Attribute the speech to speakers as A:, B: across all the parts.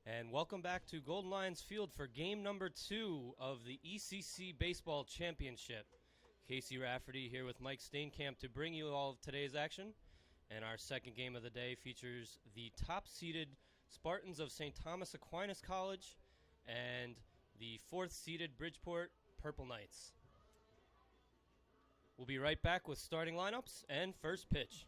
A: And welcome back to Golden Lions Field for game number 2 of the ECC Baseball Championship. Casey Rafferty here with Mike Steenkamp to bring you all of today's action. And our second game of the day features the top-seeded Spartans of St. Thomas Aquinas College and the 4th-seeded Bridgeport Purple Knights. We'll be right back with starting lineups and first pitch.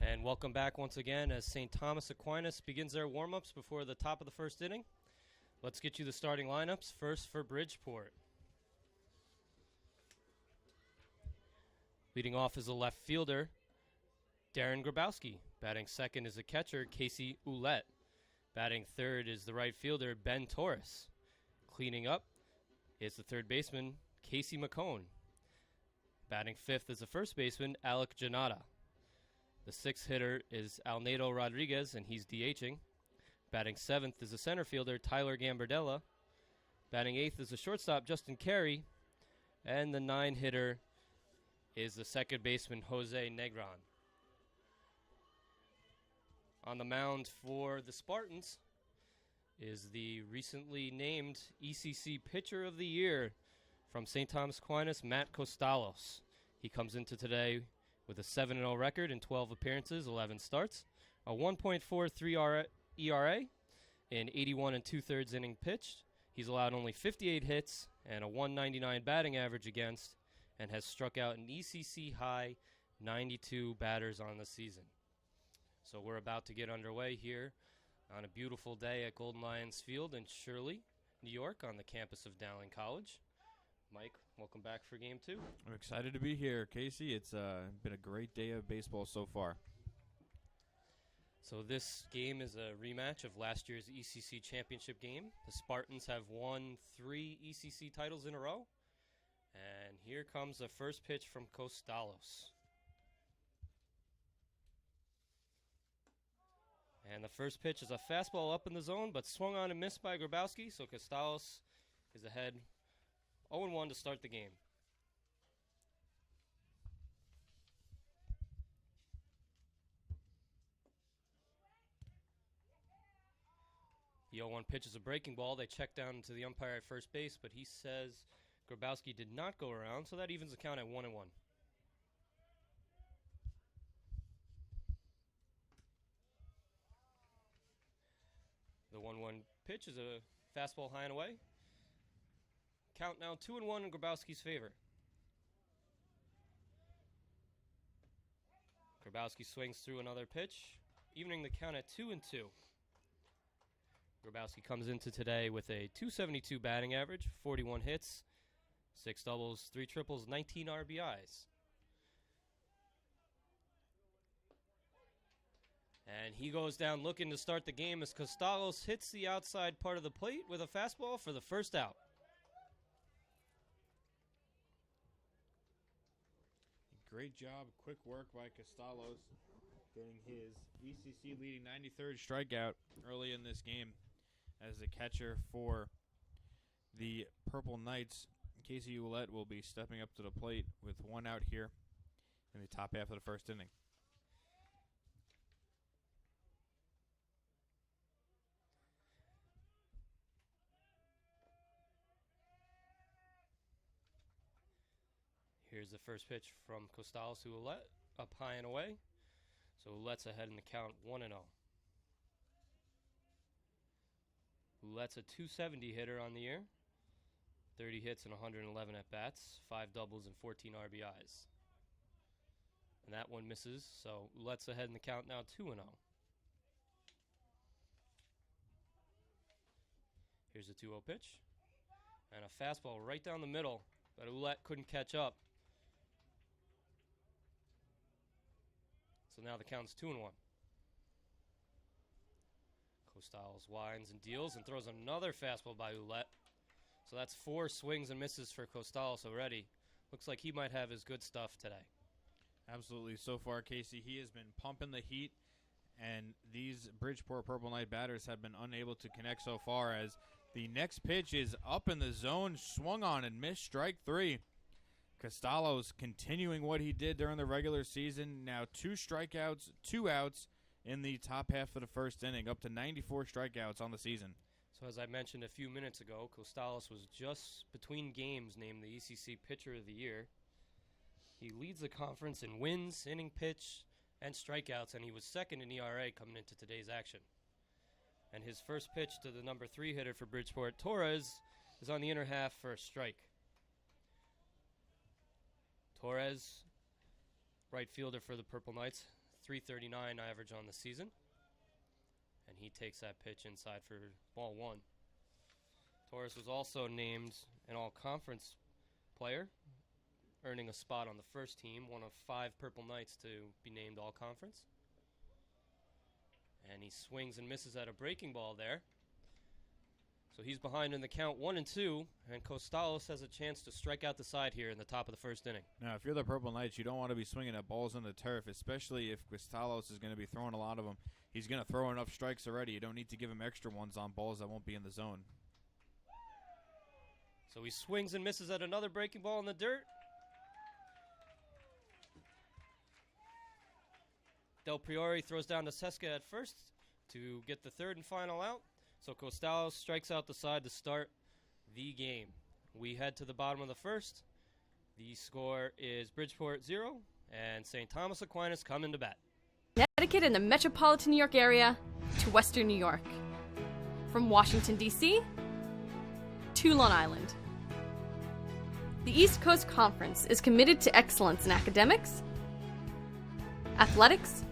A: And welcome back once again as St. Thomas Aquinas begins their warm-ups before the top of the first inning. Let's get you the starting lineups. First for Bridgeport. Leading off is a left fielder, Darren Grabowski. Batting second is the catcher, Casey Ouellette. Batting third is the right fielder, Ben Torres. Cleaning up is the third baseman, Casey McCone. Batting fifth is the first baseman, Alec Janata. The sixth hitter is Alnado Rodriguez, and he's DHing. Batting seventh is the center fielder, Tyler Gambardella. Batting eighth is the shortstop, Justin Carey. And the 9-hitter is the second baseman, Jose Negron. On the mound for the Spartans is the recently named ECC Pitcher of the Year from St. Thomas Aquinas, Matt Costalos. He comes into today with a 7-0 record in 12 appearances, 11 starts, a 1.43 ERA in 81 2/3 inning pitched. He's allowed only 58 hits and a 199 batting average against, and has struck out an ECC high 92 batters on the season. So we're about to get underway here on a beautiful day at Golden Lions Field in Shirley, New York, on the campus of Dowling College. Mike, welcome back for Game 2.
B: I'm excited to be here, Casey. It's been a great day of baseball so far.
A: So this game is a rematch of last year's ECC championship game. The Spartans have won 3 ECC titles in a row. And here comes the first pitch from Costalos. And the first pitch is a fastball up in the zone, but swung on and missed by Grabowski, so Costalos is ahead 0-1 to start the game. The 0-1 pitch is a breaking ball. They check down to the umpire at first base, but he says Grabowski did not go around, so that evens the count at 1-1. The 1-1 pitch is a fastball high and away. Count now 2-1 in Grabowski's favor. Grabowski swings through another pitch, evening the count at 2-2. Grabowski comes into today with a .272 batting average, 41 hits, 6 doubles, 3 triples, 19 RBIs. And he goes down looking to start the game as Costalos hits the outside part of the plate with a fastball for the first out.
B: Great job, quick work by Costalos, getting his ECC leading 93rd strikeout early in this game as the catcher for the Purple Knights. Casey Ouellette will be stepping up to the plate with 1 out here in the top half of the first inning.
A: Here's the first pitch from Costalos to Ouellette, up high and away. So Ouellette's ahead in the count 1-0. Ouellette's a 270 hitter on the year. 30 hits and 111 at-bats, 5 doubles and 14 RBIs. And that one misses, so Ouellette's ahead in the count now 2-0. Here's a 2-0 pitch. And a fastball right down the middle, but Ouellette couldn't catch up. So now the count's 2-1. Costalos winds and deals and throws another fastball by Ouellette. So that's 4 swings and misses for Costalos already. Looks like he might have his good stuff today.
B: Absolutely. So far, Casey, he has been pumping the heat, and these Bridgeport Purple Knight batters have been unable to connect so far, as the next pitch is up in the zone, swung on and missed, strike 3. Costalos continuing what he did during the regular season. Now 2 strikeouts, 2 outs in the top half of the first inning, up to 94 strikeouts on the season.
A: So as I mentioned a few minutes ago, Costalos was just between games named the ECC Pitcher of the Year. He leads the conference in wins, inning pitch, and strikeouts, and he was second in ERA coming into today's action. And his first pitch to the number 3 hitter for Bridgeport, Torres, is on the inner half for a strike. Torres, right fielder for the Purple Knights, 339 average on the season. And he takes that pitch inside for ball 1. Torres was also named an all-conference player, earning a spot on the first team, one of 5 Purple Knights to be named all-conference. And he swings and misses at a breaking ball there. So he's behind in the count 1-2, and Costalos has a chance to strike out the side here in the top of the first inning.
B: Now, if you're the Purple Knights, you don't want to be swinging at balls on the turf, especially if Costalos is going to be throwing a lot of them. He's going to throw enough strikes already. You don't need to give him extra ones on balls that won't be in the zone.
A: So he swings and misses at another breaking ball in the dirt. Del Priore throws down to Seska at first to get the third and final out. So Costalos strikes out the side to start the game. We head to the bottom of the first. The score is Bridgeport 0 and St. Thomas Aquinas coming to bat.
C: Connecticut and the metropolitan New York area to Western New York. From Washington, D.C. to Long Island. The East Coast Conference is committed to excellence in academics, athletics,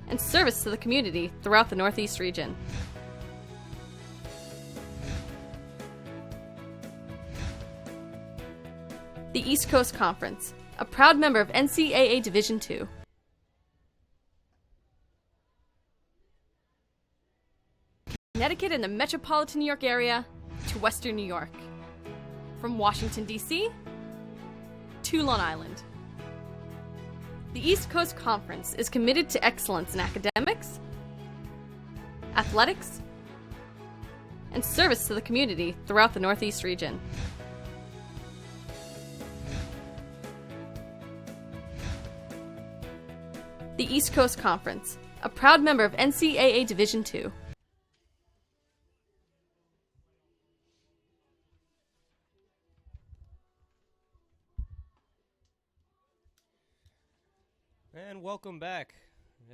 C: and service to the community throughout the Northeast region. The East Coast Conference, a proud member of NCAA Division II. Connecticut and the metropolitan New York area to Western New York. From Washington, D.C. to Long Island. The East Coast Conference is committed to excellence in academics, athletics, and service to the community throughout the Northeast region. The East Coast Conference, a proud member of NCAA Division II.
A: And welcome back.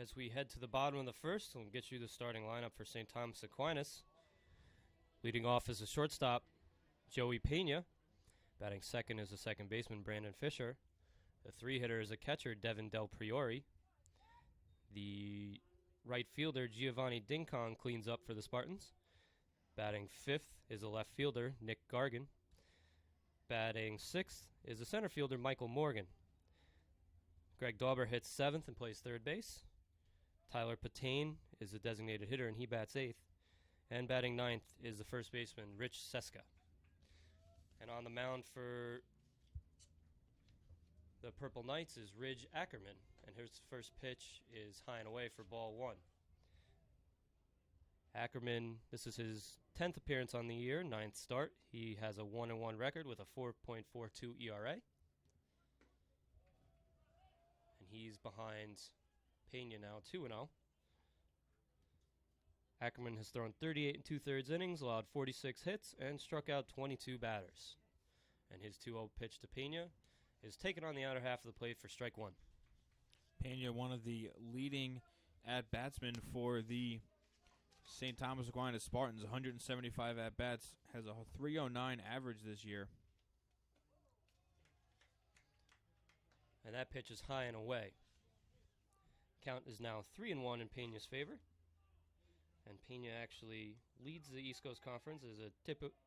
A: As we head to the bottom of the first, we'll get you the starting lineup for St. Thomas Aquinas. Leading off is a shortstop, Joey Pena. Batting second is a second baseman, Brandon Fisher. The 3-hitter is a catcher, Devin Del Priore. The right fielder, Giovanni Dinkon, cleans up for the Spartans. Batting fifth is a left fielder, Nick Gargan. Batting sixth is a center fielder, Michael Morgan. Greg Dauber hits 7th and plays third base. Tyler Patane is a designated hitter, and he bats 8th. And batting 9th is the first baseman, Rich Seska. And on the mound for the Purple Knights is Ridge Ackerman, and his first pitch is high and away for ball 1. Ackerman, this is his 10th appearance on the year, 9th start. He has a 1-1 record with a 4.42 ERA. And he's behind Pena now, 2-0. Ackerman has thrown 38 2/3 innings, allowed 46 hits, and struck out 22 batters. And his 2-0 pitch to Pena is taken on the outer half of the plate for strike one.
B: Pena, one of the leading at-batsmen for the St. Thomas Aquinas Spartans, 175 at-bats, has a 309 average this year.
A: And that pitch is high and away. Count is now 3-1 in Pena's favor. And Pena actually leads the East Coast Conference as a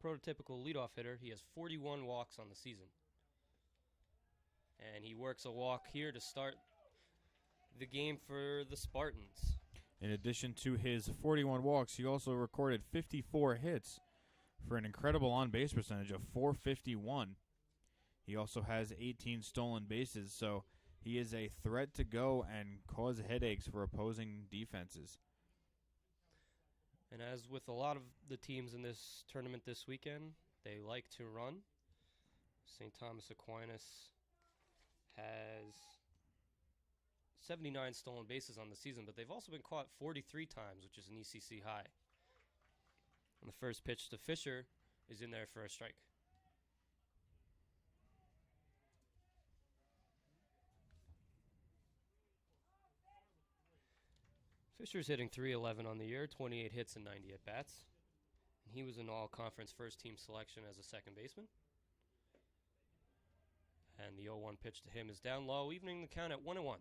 A: prototypical leadoff hitter. He has 41 walks on the season. And he works a walk here to start the game for the Spartans.
B: In addition to his 41 walks, he also recorded 54 hits for an incredible on-base percentage of .451. He also has 18 stolen bases, so he is a threat to go and cause headaches for opposing defenses.
A: And as with a lot of the teams in this tournament this weekend, they like to run. St. Thomas Aquinas has 79 stolen bases on the season, but they've also been caught 43 times, which is an ECC high. And the first pitch to Fisher is in there for a strike. Fisher's hitting .311 on the year, 28 hits and 90 at-bats. And he was an all-conference first-team selection as a second baseman. And the 0-1 pitch to him is down low, evening the count at 1-1.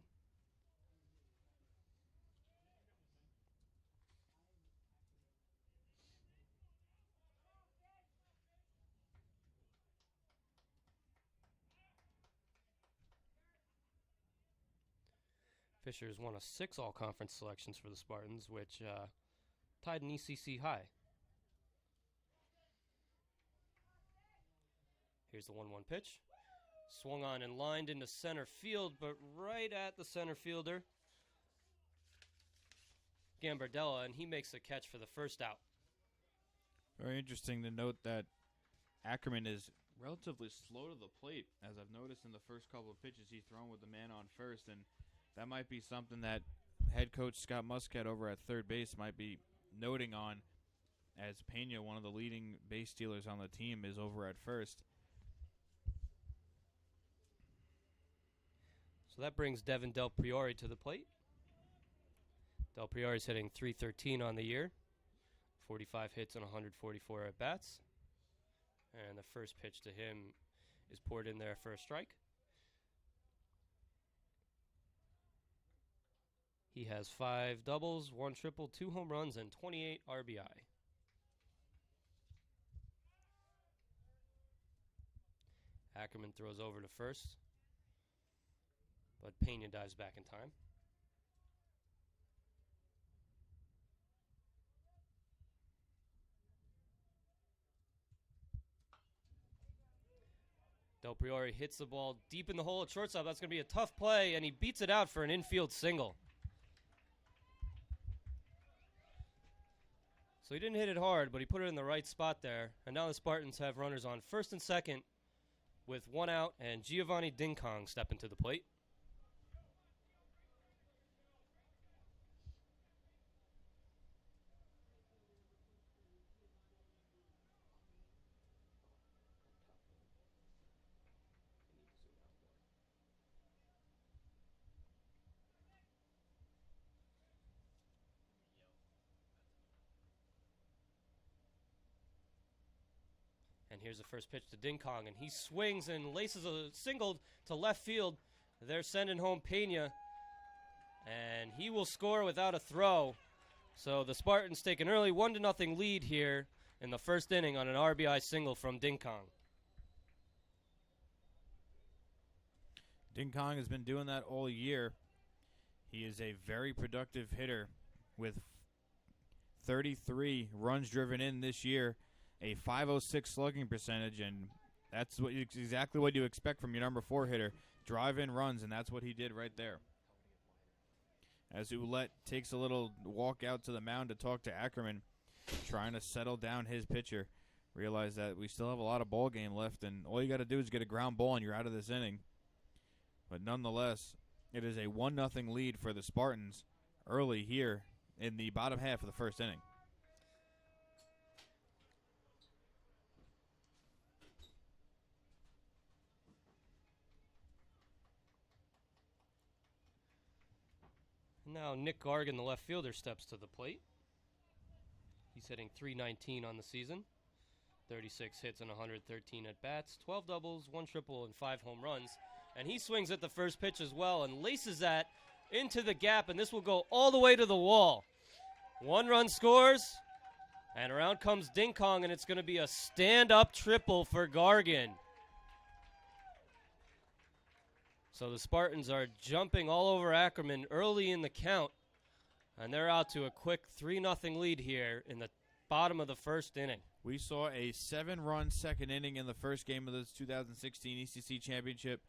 A: Fisher is one of 6 all-conference selections for the Spartans, which tied an ECC high. Here's the 1-1 pitch. Swung on and lined into center field, but right at the center fielder, Gambardella, and he makes the catch for the first out.
B: Very interesting to note that Ackerman is relatively slow to the plate, as I've noticed in the first couple of pitches he's thrown with the man on first, and that might be something that head coach Scott Muscat over at third base might be noting on, as Pena, one of the leading base stealers on the team, is over at first.
A: So that brings Devin Del Priore to the plate. Del Priore is hitting .313 on the year, 45 hits and 144 at-bats. And the first pitch to him is poured in there for a strike. He has 5 doubles, 1 triple, 2 home runs, and 28 RBI. Ackerman throws over to first, but Pena dives back in time. Del Priore hits the ball deep in the hole at shortstop. That's going to be a tough play, and he beats it out for an infield single. So he didn't hit it hard, but he put it in the right spot there. And now the Spartans have runners on first and second with 1 out, and Giovanni Dinkong stepping to the plate. And here's the first pitch to Dinkong, and he swings and laces a single to left field. They're sending home Pena, and he will score without a throw. So the Spartans take an early 1-0 lead here in the first inning on an RBI single from Dinkong.
B: Dinkong has been doing that all year. He is a very productive hitter with 33 runs driven in this year, a .506 slugging percentage, and that's exactly what you expect from your number 4 hitter. Drive in runs, and that's what he did right there. As Ouellette takes a little walk out to the mound to talk to Ackerman, trying to settle down his pitcher. Realize that we still have a lot of ball game left, and all you got to do is get a ground ball, and you're out of this inning. But nonetheless, it is a 1-0 lead for the Spartans early here in the bottom half of the first inning.
A: Now Nick Gargan, the left fielder, steps to the plate. He's hitting .319 on the season. 36 hits and 113 at-bats, 12 doubles, 1 triple, and 5 home runs. And he swings at the first pitch as well and laces that into the gap, and this will go all the way to the wall. 1 run scores, and around comes Ding Kong, and it's going to be a stand-up triple for Gargan. So the Spartans are jumping all over Ackerman early in the count, and they're out to a quick 3-0 lead here in the bottom of the first inning.
B: We saw a 7-run second inning in the first game of this 2016 ECC Championship.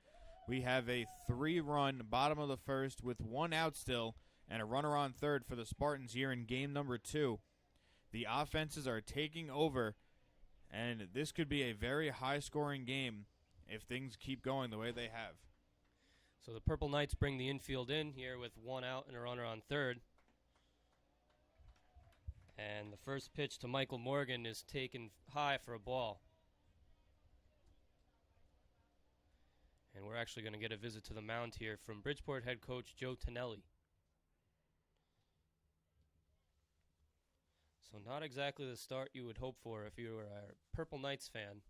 B: We have a 3-run bottom of the first with 1 out still and a runner on third for the Spartans here in game number 2. The offenses are taking over, and this could be a very high-scoring game if things keep going the way they have.
A: So the Purple Knights bring the infield in here with 1 out and a runner on third. And the first pitch to Michael Morgan is taken high for a ball. And we're actually going to get a visit to the mound here from Bridgeport head coach Joe Tonelli. So not exactly the start you would hope for if you were a Purple Knights fan,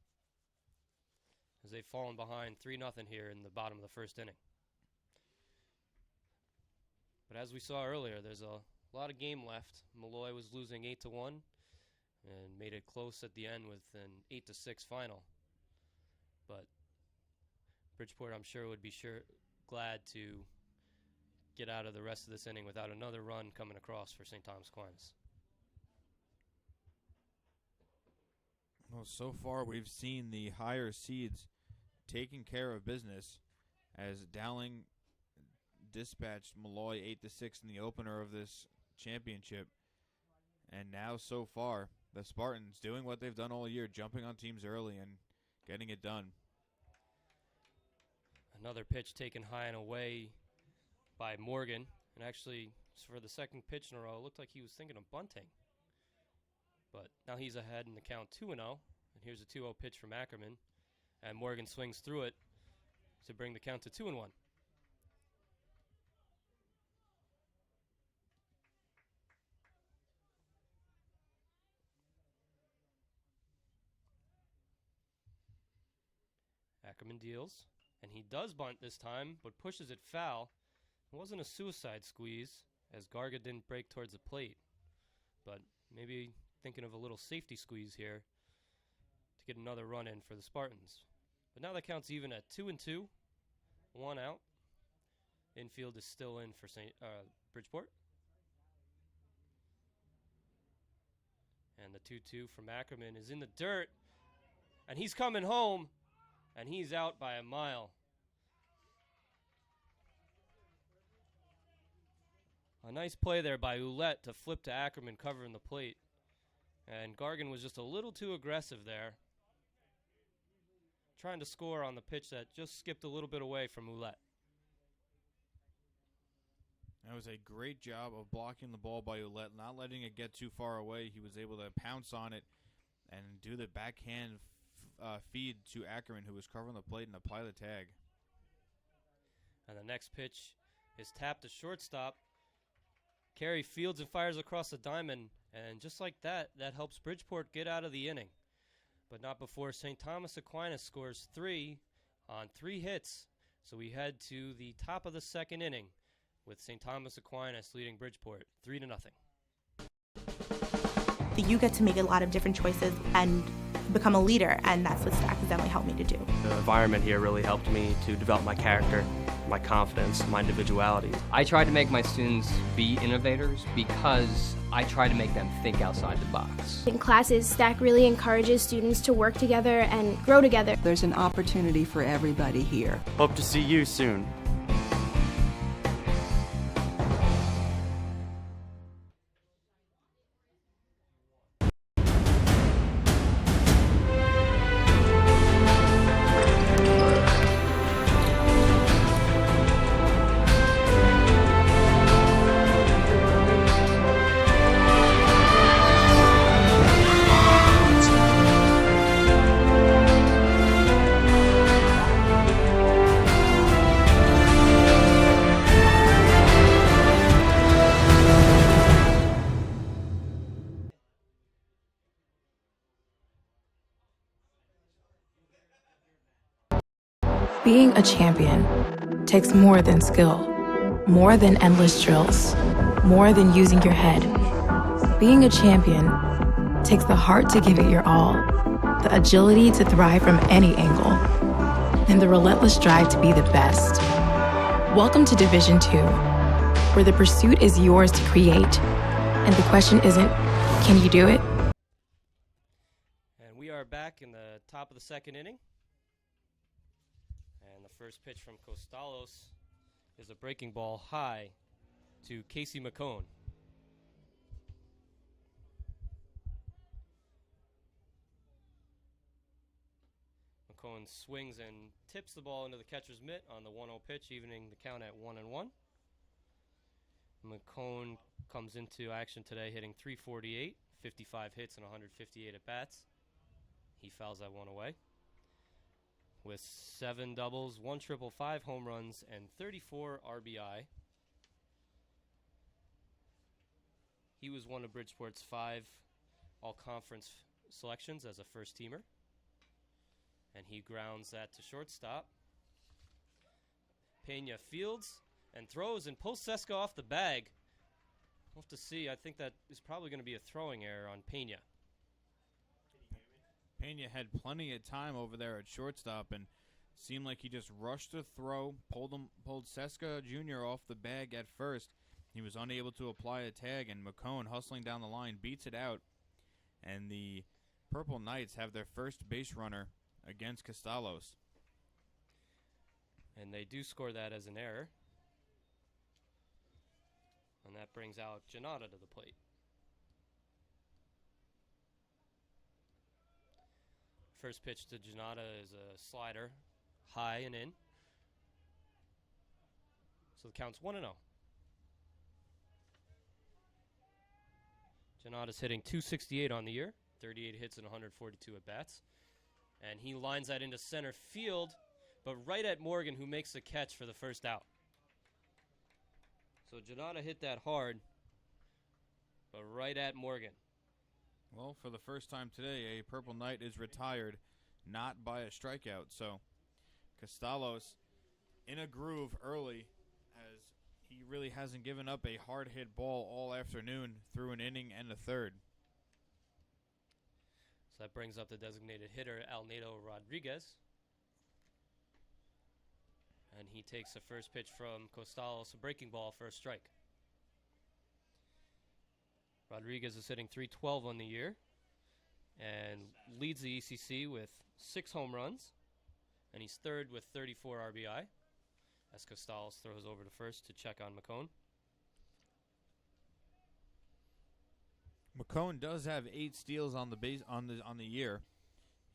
A: as they've fallen behind 3-0 here in the bottom of the first inning. But as we saw earlier, there's a lot of game left. Malloy was losing 8-1 and made it close at the end with an 8-6 final. But Bridgeport, I'm sure, would be glad to get out of the rest of this inning without another run coming across for St. Thomas Aquinas.
B: Well, so far we've seen the higher seeds taking care of business as Dowling dispatched Malloy 8-6 in the opener of this championship. And now so far, the Spartans doing what they've done all year, jumping on teams early and getting it done.
A: Another pitch taken high and away by Morgan. And actually, for the second pitch in a row, it looked like he was thinking of bunting. But now he's ahead in the count 2-0. And here's a 2-0 pitch from Ackerman. And Morgan swings through it to bring the count to 2-1. Ackerman deals, and he does bunt this time, but pushes it foul. It wasn't a suicide squeeze, as Garga didn't break towards the plate. But maybe thinking of a little safety squeeze here to get another run in for the Spartans. But now the count's even at 2-2, 1 out. Infield is still in for Bridgeport. And the 2-2 from Ackerman is in the dirt, and he's coming home. And he's out by a mile. A nice play there by Ouellette to flip to Ackerman covering the plate. And Gargan was just a little too aggressive there, trying to score on the pitch that just skipped a little bit away from Ouellette.
B: That was a great job of blocking the ball by Ouellette, not letting it get too far away. He was able to pounce on it and do the backhand feed to Ackerman, who was covering the plate, and apply the tag.
A: And the next pitch is tapped to shortstop. Carey fields and fires across the diamond, and just like that, that helps Bridgeport get out of the inning. But not before St. Thomas Aquinas scores 3 on 3 hits. So we head to the top of the second inning with St. Thomas Aquinas leading Bridgeport 3-0.
D: You get to make a lot of different choices and become a leader, and that's what STAC has definitely helped me to do.
E: The environment here really helped me to develop my character, my confidence, my individuality.
F: I try to make my students be innovators because I try to make them think outside the box.
G: In classes, STAC really encourages students to work together and grow together.
H: There's an opportunity for everybody here.
E: Hope to see you soon.
I: Being a champion takes more than skill, more than endless drills, more than using your head. Being a champion takes the heart to give it your all, the agility to thrive from any angle, and the relentless drive to be the best. Welcome to Division 2, where the pursuit is yours to create, and the question isn't, can you do it?
A: And we are back in the top of the second inning. And the first pitch from Costalos is a breaking ball high to Casey McCone. McCone swings and tips the ball into the catcher's mitt on the 1-0 pitch, evening the count at 1-1. McCone comes into action today hitting .348, 55 hits and 158 at-bats. He fouls that one away. With 7 doubles, 1 triple, 5 home runs, and 34 RBI. He was one of Bridgeport's 5 all-conference selections as a first-teamer. And he grounds that to shortstop. Pena fields and throws and pulls Seska off the bag. We'll have to see. I think that is probably going to be a throwing error on Pena.
B: Pena had plenty of time over there at shortstop and seemed like he just rushed the throw, pulled Seska Jr. off the bag at first. He was unable to apply a tag, and McCone, hustling down the line, beats it out. And the Purple Knights have their first base runner against Costalos.
A: And they do score that as an error. And that brings Alec Janata to the plate. First pitch to Janata is a slider, high and in. So the count's 1-0. Janata's hitting .268 on the year, 38 hits and 142 at-bats. And he lines that into center field, but right at Morgan, who makes the catch for the first out. So Janata hit that hard, but right at Morgan.
B: Well, for the first time today, a Purple Knight is retired, not by a strikeout. So Costalos in a groove early, as he really hasn't given up a hard-hit ball all afternoon through an inning and a third.
A: So that brings up the designated hitter, Alnado Rodriguez. And he takes the first pitch from Costalos, a breaking ball for a strike. Rodriguez is hitting .312 on the year and leads the ECC with 6 home runs. And he's third with 34 RBI as Costalos throws over to first to check on McCone.
B: McCone does have 8 steals on the base on the year.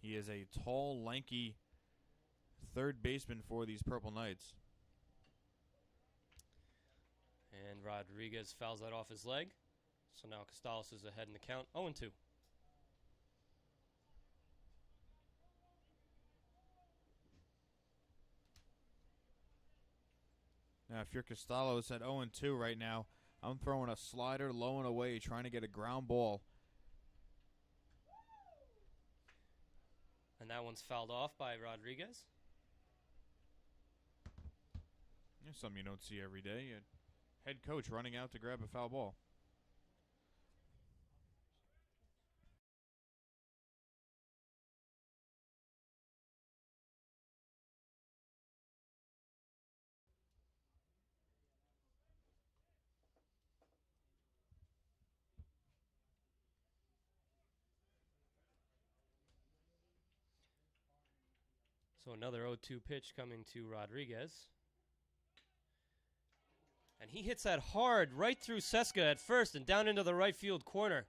B: He is a tall, lanky third baseman for these Purple Knights.
A: And Rodriguez fouls that off his leg. So now Costalos is ahead in the count, 0-2.
B: Now, if you're Costalos at 0-2 right now, I'm throwing a slider low and away, trying to get a ground ball.
A: And that one's fouled off by Rodriguez.
B: There's something you don't see every day. A head coach running out to grab a foul ball.
A: So another 0-2 pitch coming to Rodriguez. And he hits that hard right through Seska at first and down into the right field corner.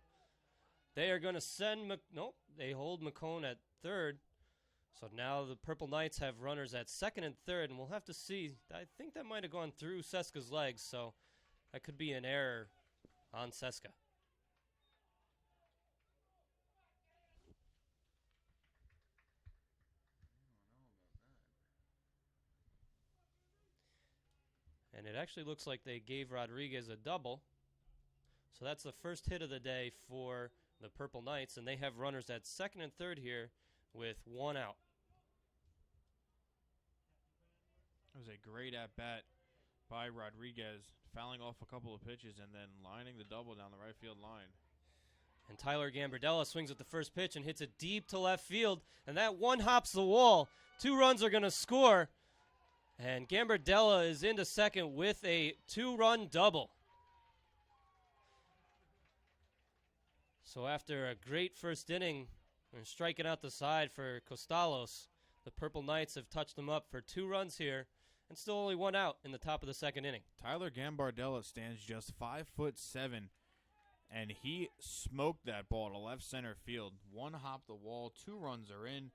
A: They are going to send nope, they hold McCone at third. So now the Purple Knights have runners at second and third, and we'll have to see. I think that might have gone through Seska's legs, so that could be an error on Seska. And it actually looks like they gave Rodriguez a double. So that's the first hit of the day for the Purple Knights, and they have runners at second and third here with 1 out.
B: It was a great at-bat by Rodriguez, fouling off a couple of pitches and then lining the double down the right field line.
A: And Tyler Gambardella swings at the first pitch and hits it deep to left field, and that one hops the wall. 2 runs are going to score, and Gambardella is into second with a 2-run double. So after a great first inning and striking out the side for Costalos, the Purple Knights have touched them up for 2 runs here and still only 1 out in the top of the second inning.
B: Tyler Gambardella stands just 5'7", and he smoked that ball to left center field. 1 hop the wall, 2 runs are in,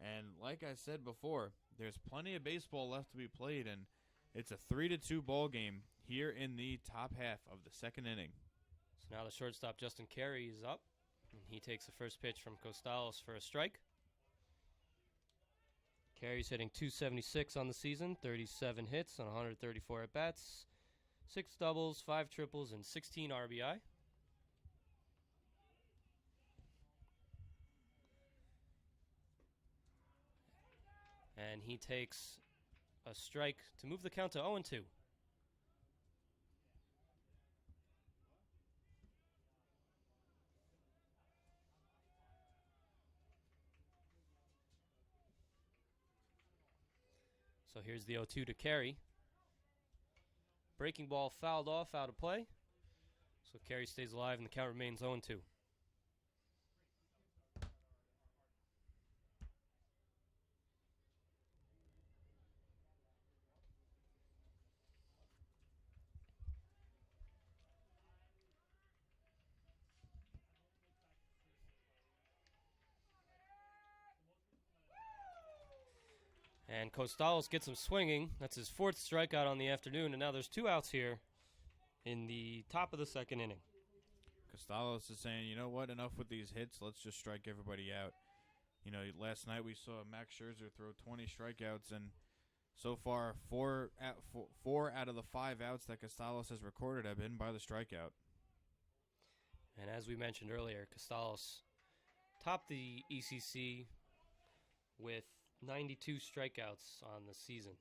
B: and like I said before, there's plenty of baseball left to be played, and it's a 3-2 ball game here in the top half of the second inning.
A: So now the shortstop, Justin Carey, is up, and he takes the first pitch from Costalos for a strike. Carey's hitting .276 on the season, 37 hits on 134 at-bats, 6 doubles, 5 triples, and 16 RBI. And he takes a strike to move the count to 0-2. So here's the 0-2 to Carey. Breaking ball fouled off, out of play. So Carey stays alive and the count remains 0-2. And Costalos gets him swinging. That's his 4th strikeout on the afternoon, and now there's 2 outs here in the top of the second inning.
B: Costalos is saying, you know what, enough with these hits. Let's just strike everybody out. You know, last night we saw Max Scherzer throw 20 strikeouts, and so far 4 out of the 5 outs that Costalos has recorded have been by the strikeout.
A: And as we mentioned earlier, Costalos topped the ECC with 92 strikeouts on the season.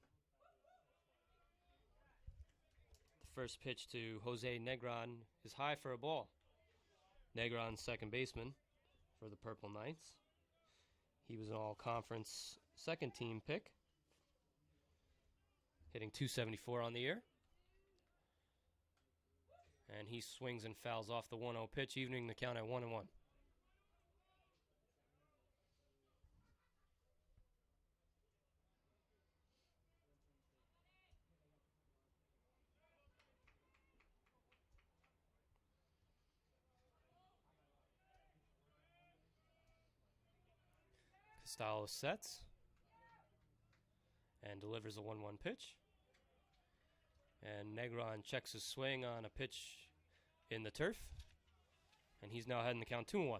A: The first pitch to Jose Negron is high for a ball. Negron's second baseman for the Purple Knights. He was an all-conference second-team pick, hitting .274 on the year. And he swings and fouls off the 1-0 pitch, evening the count at 1-1. Costalos sets and delivers a 1-1 pitch. And Negron checks his swing on a pitch in the turf. And he's now heading the count 2-1.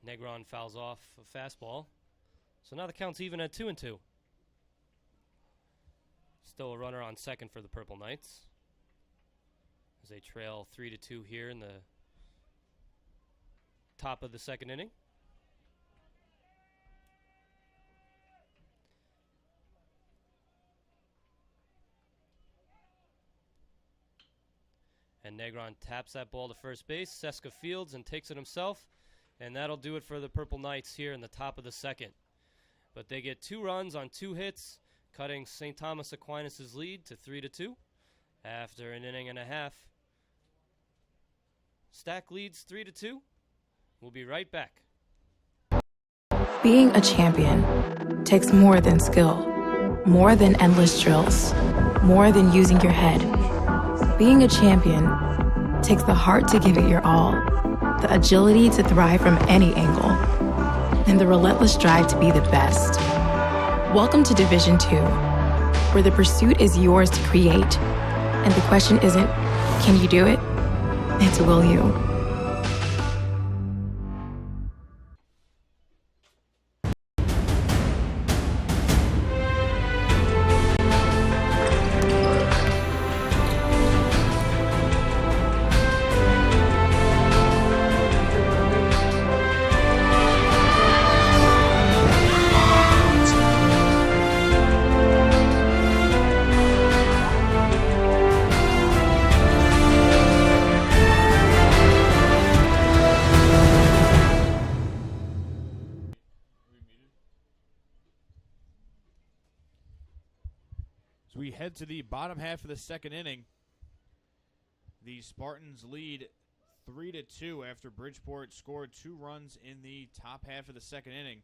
A: Negron fouls off a fastball. So now the count's even at 2-2. Still a runner on second for the Purple Knights, as they trail 3-2 here in the top of the second inning. And Negron taps that ball to first base. Seska fields and takes it himself. And that'll do it for the Purple Knights here in the top of the second. But they get 2 runs on 2 hits, cutting St. Thomas Aquinas' lead to 3-2 after an inning and a half. Stack leads 3-2. We'll be right back.
I: Being a champion takes more than skill, more than endless drills, more than using your head. Being a champion takes the heart to give it your all, the agility to thrive from any angle, and the relentless drive to be the best. Welcome to Division 2, where the pursuit is yours to create, and the question isn't, can you do it? It's, will you?
B: So we head to the bottom half of the second inning. The Spartans lead 3-2 after Bridgeport scored 2 runs in the top half of the second inning.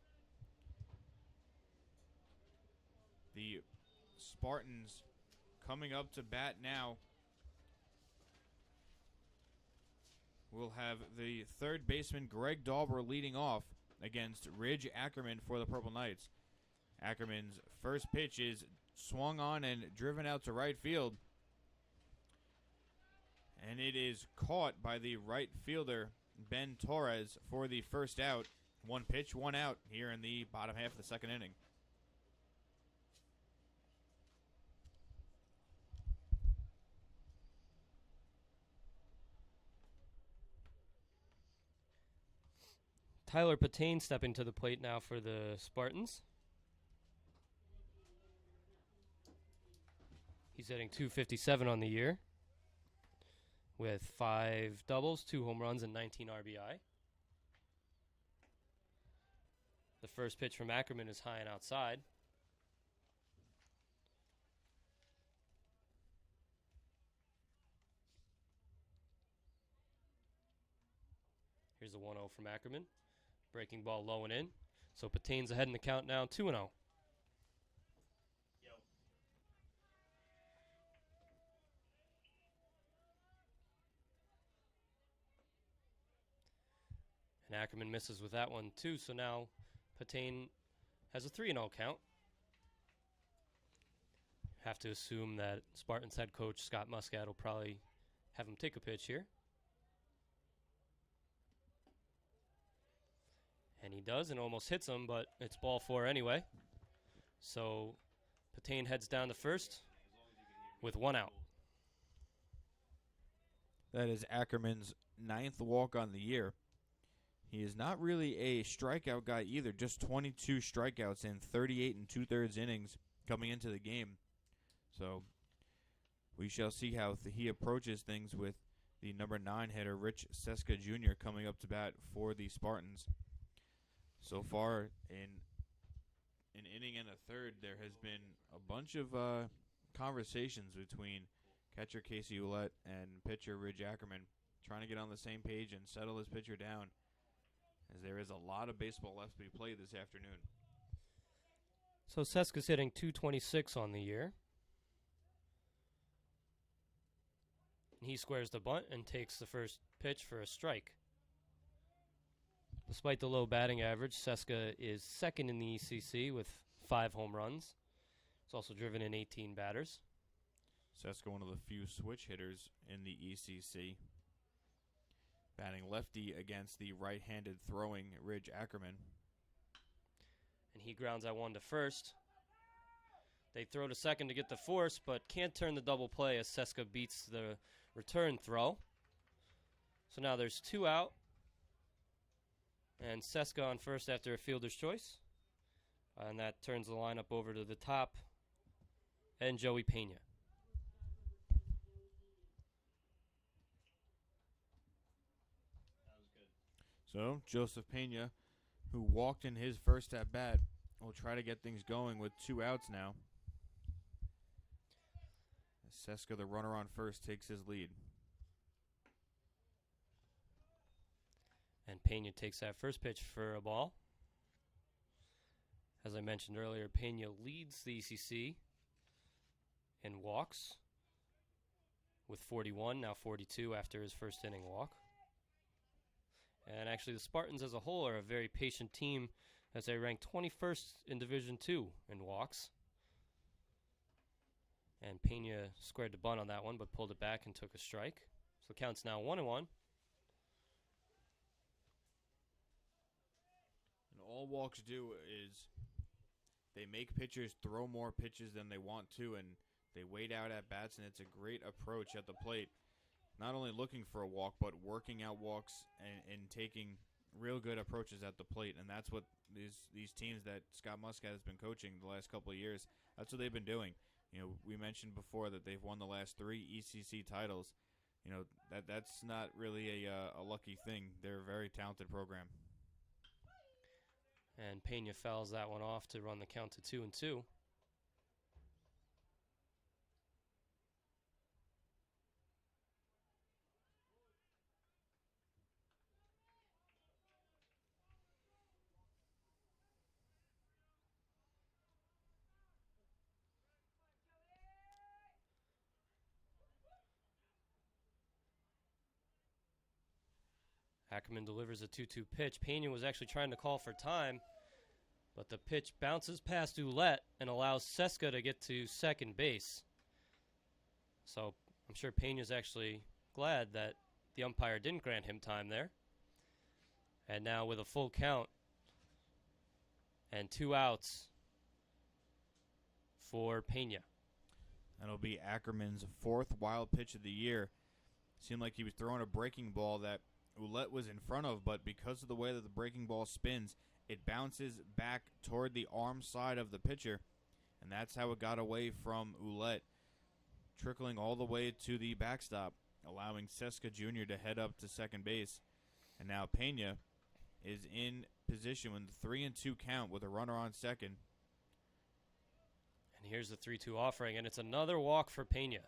B: The Spartans coming up to bat now will have the third baseman Greg Dauber leading off against Ridge Ackerman for the Purple Knights. Ackerman's first pitch is swung on and driven out to right field. And it is caught by the right fielder, Ben Torres, for the first out. 1 pitch, 1 out here in the bottom half of the second inning.
A: Tyler Patain stepping to the plate now for the Spartans. He's hitting .257 on the year with 5 doubles, 2 home runs, and 19 RBI. The first pitch from Ackerman is high and outside. Here's a 1-0 from Ackerman. Breaking ball low and in. So Patain's ahead in the count now, 2-0. And Ackerman misses with that one too, so now Patain has a 3-0 count. Have to assume that Spartans head coach Scott Muscat will probably have him take a pitch here. And he does, and almost hits him, but it's ball 4 anyway. So Patain heads down to first with 1 out.
B: That is Ackerman's 9th walk on the year. He is not really a strikeout guy either, just 22 strikeouts in 38 2/3 innings coming into the game. So we shall see how he approaches things with the number 9 hitter, Rich Seska Jr., coming up to bat for the Spartans. So far, in an inning and a third, there has been a bunch of conversations between catcher Casey Ouellette and pitcher Ridge Ackerman, trying to get on the same page and settle his pitcher down, as there is a lot of baseball left to be played this afternoon.
A: So Seska's hitting .226 on the year. He squares the bunt and takes the first pitch for a strike. Despite the low batting average, Seska is second in the ECC with 5 home runs. He's also driven in 18 batters.
B: Seska, one of the few switch hitters in the ECC, batting lefty against the right-handed throwing Ridge Ackerman.
A: And he grounds out 1 to first. They throw to second to get the force, but can't turn the double play as Seska beats the return throw. So now there's 2 out. And Seska on first after a fielder's choice. And that turns the lineup over to the top and Joey Pena.
B: So Joseph Pena, who walked in his first at-bat, will try to get things going with 2 outs now. Seska, the runner on first, takes his lead.
A: And Pena takes that first pitch for a ball. As I mentioned earlier, Pena leads the ECC in walks with 41, now 42 after his first inning walk. And actually the Spartans as a whole are a very patient team as they rank 21st in Division II in walks. And Pena squared the bunt on that one but pulled it back and took a strike. So the count's now 1-1.
B: All walks do is they make pitchers throw more pitches than they want to, and they wait out at bats, and it's a great approach at the plate. Not only looking for a walk, but working out walks and taking real good approaches at the plate, and that's what these teams that Scott Muscat has been coaching the last couple of years, that's what they've been doing. You know, we mentioned before that they've won the last 3 ECC titles. You know, that's not really a lucky thing. They're a very talented program.
A: And Pena fouls that one off to run the count to 2-2. Ackerman delivers a 2-2 pitch. Pena was actually trying to call for time, but the pitch bounces past Ouellette and allows Seska to get to second base. So I'm sure Pena's actually glad that the umpire didn't grant him time there. And now with a full count and 2 outs for Pena.
B: That'll be Ackerman's 4th wild pitch of the year. Seemed like he was throwing a breaking ball that Ouellette was in front of, but because of the way that the breaking ball spins, it bounces back toward the arm side of the pitcher, and that's how it got away from Ouellette, trickling all the way to the backstop, allowing Seska Jr. to head up to second base. And now Pena is in position with the 3-2 count with a runner on second.
A: And here's the 3-2 offering, and it's another walk for Pena.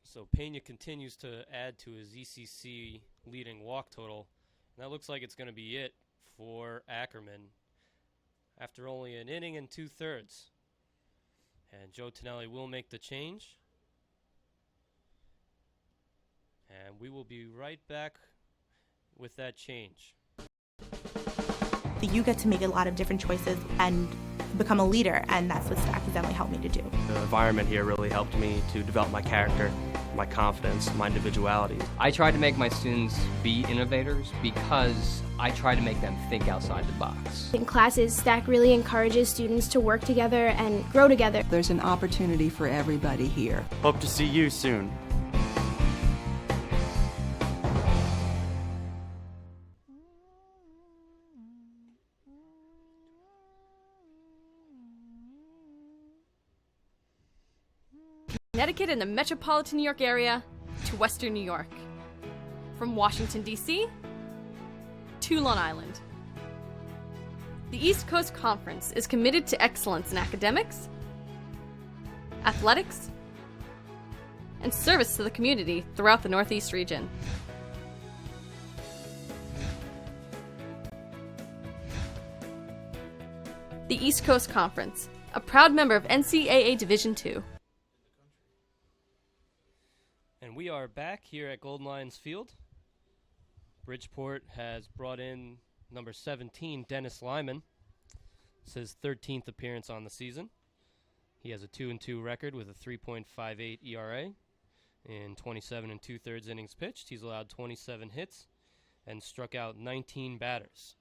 A: So Pena continues to add to his ECC leading walk total. And that looks like it's going to be it for Ackerman after only an inning and 2/3. And Joe Tonelli will make the change. And we will be right back with that change.
D: You get to make a lot of different choices and become a leader, and that's what Stack has definitely helped me to do.
E: The environment here really helped me to develop my character, my confidence, my individuality.
F: I try to make my students be innovators because I try to make them think outside the box.
G: In classes, Stack really encourages students to work together and grow together.
H: There's an opportunity for everybody here.
E: Hope to see you soon.
C: Connecticut and the metropolitan New York area to Western New York. From Washington, D.C. to Long Island. The East Coast Conference is committed to excellence in academics, athletics, and service to the community throughout the Northeast region. The East Coast Conference, a proud member of NCAA Division II.
A: And we are back here at Golden Lions Field. Bridgeport has brought in number 17, Dennis Lyman. It's his 13th appearance on the season. He has a 2-2 record with a 3.58 ERA in 27 2/3 innings pitched. He's allowed 27 hits and struck out 19 batters.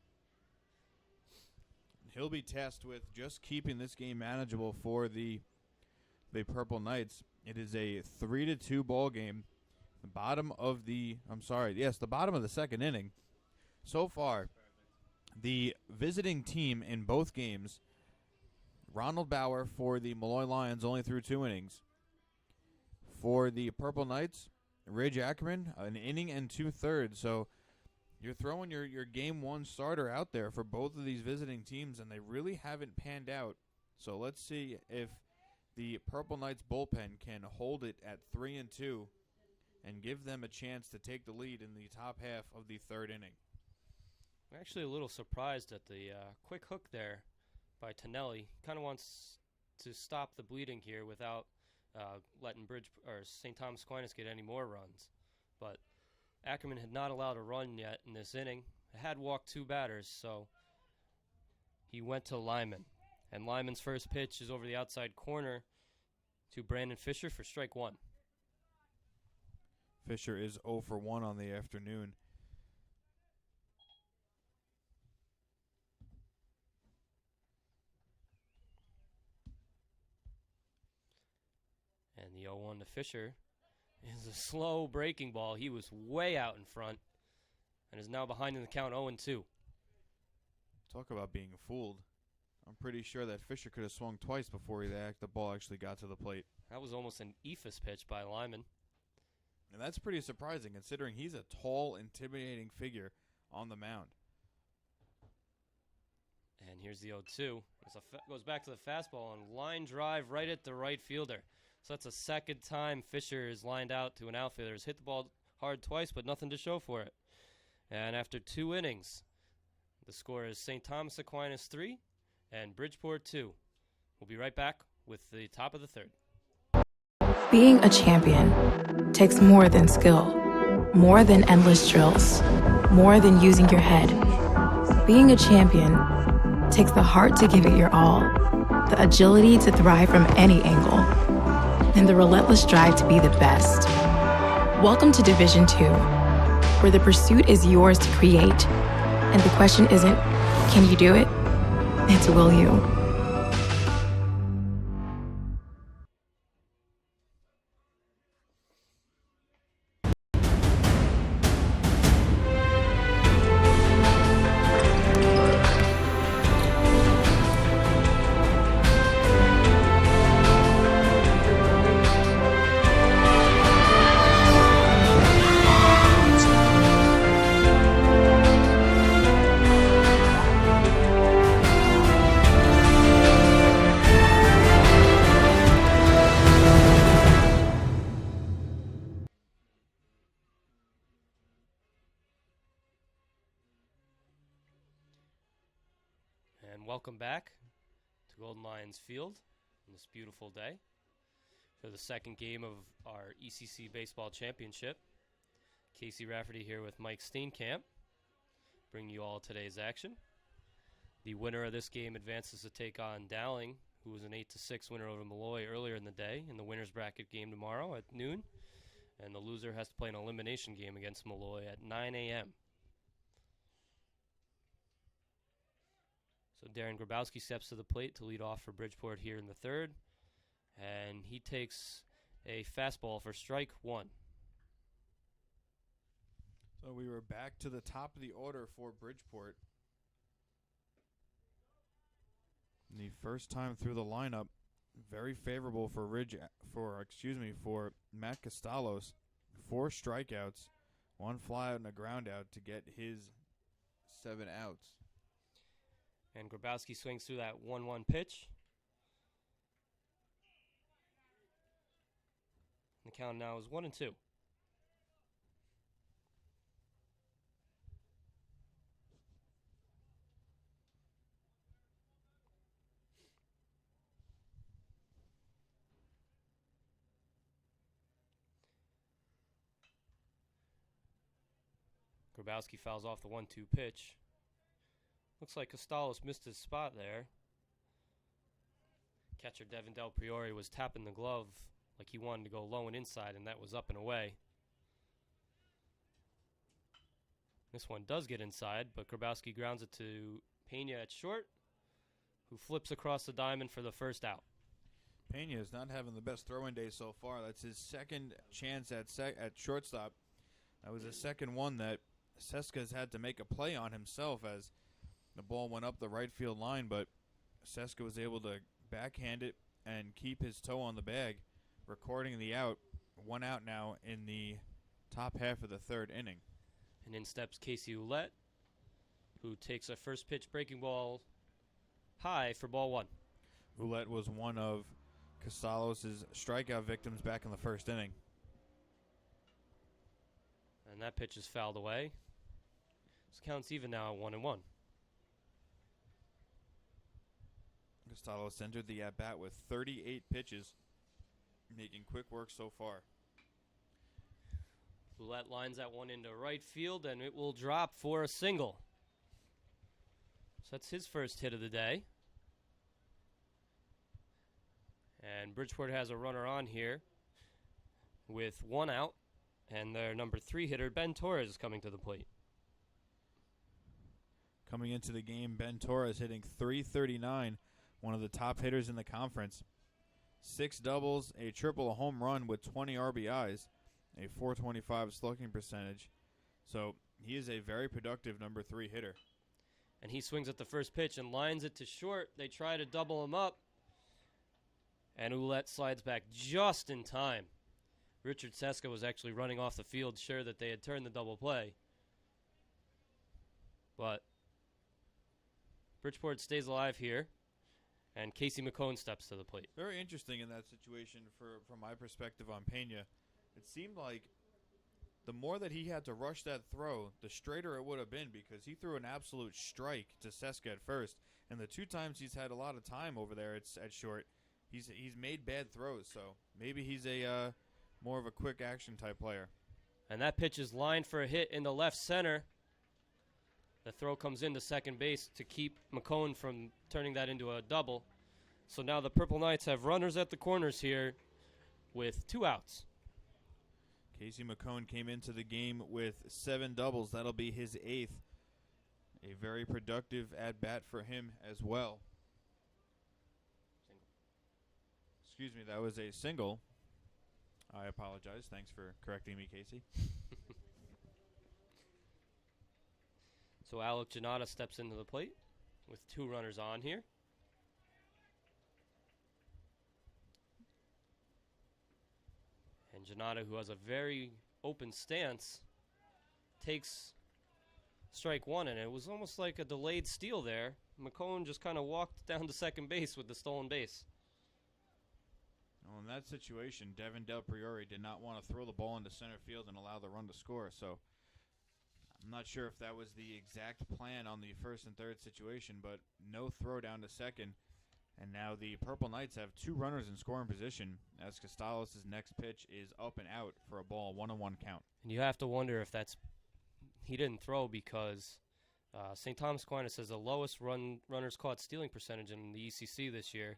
B: He'll be tasked with just keeping this game manageable for the Purple Knights. It is a 3-2 ball game. The bottom of the second inning. So far, the visiting team in both games, Ronald Bauer for the Malloy Lions only threw 2 innings. For the Purple Knights, Ridge Ackerman, an inning and 2/3. So you're throwing your game 1 starter out there for both of these visiting teams, and they really haven't panned out. So let's see if the Purple Knights bullpen can hold it at 3-2 and give them a chance to take the lead in the top half of the 3rd inning.
A: I'm actually a little surprised at the quick hook there by Tonelli. Kind of wants to stop the bleeding here without letting St. Thomas Aquinas get any more runs. But Ackerman had not allowed a run yet in this inning. Had walked 2 batters, so he went to Lyman. And Lyman's first pitch is over the outside corner to Brandon Fisher for strike 1.
B: Fisher is 0 for 1 on the afternoon.
A: And the 0-1 to Fisher is a slow breaking ball. He was way out in front and is now behind in the count 0-2.
B: Talk about being fooled. I'm pretty sure that Fisher could have swung twice before the ball actually got to the plate.
A: That was almost an eephus pitch by Lyman.
B: And that's pretty surprising considering he's a tall, intimidating figure on the mound.
A: And here's the 0-2. Goes back to the fastball and line drive right at the right fielder. So that's the second time Fisher is lined out to an outfielder. He's hit the ball hard twice, but nothing to show for it. And after 2 innings, the score is St. Thomas Aquinas 3 and Bridgeport 2. We'll be right back with the top of the 3rd.
I: Being a champion takes more than skill, more than endless drills, more than using your head. Being a champion takes the heart to give it your all, the agility to thrive from any angle, and the relentless drive to be the best. Welcome to Division 2, where the pursuit is yours to create, and the question isn't, can you do it? It's, will you?
A: And welcome back to Golden Lions Field on this beautiful day for the second game of our ECC Baseball Championship. Casey Rafferty here with Mike Steenkamp, bringing you all today's action. The winner of this game advances to take on Dowling, who was an 8-6 winner over Malloy earlier in the day in the winner's bracket game tomorrow at noon. And the loser has to play an elimination game against Malloy at 9 a.m. So Darren Grabowski steps to the plate to lead off for Bridgeport here in the third. And he takes a fastball for strike one.
B: So we were back to the top of the order for Bridgeport. The first time through the lineup, very favorable for Matt Costalos. 4 strikeouts, 1 flyout and a ground out to get his 7 outs.
A: And Grabowski swings through that 1-1 pitch. The count now is 1-2. Grabowski fouls off the 1-2 pitch. Looks like Costalos missed his spot there. Catcher Devin Del Priore was tapping the glove like he wanted to go low and inside, and that was up and away. This one does get inside, but Grabowski grounds it to Pena at short, who flips across the diamond for the first out.
B: Pena is not having the best throwing day so far. That's his second chance at shortstop. That was the second one that Seska's had to make a play on himself as the ball went up the right field line, but Seska was able to backhand it and keep his toe on the bag, recording the out. 1 out now in the top half of the third inning.
A: And in steps Casey Ouellette, who takes a first pitch breaking ball high for ball 1.
B: Ouellette was one of Costalos' strikeout victims back in the first inning.
A: And that pitch is fouled away. This counts even now at 1-1.
B: Costalos entered the at-bat with 38 pitches, making quick work so far.
A: Ouellette lines that one into right field, and it will drop for a single. So that's his first hit of the day. And Bridgeport has a runner on here with 1 out, and their number 3 hitter, Ben Torres, is coming to the plate.
B: Coming into the game, Ben Torres hitting .339, one of the top hitters in the conference. 6 doubles, a triple, a home run with 20 RBIs, a .425 slugging percentage. So he is a very productive number 3 hitter.
A: And he swings at the first pitch and lines it to short. They try to double him up, and Ouellette slides back just in time. Richard Seska was actually running off the field, sure that they had turned the double play. But Bridgeport stays alive here, and Casey McCone steps to the plate.
B: Very interesting in that situation from my perspective on Pena. It seemed like the more that he had to rush that throw, the straighter it would have been, because he threw an absolute strike to Seska at first. And the 2 times he's had a lot of time over there at short, he's made bad throws. So maybe he's a more of a quick action type player.
A: And that pitch is lined for a hit in the left center. The throw comes into second base to keep McCone from turning that into a double. So now the Purple Knights have runners at the corners here with 2 outs.
B: Casey McCone came into the game with 7 doubles. That'll be his 8th. A very productive at-bat for him as well. Excuse me, that was a single. I apologize. Thanks for correcting me, Casey.
A: So Alec Janata steps into the plate with 2 runners on here. And Janata, who has a very open stance, takes strike 1, and it was almost like a delayed steal there. McCone just kind of walked down to second base with the stolen base.
B: Well, in that situation, Devin Del Priore did not want to throw the ball into center field and allow the run to score. So I'm not sure if that was the exact plan on the first and third situation, but no throw down to second. And now the Purple Knights have 2 runners in scoring position as Costalos' next pitch is up and out for a ball, 1-1 count.
A: And you have to wonder if he didn't throw because St. Thomas Aquinas has the lowest runners caught stealing percentage in the ECC this year.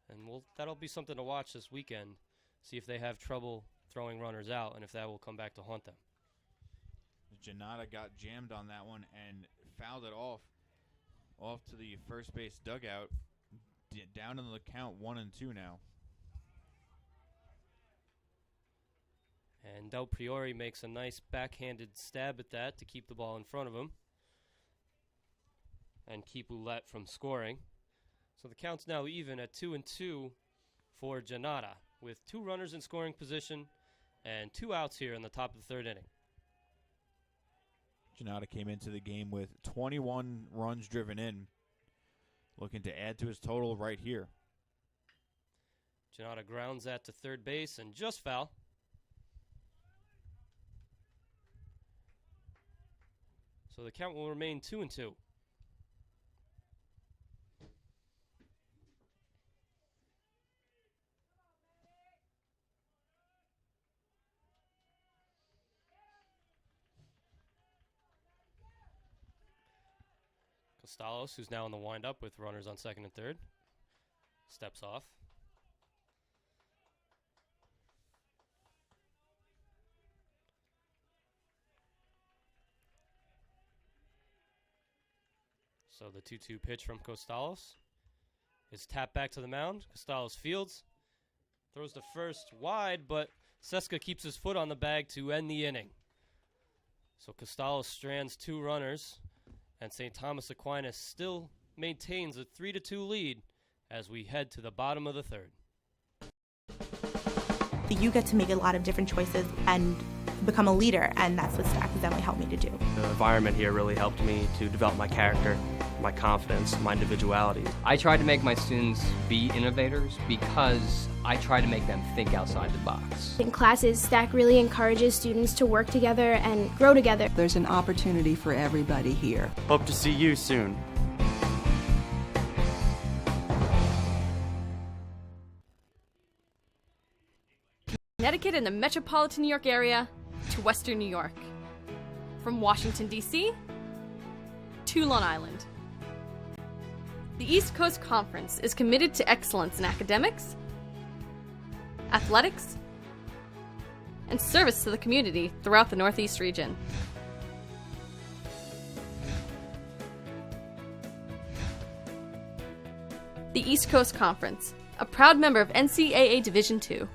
A: And that'll be something to watch this weekend, see if they have trouble throwing runners out and if that will come back to haunt them.
B: Janata got jammed on that one and fouled it off to the first base dugout. Down in the count, 1-2 now.
A: And Del Priore makes a nice backhanded stab at that to keep the ball in front of him and keep Ouellette from scoring. So the count's now even at 2-2 for Janata with 2 runners in scoring position and 2 outs here in the top of the 3rd inning.
B: Janata came into the game with 21 runs driven in, looking to add to his total right here.
A: Janata grounds that to third base and just foul. So the count will remain 2-2. Costalos, who's now in the windup with runners on second and third, steps off. So the 2-2 pitch from Costalos is tapped back to the mound. Costalos fields, throws to first wide, but Seska keeps his foot on the bag to end the inning. So Costalos strands 2 runners, and St. Thomas Aquinas still maintains a 3-2 lead as we head to the bottom of the 3rd.
D: You get to make a lot of different choices and become a leader, and that's what Stack Assembly helped me to do.
E: The environment here really helped me to develop my character, my confidence, my individuality.
F: I try to make my students be innovators because I try to make them think outside the box.
G: In classes, Stack really encourages students to work together and grow together.
H: There's an opportunity for everybody here.
E: Hope to see you soon.
C: Connecticut and the metropolitan New York area to Western New York. From Washington, D.C. to Long Island. The East Coast Conference is committed to excellence in academics, athletics, and service to the community throughout the Northeast region. The East Coast Conference, a proud member of NCAA Division II.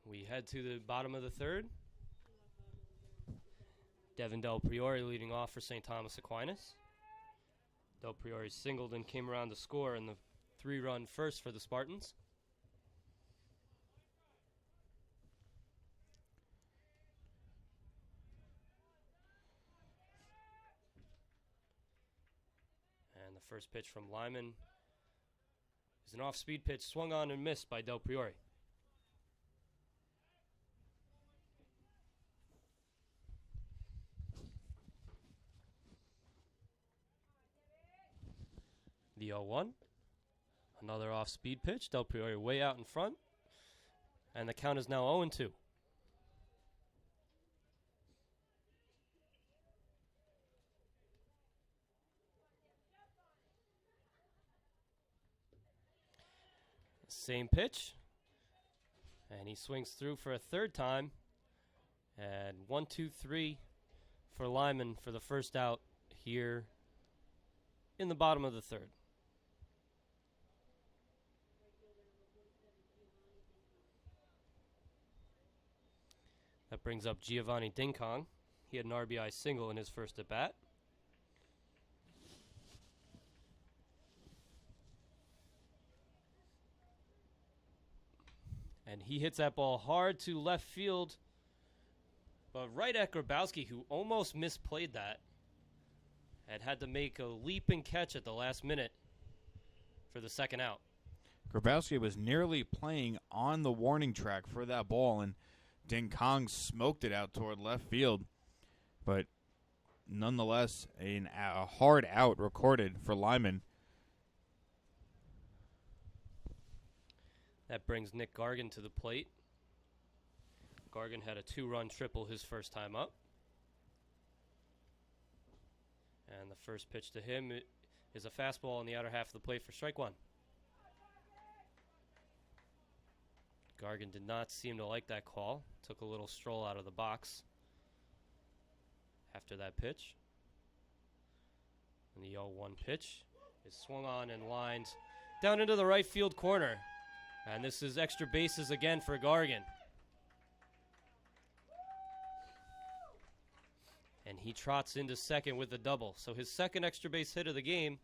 A: We head to the bottom of the 3rd. Devin Del Priore leading off for St. Thomas Aquinas. Del Priore singled and came around to score in the 3-run first for the Spartans. And the first pitch from Lyman is an off-speed pitch swung on and missed by Del Priore. The 0-1. Another off-speed pitch. Del Priore way out in front. And the count is now 0-2. Same pitch. And he swings through for a third time. And 1-2-3 for Lyman for the first out here in the bottom of the third. That brings up Giovanni Dinkong. He had an RBI single in his first at-bat. And he hits that ball hard to left field. But right at Grabowski, who almost misplayed that, and had to make a leaping catch at the last minute for the second out.
B: Grabowski was nearly playing on the warning track for that ball, and Ding Kong smoked it out toward left field. But nonetheless, a hard out recorded for Lyman.
A: That brings Nick Gargan to the plate. Gargan had a 2-run triple his first time up. And the first pitch to him is a fastball on the outer half of the plate for strike one. Gargan did not seem to like that call. Took a little stroll out of the box after that pitch. And the 0-1 pitch is swung on and lined down into the right field corner. And this is extra bases again for Gargan. And he trots into second with a double. So his second extra base hit of the game.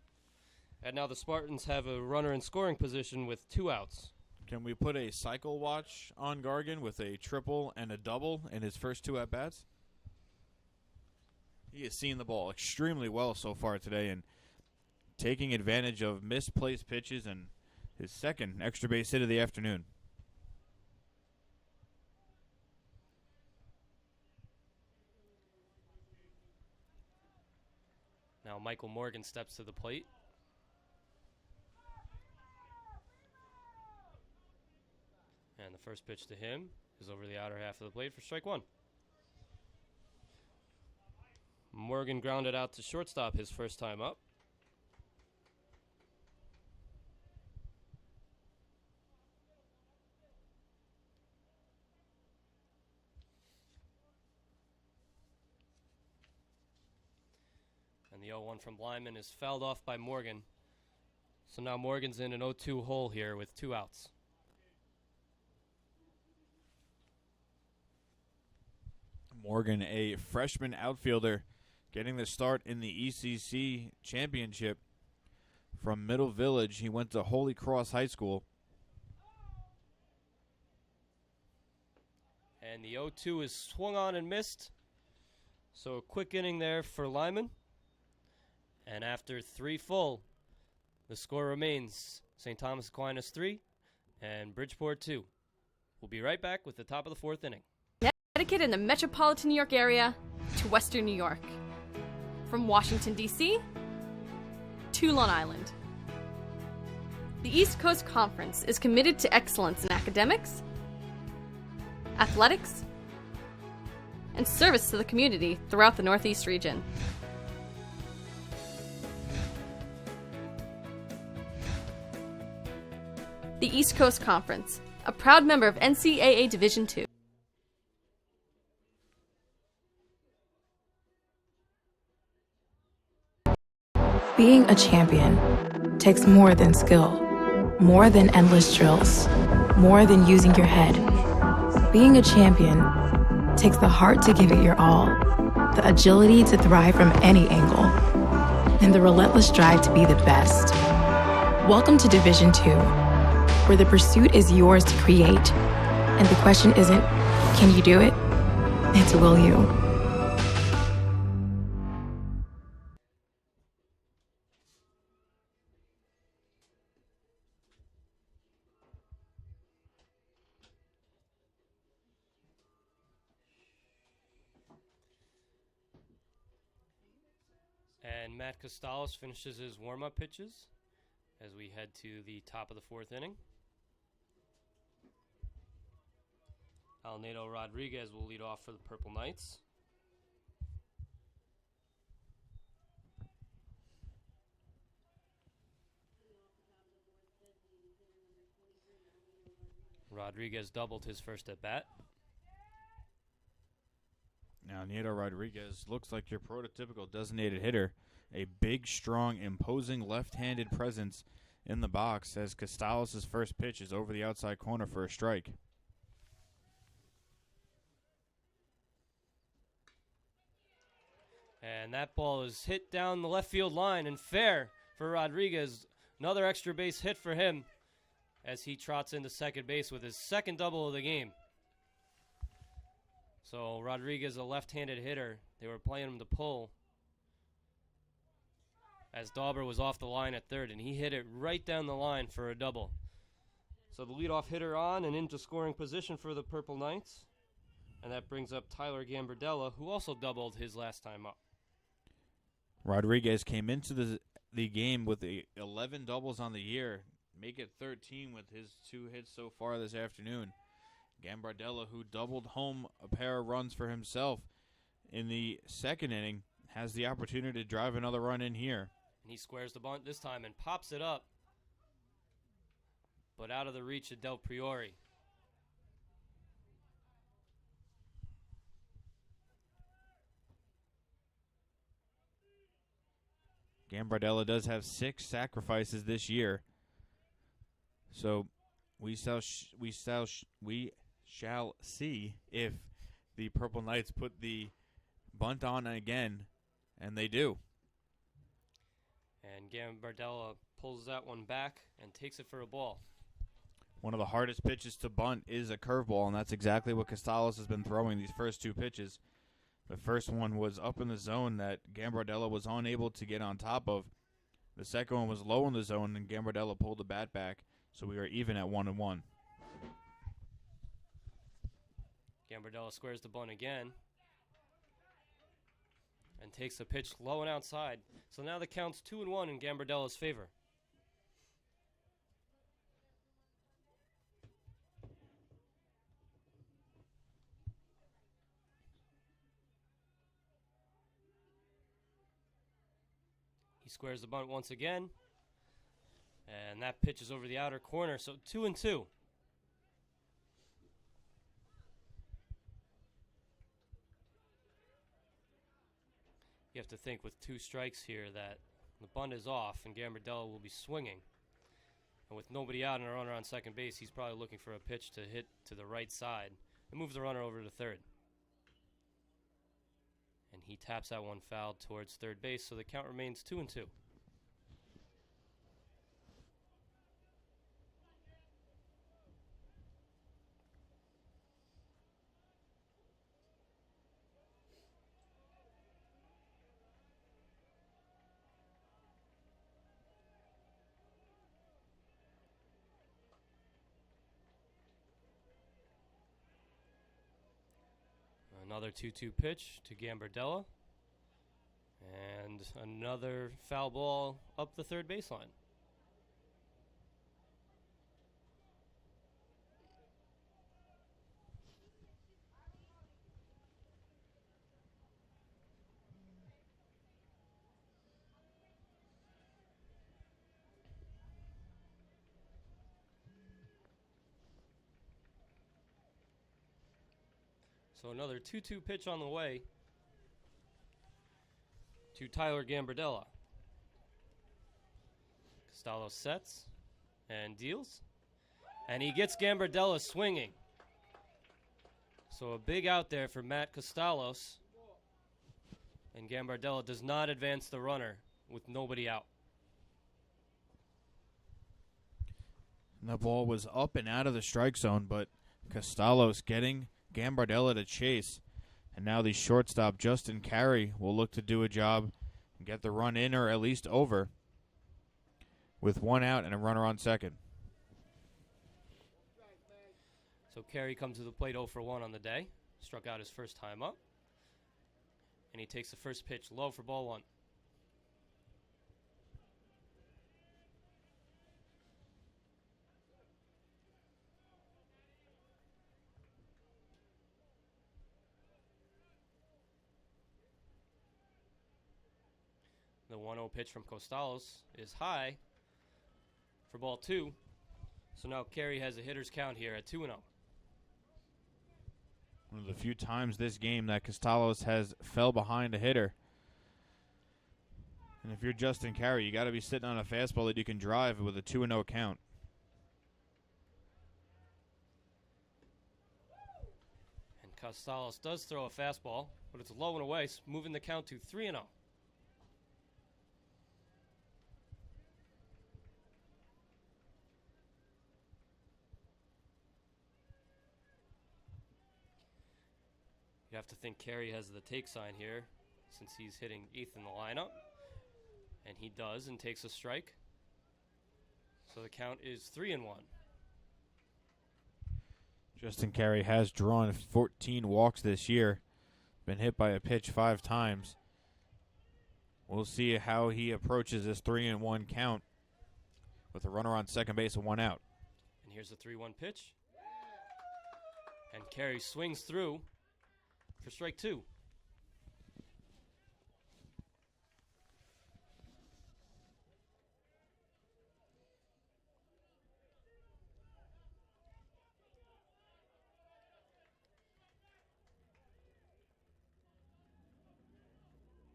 A: And now the Spartans have a runner in scoring position with 2 outs.
B: Can we put a cycle watch on Gargan with a triple and a double in his first 2 at-bats? He has seen the ball extremely well so far today and taking advantage of misplaced pitches and his second extra base hit of the afternoon.
A: Now Michael Morgan steps to the plate. And the first pitch to him is over the outer half of the plate for strike one. Morgan grounded out to shortstop his first time up. And the 0-1 from Lyman is fouled off by Morgan. So now Morgan's in an 0-2 hole here with 2 outs.
B: Morgan, a freshman outfielder, getting the start in the ECC championship from Middle Village. He went to Holy Cross High School.
A: And the 0-2 is swung on and missed. So a quick inning there for Lyman. And after 3 full, the score remains St. Thomas Aquinas 3 and Bridgeport 2. We'll be right back with the top of the 4th inning.
C: Connecticut and the metropolitan New York area to Western New York. From Washington, D.C. to Long Island. The East Coast Conference is committed to excellence in academics, athletics, and service to the community throughout the Northeast region. The East Coast Conference, a proud member of NCAA Division II.
I: Being a champion takes more than skill, more than endless drills, more than using your head. Being a champion takes the heart to give it your all, the agility to thrive from any angle, and the relentless drive to be the best. Welcome to Division 2, where the pursuit is yours to create. And the question isn't, can you do it? It's will you?
A: And Matt Costalos finishes his warm-up pitches as we head to the top of the fourth inning. Alnado Rodriguez will lead off for the Purple Knights. Rodriguez doubled his first at bat.
B: Now, Nieto Rodriguez looks like your prototypical designated hitter. A big, strong, imposing left-handed presence in the box as Costalos' first pitch is over the outside corner for a strike.
A: And that ball is hit down the left field line and fair for Rodriguez. Another extra base hit for him as he trots into second base with his second double of the game. So Rodriguez, a left-handed hitter, they were playing him to pull as Dauber was off the line at third, and he hit it right down the line for a double. So the leadoff hitter on and into scoring position for the Purple Knights. And that brings up Tyler Gambardella, who also doubled his last time up.
B: Rodriguez came into the game with 11 doubles on the year, make it 13 with his 2 hits so far this afternoon. Gambardella, who doubled home a pair of runs for himself in the second inning, has the opportunity to drive another run in here.
A: And he squares the bunt this time and pops it up, but out of the reach of Del Priori.
B: Gambardella does have 6 sacrifices this year, so we shall see if the Purple Knights put the bunt on again, and they do.
A: And Gambardella pulls that one back and takes it for a ball.
B: One of the hardest pitches to bunt is a curveball, and that's exactly what Costalos has been throwing these first 2 pitches. The first one was up in the zone that Gambardella was unable to get on top of. The second one was low in the zone, and Gambardella pulled the bat back, so we are even at 1-1.
A: Gambardella squares the bunt again and takes the pitch low and outside. So now the count's 2-1 in Gambardella's favor. He squares the bunt once again, and that pitch is over the outer corner, so 2-2. You have to think with 2 strikes here that the bunt is off and Gambardella will be swinging. And with nobody out and a runner on second base, he's probably looking for a pitch to hit to the right side and move the runner over to third. And he taps that one foul towards third base, so the count remains 2-2. Another 2-2 pitch to Gambardella. And another foul ball up the third baseline. So another 2-2 pitch on the way to Tyler Gambardella. Costalos sets and deals. And he gets Gambardella swinging. So a big out there for Matt Costalos. And Gambardella does not advance the runner with nobody out.
B: And the ball was up and out of the strike zone, but Costalos getting Gambardella to chase. And now the shortstop, Justin Carey, will look to do a job and get the run in or at least over with one out and a runner on second.
A: So Carey comes to the plate 0 for 1 on the day. Struck out his first time up. And he takes the first pitch low for ball 1. The 1-0 pitch from Costalos is high for ball 2. So now Carey has a hitter's count here at 2-0.
B: One of the few times this game that Costalos has fell behind a hitter. And if you're Justin Carey, you got to be sitting on a fastball that you can drive with a 2-0 count.
A: And Costalos does throw a fastball, but it's low and away, moving the count to 3-0. You have to think Carey has the take sign here since he's hitting 8th in the lineup. And he does and takes a strike. So the count is 3-1.
B: Justin Carey has drawn 14 walks this year. Been hit by a pitch 5 times. We'll see how he approaches this 3-1 count with a runner on second base and 1 out.
A: And here's the 3-1 pitch. And Carey swings through for strike 2.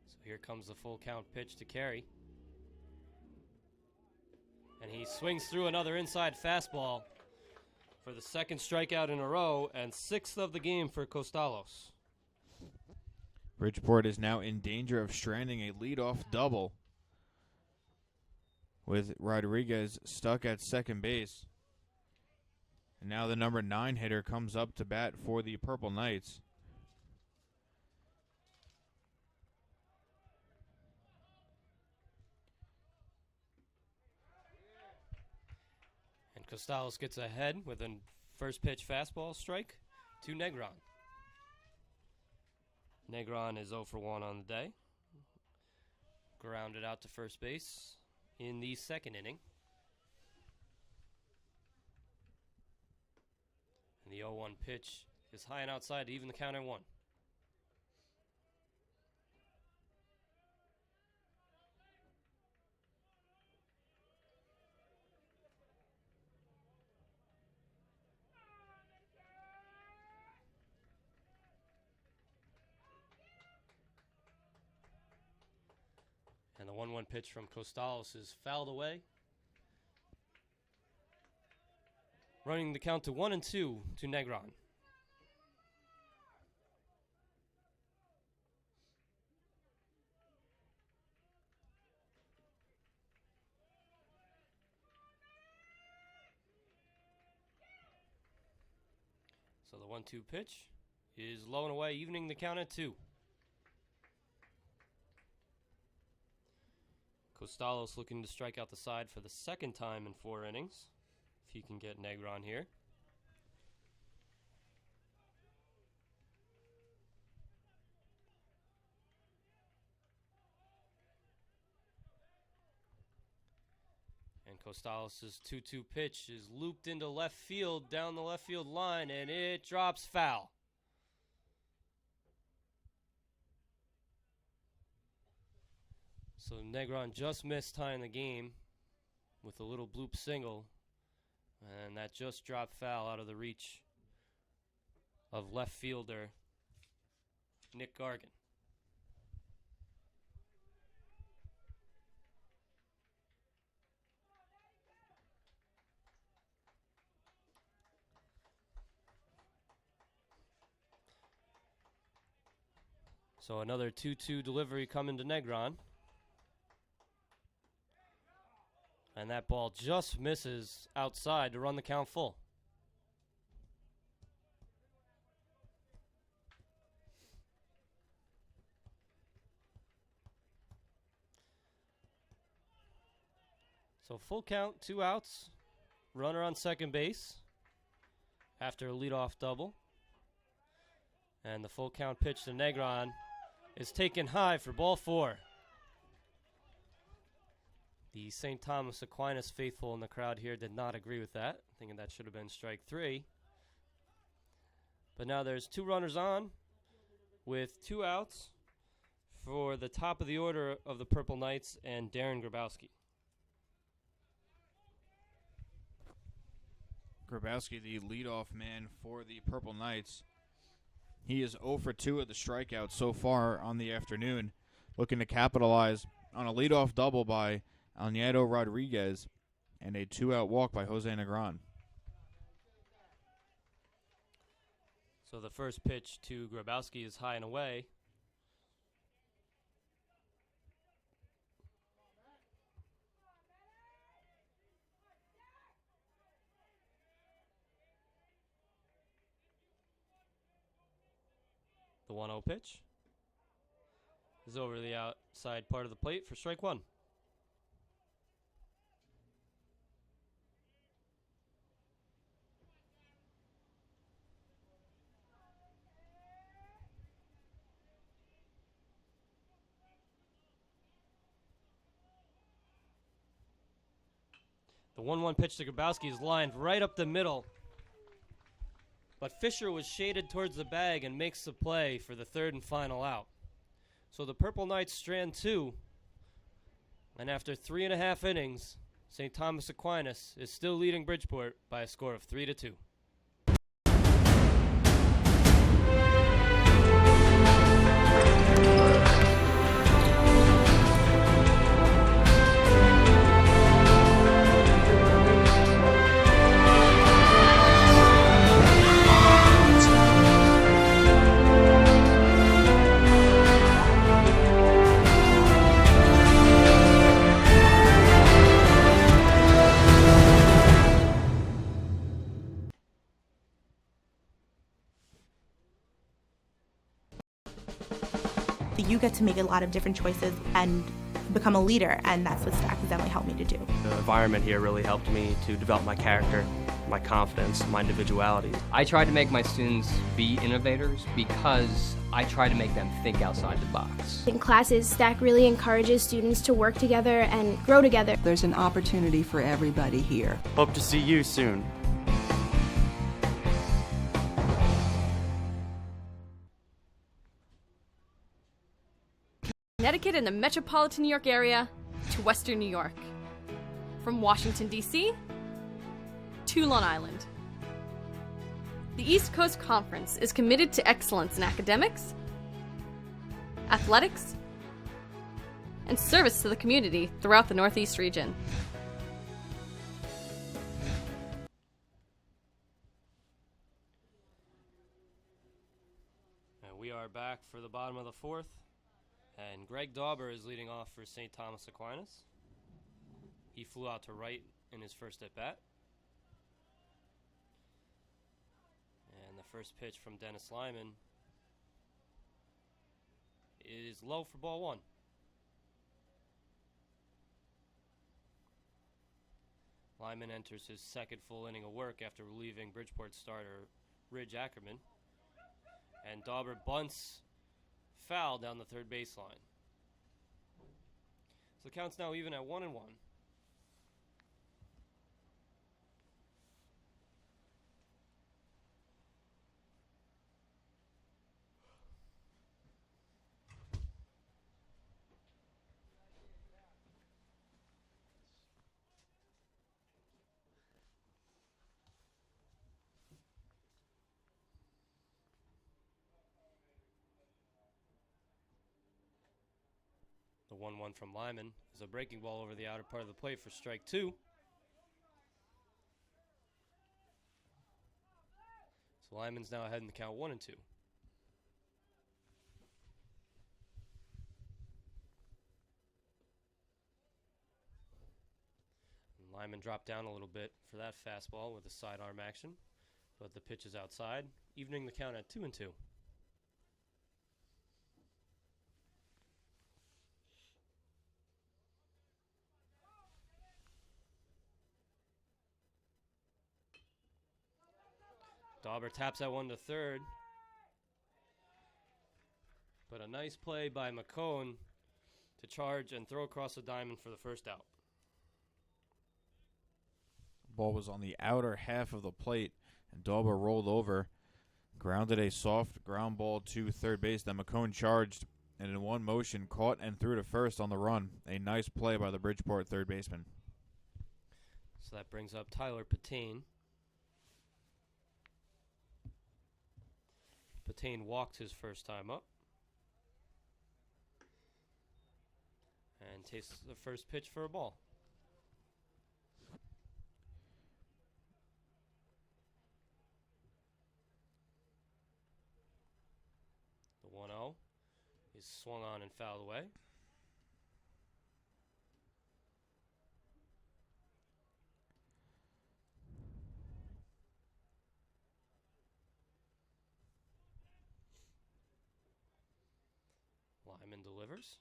A: So here comes the full count pitch to Carey. And he swings through another inside fastball for the second strikeout in a row and 6th of the game for Costalos.
B: Bridgeport is now in danger of stranding a leadoff double with Rodriguez stuck at second base. And now the number 9 hitter comes up to bat for the Purple Knights.
A: And Costalos gets ahead with a first pitch fastball strike to Negron. Negron is 0 for 1 on the day. Grounded out to first base in the second inning. And the 0-1 pitch is high and outside to even the count at 1. And the 1-1 pitch from Costalos is fouled away. Running the count to 1-2 to Negron. So the 1-2 pitch is low and away, evening the count at 2. Costalos looking to strike out the side for the second time in 4 innings. If he can get Negron here. And Costalos' 2-2 pitch is looped into left field, down the left field line, and it drops foul. So Negron just missed tying the game with a little bloop single, and that just dropped foul out of the reach of left fielder Nick Gargan. So another 2-2 delivery coming to Negron. And that ball just misses outside to run the count full. So full count, 2 outs. Runner on second base after a leadoff double. And the full count pitch to Negron is taken high for ball 4. The St. Thomas Aquinas faithful in the crowd here did not agree with that, thinking that should have been strike 3. But now there's 2 runners on with 2 outs for the top of the order of the Purple Knights and Darren Grabowski.
B: Grabowski, the leadoff man for the Purple Knights. He is 0 for 2 at the strikeout so far on the afternoon, looking to capitalize on a leadoff double by Alniedo Rodriguez and a 2-out walk by Jose Negron.
A: So the first pitch to Grabowski is high and away. The 1-0 pitch is over the outside part of the plate for strike 1. The 1-1 pitch to Grabowski is lined right up the middle. But Fisher was shaded towards the bag and makes the play for the third and final out. So the Purple Knights strand 2. And after 3.5 innings, St. Thomas Aquinas is still leading Bridgeport by a score of 3-2.
D: You get to make a lot of different choices and become a leader, and that's what STAC has definitely helped me to do.
E: The environment here really helped me to develop my character, my confidence, my individuality.
F: I try to make my students be innovators because I try to make them think outside the box.
G: In classes, STAC really encourages students to work together and grow together.
H: There's an opportunity for everybody here.
E: Hope to see you soon.
C: Connecticut and the metropolitan New York area to Western New York. From Washington, D.C. to Long Island. The East Coast Conference is committed to excellence in academics, athletics, and service to the community throughout the Northeast region.
A: And we are back for the bottom of the 4th. And Greg Dauber is leading off for St. Thomas Aquinas. He flew out to right in his first at-bat. And the first pitch from Dennis Lyman is low for ball 1. Lyman enters his second full inning of work after relieving Bridgeport starter Ridge Ackerman. And Dauber bunts foul down the third baseline. So the count's now even at 1-1. The 1-1 from Lyman is a breaking ball over the outer part of the plate for strike 2. So Lyman's now ahead in the count 1-2. And Lyman dropped down a little bit for that fastball with a sidearm action, but the pitch is outside, evening the count at 2-2. Dauber taps that one to third. But a nice play by McCone to charge and throw across the diamond for the first out.
B: Ball was on the outer half of the plate, and Dauber rolled over, grounded a soft ground ball to third base. Then McCone charged, and in one motion caught and threw to first on the run. A nice play by the Bridgeport third baseman.
A: So that brings up Tyler Patane. Patane walked his first time up. And takes the first pitch for a ball. The 1-0 is swung on and fouled away. Lyman delivers.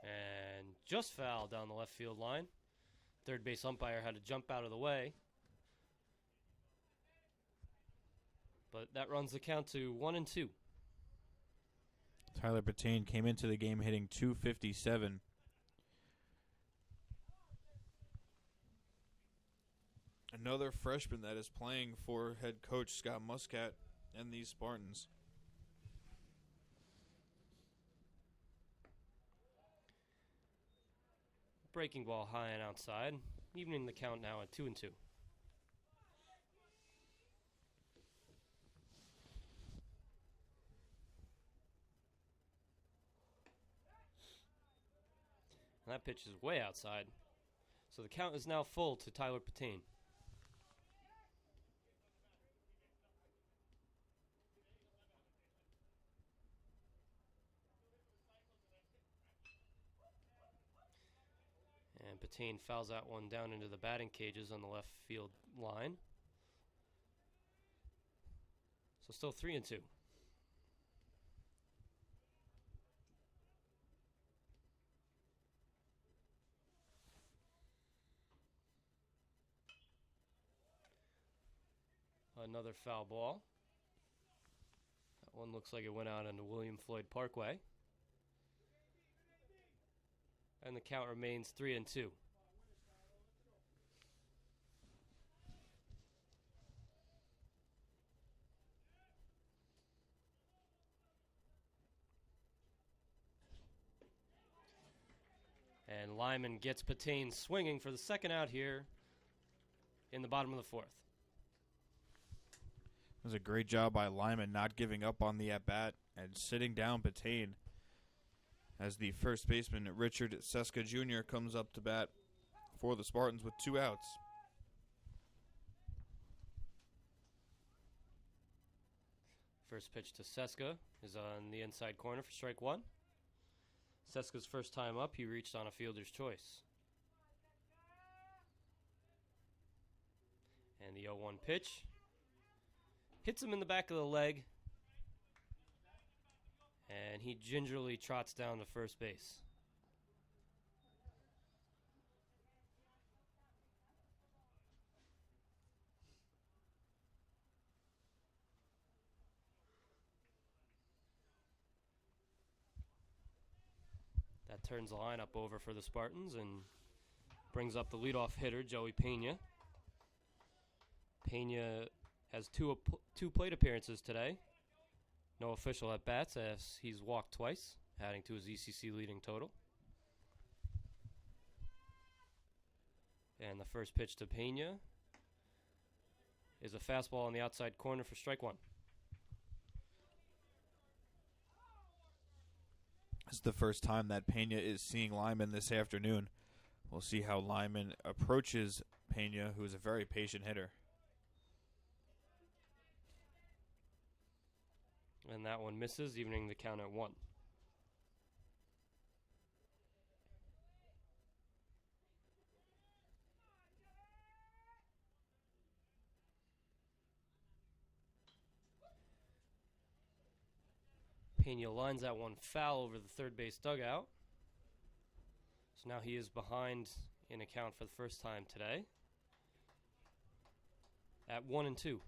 A: And just fouled down the left field line. Third base umpire had to jump out of the way. But that runs the count to 1-2.
B: Tyler Patane came into the game hitting .257. Another freshman that is playing for head coach Scott Muscat and these Spartans.
A: Breaking ball high and outside, evening the count now at 2-2. And that pitch is way outside. So the count is now full to Tyler Patane. And Patane fouls that one down into the batting cages on the left field line. So still 3-2. Another foul ball. That one looks like it went out into William Floyd Parkway. And the count remains 3-2. And Lyman gets Patane swinging for the second out here in the bottom of the fourth.
B: It was a great job by Lyman not giving up on the at-bat and sitting down Patane as the first baseman, Richard Seska Jr., comes up to bat for the Spartans with 2 outs.
A: First pitch to Seska is on the inside corner for strike one. Seska's first time up, he reached on a fielder's choice. And the 0-1 pitch hits him in the back of the leg. And he gingerly trots down to first base. That turns the lineup over for the Spartans and brings up the leadoff hitter, Joey Pena. Pena has two plate appearances today. No official at-bats as he's walked twice, adding to his ECC leading total. And the first pitch to Pena is a fastball on the outside corner for strike one.
B: This is the first time that Pena is seeing Lyman this afternoon. We'll see how Lyman approaches Pena, who is a very patient hitter.
A: And that one misses, evening the count at 1. Pena lines that one foul over the third base dugout. So now he is behind in a count for the first time today at 1-2.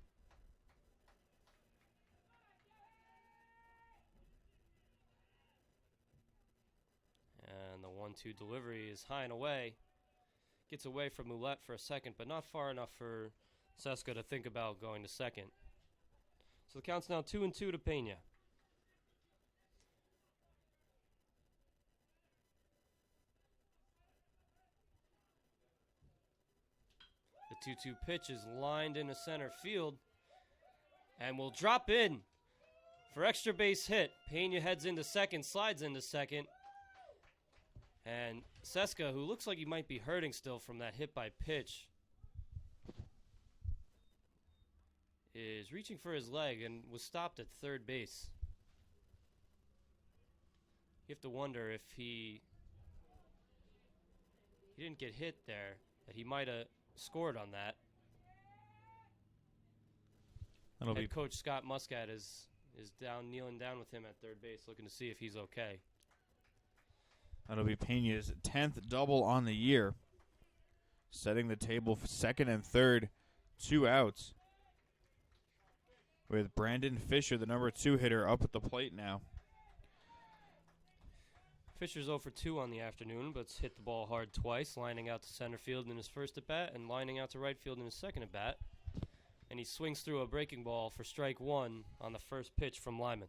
A: And the 1-2 delivery is high and away. Gets away from Moulette for a second, but not far enough for Seska to think about going to second. So the count's now 2-2 to Pena. The 2-2 pitch is lined into center field and will drop in for extra base hit. Pena heads into second, slides into second. And Seska, who looks like he might be hurting still from that hit by pitch, is reaching for his leg and was stopped at third base. You have to wonder if he didn't get hit there, that he might have scored on that. Head coach Scott Muscat is down, kneeling down with him at third base, looking to see if he's okay.
B: That'll be Pena's 10th double on the year, setting the table for second and third, 2 outs, with Brandon Fisher, the number 2 hitter, up at the plate now.
A: Fisher's 0 for 2 on the afternoon, but's hit the ball hard twice, lining out to center field in his first at-bat and lining out to right field in his second at-bat. And he swings through a breaking ball for strike 1 on the first pitch from Lyman.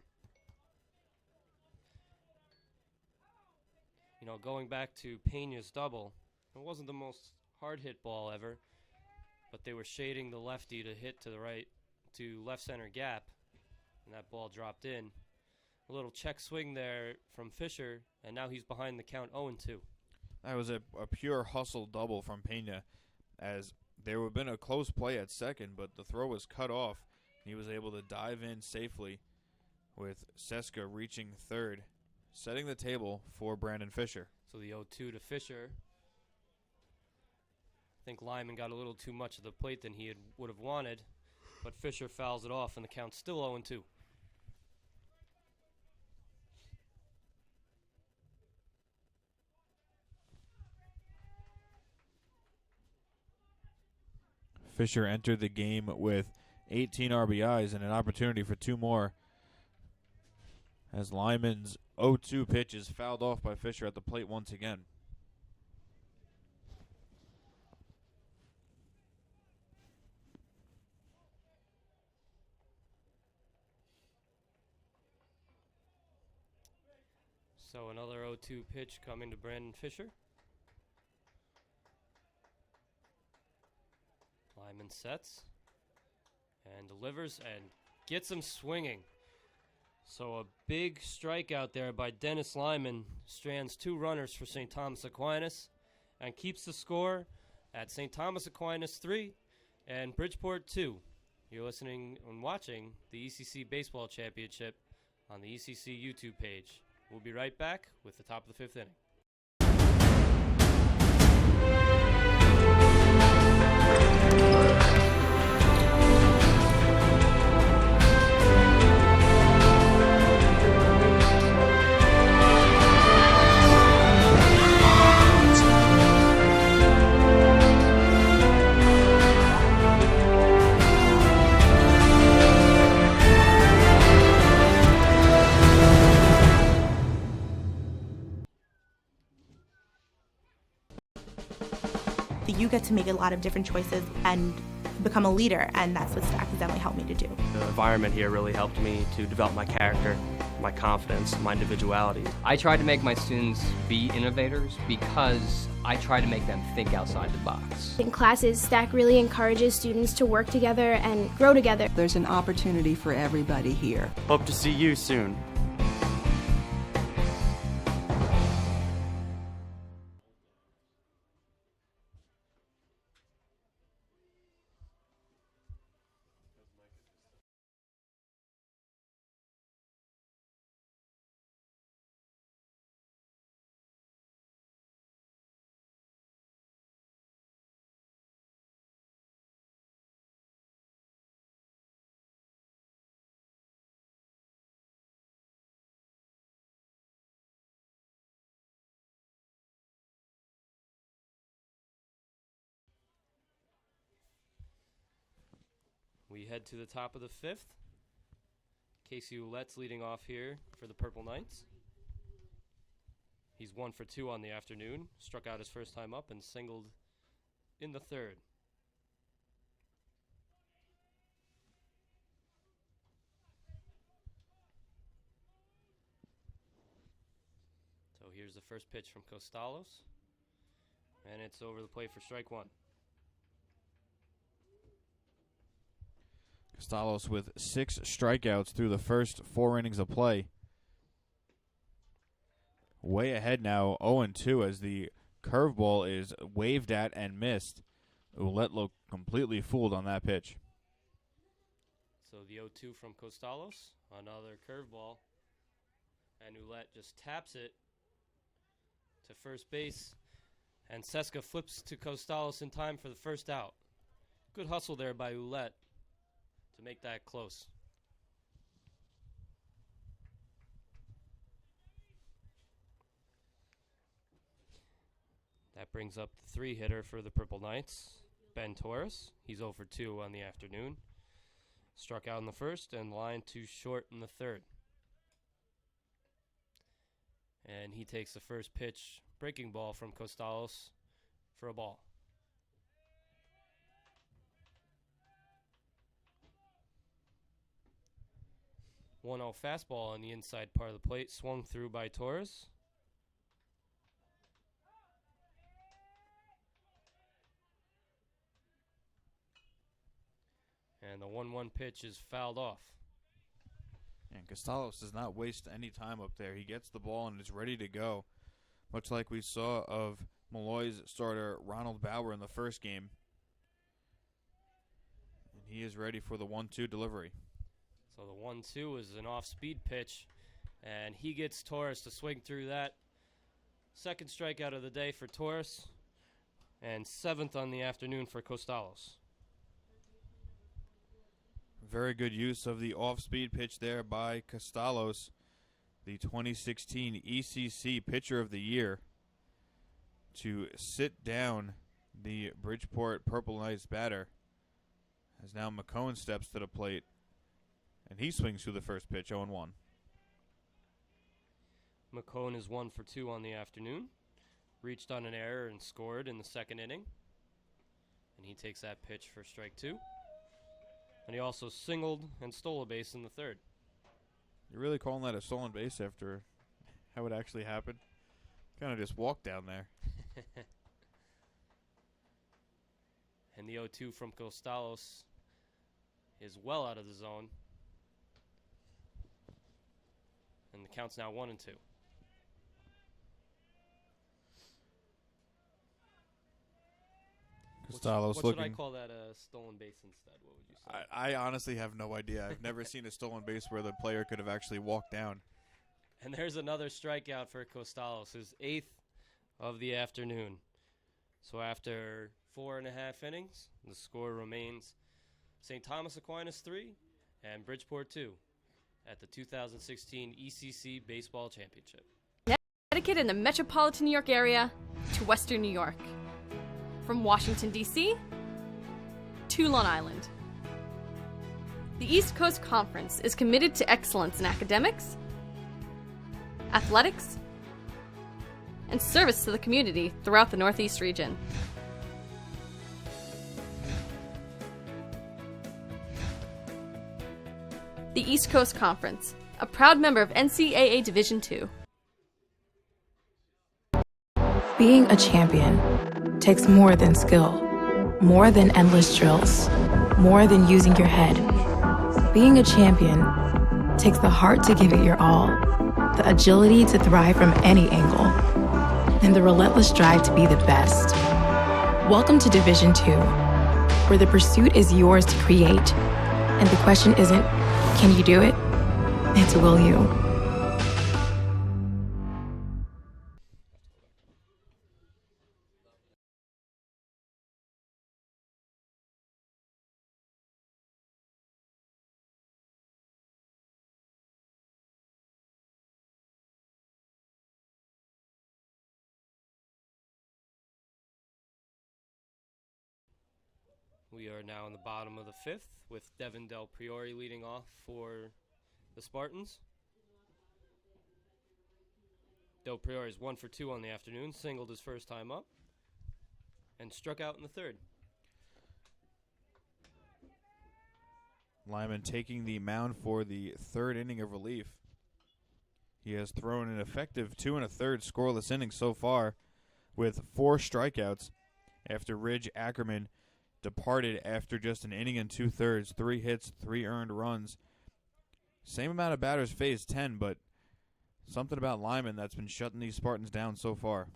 A: You know, going back to Pena's double, it wasn't the most hard-hit ball ever, but they were shading the lefty to hit to the right, to left center gap, and that ball dropped in. A little check swing there from Fisher, and now he's behind the count 0-2.
B: That was a pure hustle double from Pena, as there would have been a close play at second, but the throw was cut off. He was able to dive in safely with Seska reaching third, setting the table for Brandon Fisher.
A: So the 0-2 to Fisher. I think Lyman got a little too much of the plate than he would have wanted, but Fisher fouls it off, and the count's still 0-2.
B: Fisher entered the game with 18 RBIs and an opportunity for 2 more, as Lyman's 0-2 pitch is fouled off by Fisher at the plate once again.
A: So another 0-2 pitch coming to Brandon Fisher. Lyman sets and delivers and gets him swinging. So a big strikeout there by Dennis Lyman strands 2 runners for St. Thomas Aquinas and keeps the score at St. Thomas Aquinas 3 and Bridgeport 2. You're listening and watching the ECC Baseball Championship on the ECC YouTube page. We'll be right back with the top of the 5th inning.
D: You get to make a lot of different choices and become a leader, and that's what STAC has definitely helped me to do.
E: The environment here really helped me to develop my character, my confidence, my individuality.
F: I try to make my students be innovators because I try to make them think outside the box.
G: In classes, STAC really encourages students to work together and grow together.
H: There's an opportunity for everybody here.
E: Hope to see you soon.
A: We head to the top of the 5th. Casey Ouellette's leading off here for the Purple Knights. He's 1 for 2 on the afternoon. Struck out his first time up and singled in the 3rd. So here's the first pitch from Costalos. And it's over the plate for strike 1.
B: Costalos with 6 strikeouts through the first 4 innings of play. Way ahead now, 0-2 as the curveball is waved at and missed. Ouellette looked completely fooled on that pitch.
A: So the 0-2 from Costalos, another curveball. And Ouellette just taps it to first base. And Seska flips to Costalos in time for the first out. Good hustle there by Ouellette to make that close. That brings up the 3-hitter for the Purple Knights, Ben Torres. He's 0 for 2 on the afternoon. Struck out in the 1st and lined too short in the 3rd. And he takes the first pitch, breaking ball from Costalos for a ball. 1-0 fastball on the inside part of the plate, swung through by Torres. And the 1-1 pitch is fouled off.
B: And Costalos does not waste any time up there. He gets the ball and is ready to go, much like we saw of Malloy's starter Ronald Bauer in the first game. And he is ready for the 1-2 delivery.
A: So the 1-2 is an off-speed pitch, and he gets Torres to swing through that. Second strikeout of the day for Torres, and 7th on the afternoon for Costalos.
B: Very good use of the off-speed pitch there by Costalos, the 2016 ECC Pitcher of the Year, to sit down the Bridgeport Purple Knights batter. As now McCone steps to the plate, and he swings through the first pitch, 0-1.
A: McCone is 1 for 2 on the afternoon. Reached on an error and scored in the 2nd inning. And he takes that pitch for strike 2. And he also singled and stole a base in the 3rd.
B: You're really calling that a stolen base after how it actually happened? Kind of just walked down there.
A: And the 0-2 from Costalos is well out of the zone. And the count's now 1-2.
B: Costalos
A: what
B: looking.
A: should I call that a stolen base instead? What would you say?
B: I honestly have no idea. I've never seen a stolen base where the player could have actually walked down.
A: And there's another strikeout for Costalos, his 8th of the afternoon. So after 4.5 innings, the score remains St. Thomas Aquinas 3 and Bridgeport 2 at the 2016 ECC Baseball Championship.
C: Connecticut and the metropolitan New York area to Western New York. From Washington, D.C. to Long Island. The East Coast Conference is committed to excellence in academics, athletics, and service to the community throughout the Northeast region. The East Coast Conference, a proud member of NCAA Division II.
I: Being a champion takes more than skill, more than endless drills, more than using your head. Being a champion takes the heart to give it your all, the agility to thrive from any angle, and the relentless drive to be the best. Welcome to Division II, where the pursuit is yours to create, and the question isn't, can you do it? It's will you?
A: We are now in the bottom of the 5th with Devin Del Priore leading off for the Spartans. Del Priore is 1 for 2 on the afternoon, singled his first time up, and struck out in the 3rd.
B: Lyman taking the mound for the 3rd inning of relief. He has thrown an effective 2 1/3 scoreless innings so far with 4 strikeouts after Ridge Ackerman departed after just an inning and 2/3, 3 hits, 3 earned runs. Same amount of batters faced, 10, but something about Lyman that's been shutting these Spartans down so far.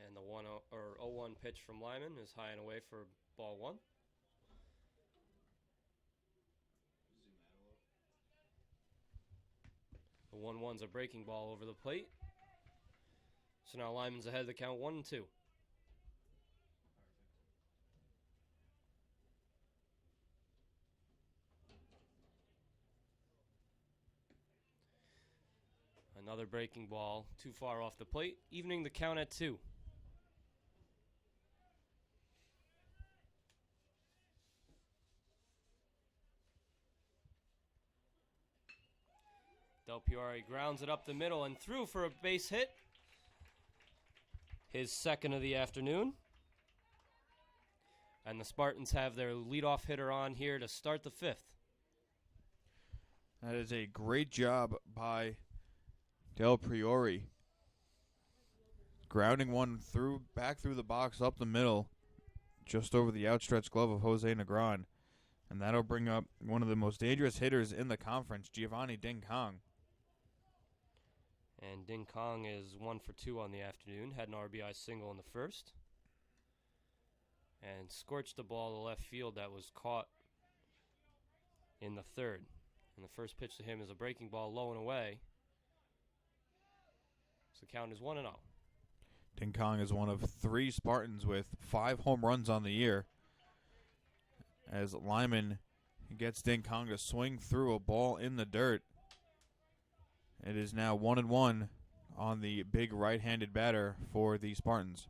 A: And the 0-1 pitch from Lyman is high and away for ball 1. The 1-1's a breaking ball over the plate. So now Lyman's ahead of the count 1-2. Another breaking ball too far off the plate, evening the count at 2. Del Priore grounds it up the middle and through for a base hit. His 2nd of the afternoon. And the Spartans have their leadoff hitter on here to start the 5th.
B: That is a great job by Del Priore. Grounding one back through the box up the middle, just over the outstretched glove of Jose Negron. And that'll bring up one of the most dangerous hitters in the conference, Giovanni Ding Kong.
A: And Ding Kong is 1 for 2 on the afternoon. Had an RBI single in the 1st. And scorched the ball to left field that was caught in the 3rd. And the first pitch to him is a breaking ball low and away. So the count is 1-0.
B: Ding Kong is one of 3 Spartans with 5 home runs on the year. As Lyman gets Ding Kong to swing through a ball in the dirt. It is now 1-1 on the big right-handed batter for the Spartans.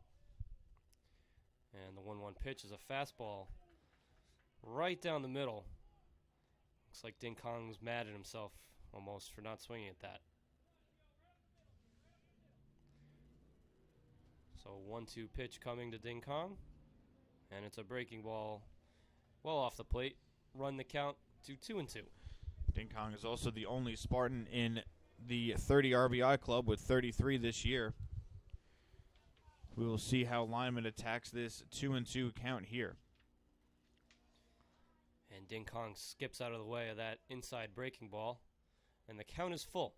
A: And the 1-1 pitch is a fastball right down the middle. Looks like Ding Kong's mad at himself almost for not swinging at that. So 1-2 pitch coming to Ding Kong. And it's a breaking ball well off the plate. Run the count to 2-2.
B: Ding Kong is also the only Spartan in the 30 RBI club with 33 this year. We will see how Lyman attacks this 2-2 count here.
A: And Ding Kong skips out of the way of that inside breaking ball. And the count is full.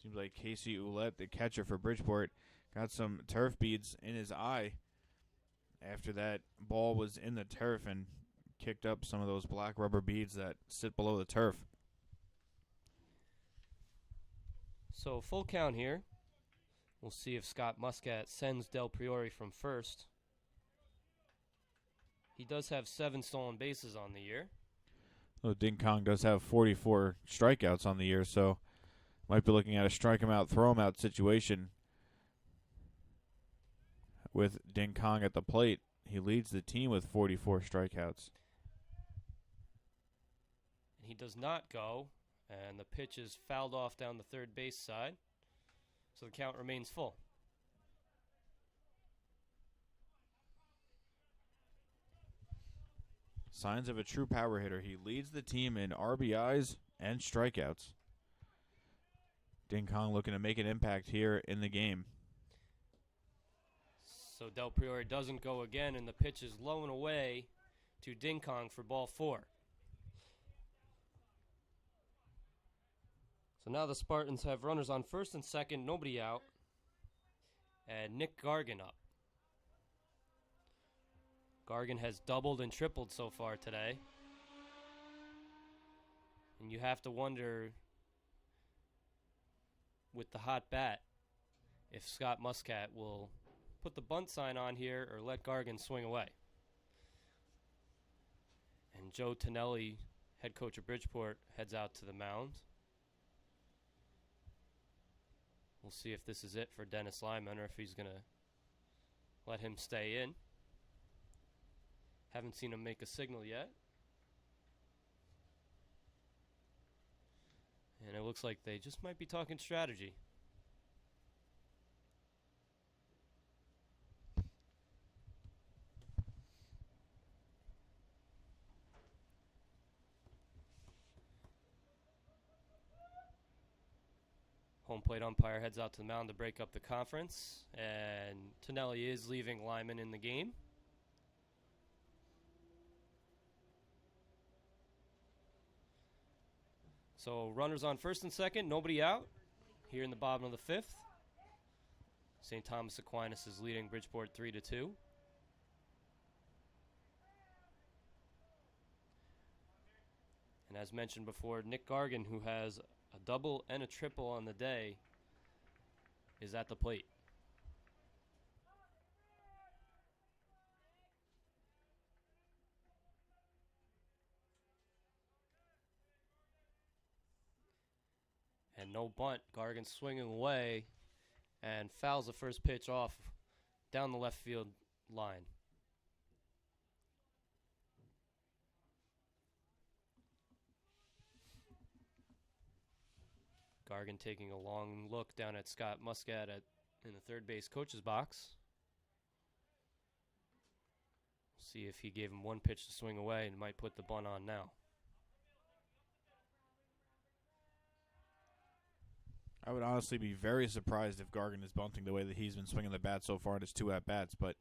B: Seems like Casey Ouellette, the catcher for Bridgeport, got some turf beads in his eye after that ball was in the turf and kicked up some of those black rubber beads that sit below the turf.
A: So full count here. We'll see if Scott Muscat sends Del Priore from first. He does have 7 stolen bases on the year.
B: Well, Ding Kong does have 44 strikeouts on the year, so might be looking at a strike him out, throw him out situation with Ding Kong at the plate. He leads the team with 44 strikeouts.
A: And he does not go, and the pitch is fouled off down the third base side, so the count remains full.
B: Signs of a true power hitter. He leads the team in RBIs and strikeouts. Ding Kong looking to make an impact here in the game.
A: So Del Priore doesn't go again, and the pitch is low and away to Ding Kong for ball 4. So now the Spartans have runners on first and second, nobody out, and Nick Gargan up. Gargan has doubled and tripled so far today. And you have to wonder, with the hot bat, if Scott Muscat will put the bunt sign on here or let Gargan swing away. And Joe Tonelli, head coach of Bridgeport, heads out to the mound. We'll see if this is it for Dennis Lyman or if he's going to let him stay in. Haven't seen him make a signal yet. And it looks like they just might be talking strategy. Home plate umpire heads out to the mound to break up the conference. And Tonelli is leaving Lyman in the game. So runners on first and second, nobody out. Here in the bottom of the fifth, St. Thomas Aquinas is leading Bridgeport 3-2. And as mentioned before, Nick Gargan, who has a double and a triple on the day, is at the plate. And no bunt. Gargan swinging away and fouls the first pitch off down the left field line. Gargan taking a long look down at Scott Muscat in the third base coach's box. See if he gave him one pitch to swing away and might put the bunt on now.
B: I would honestly be very surprised if Gargan is bunting the way that he's been swinging the bat so far in his 2 at-bats, but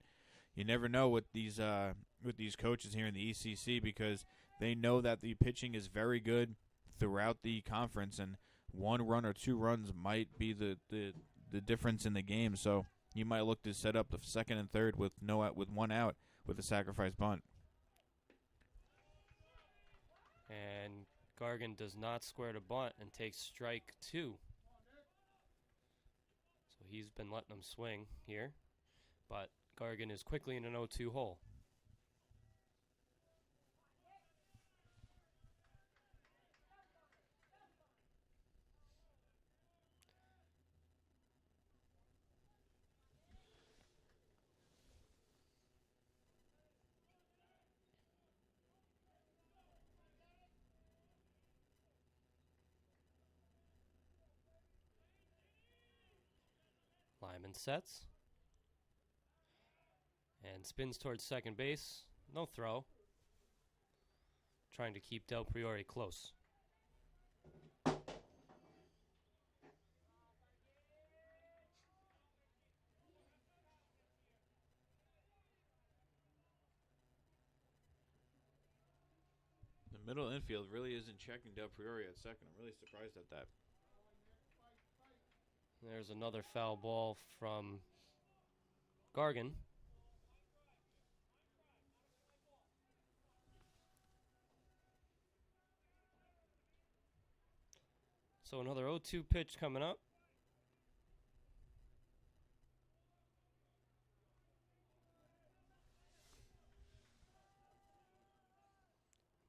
B: you never know with these coaches here in the ECC because they know that the pitching is very good throughout the conference, and 1 run or 2 runs might be the difference in the game. So you might look to set up the second and third with 1 out with a sacrifice bunt.
A: And Gargan does not square to bunt and takes strike 2. So he's been letting them swing here, but Gargan is quickly in an 0-2 hole. Lyman sets and spins towards second base. No throw. Trying to keep Del Priore close.
B: The middle infield really isn't checking Del Priore at second. I'm really surprised at that.
A: There's another foul ball from Gargan. So another 0-2 pitch coming up.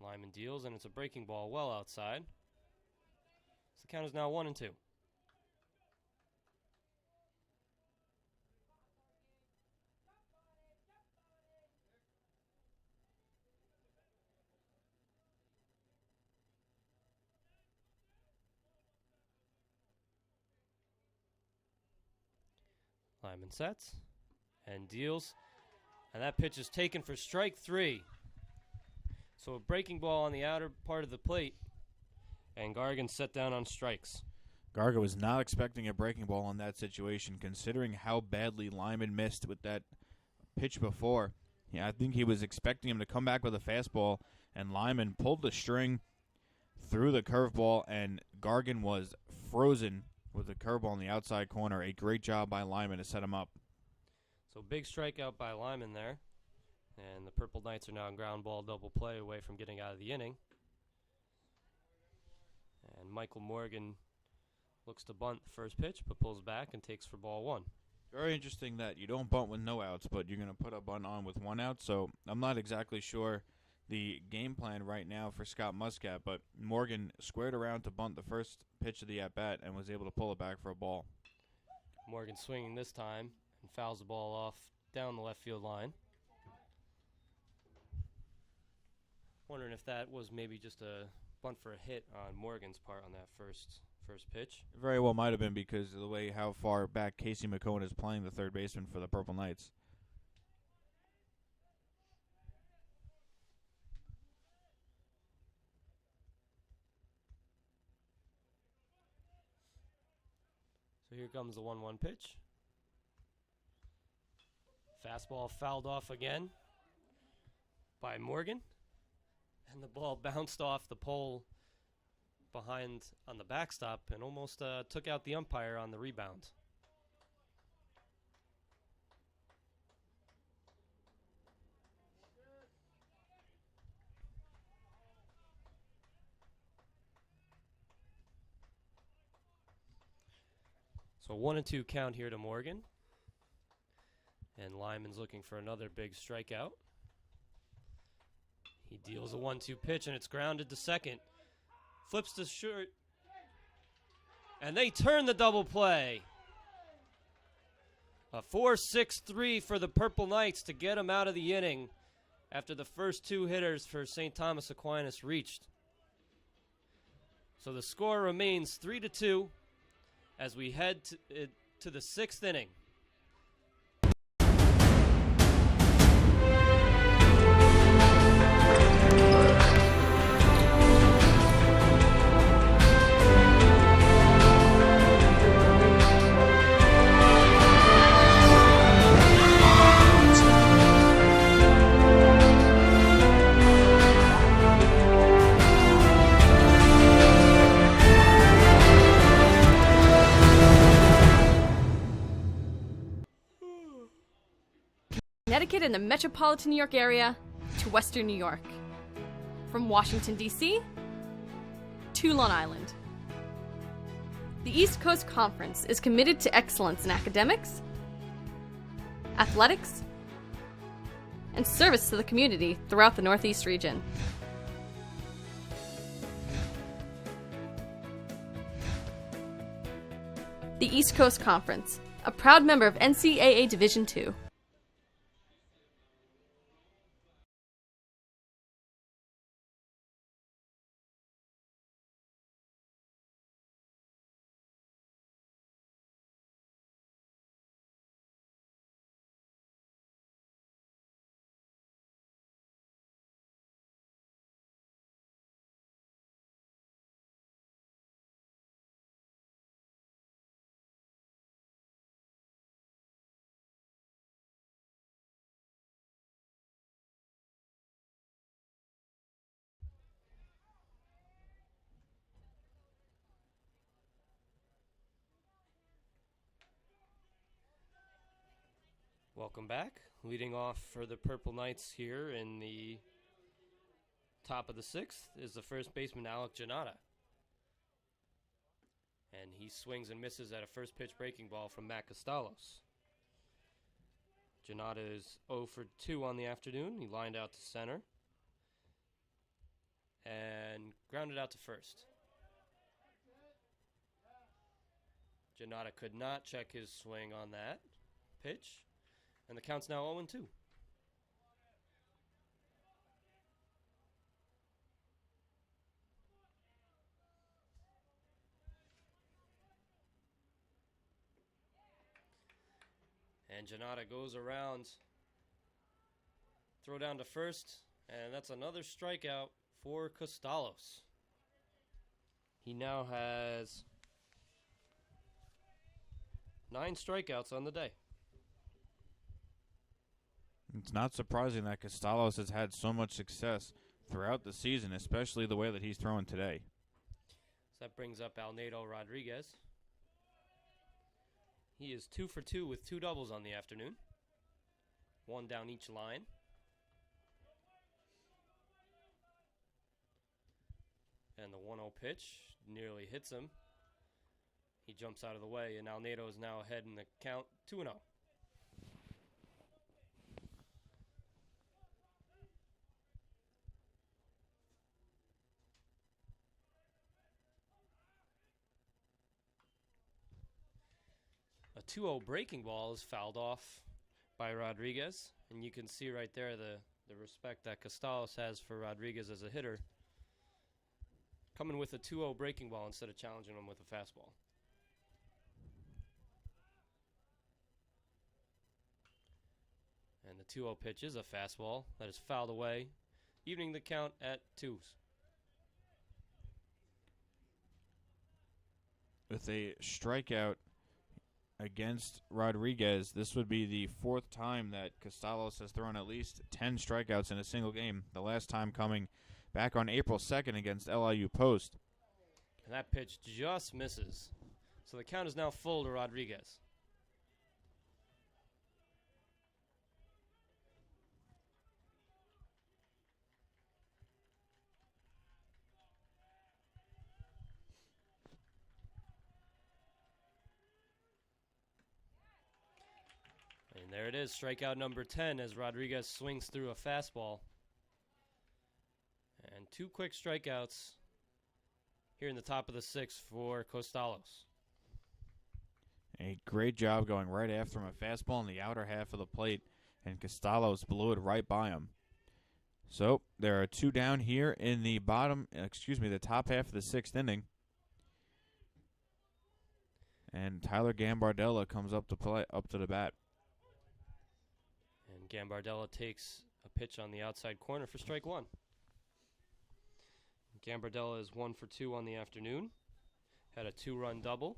A: Lyman deals, and it's a breaking ball well outside. So the count is now 1-2. Lyman sets and deals, and that pitch is taken for strike 3. So a breaking ball on the outer part of the plate, and Gargan set down on strikes.
B: Garga was not expecting a breaking ball in that situation, considering how badly Lyman missed with that pitch before. Yeah, I think he was expecting him to come back with a fastball, and Lyman pulled the string, threw the curveball, and Gargan was frozen with a curveball in the outside corner. A great job by Lyman to set him up.
A: So big strikeout by Lyman there. And the Purple Knights are now in ground ball double play away from getting out of the inning. And Michael Morgan looks to bunt the first pitch, but pulls back and takes for ball 1.
B: Very interesting that you don't bunt with no outs, but you're going to put a bunt on with 1 out. So I'm not exactly sure the game plan right now for Scott Muscat, but Morgan squared around to bunt the first pitch of the at-bat and was able to pull it back for a ball.
A: Morgan swinging this time and fouls the ball off down the left field line. Wondering if that was maybe just a bunt for a hit on Morgan's part on that first pitch.
B: Very well might have been because of the way how far back Casey McCone is playing the third baseman for the Purple Knights.
A: So here comes the 1-1 pitch. Fastball fouled off again by Morgan. And the ball bounced off the pole behind on the backstop and almost took out the umpire on the rebound. So 1-2 count here to Morgan. And Lyman's looking for another big strikeout. He deals a 1-2 pitch, and it's grounded to second. Flips to short. And they turn the double play. A 4-6-3 for the Purple Knights to get them out of the inning after the first two hitters for St. Thomas Aquinas reached. So the score remains 3-2 as we head to the sixth inning.
C: Connecticut and the metropolitan New York area to Western New York. From Washington, D.C. to Long Island. The East Coast Conference is committed to excellence in academics, athletics, and service to the community throughout the Northeast region. The East Coast Conference, a proud member of NCAA Division II.
A: Welcome back. Leading off for the Purple Knights here in the top of the sixth is the first baseman, Alec Janata. And he swings and misses at a first pitch breaking ball from Matt Costalos. Janata is 0 for 2 on the afternoon. He lined out to center and grounded out to first. Janata could not check his swing on that pitch. And the count's now 0-2. And Janata goes around, throw down to first, and that's another strikeout for Costalos. He now has 9 strikeouts on the day.
B: It's not surprising that Costalos has had so much success throughout the season, especially the way that he's throwing today.
A: So that brings up Alnado Rodriguez. He is 2 for 2 with 2 doubles on the afternoon. 1 down each line. And the 1-0 pitch nearly hits him. He jumps out of the way, and Alnado is now ahead in the count 2-0. A A 2-0 breaking ball is fouled off by Rodriguez. And you can see right there the respect that Costalos has for Rodriguez as a hitter. Coming with a 2-0 breaking ball instead of challenging him with a fastball. And the 2-0 pitch is a fastball that is fouled away, evening the count at 2s.
B: With a strikeout against Rodriguez, this would be the fourth time that Costalos has thrown at least 10 strikeouts in a single game, the last time coming back on April 2nd against LIU Post.
A: And that pitch just misses. So the count is now full to Rodriguez. And there it is, strikeout number 10 as Rodriguez swings through a fastball. And 2 quick strikeouts here in the top of the 6th for Costalos.
B: A great job going right after him, a fastball in the outer half of the plate, and Costalos blew it right by him. So there are 2 down here in the the top half of the 6th inning. And Tyler Gambardella comes up to the bat.
A: And Gambardella takes a pitch on the outside corner for strike 1. Gambardella is 1 for 2 on the afternoon. Had a 2-run double.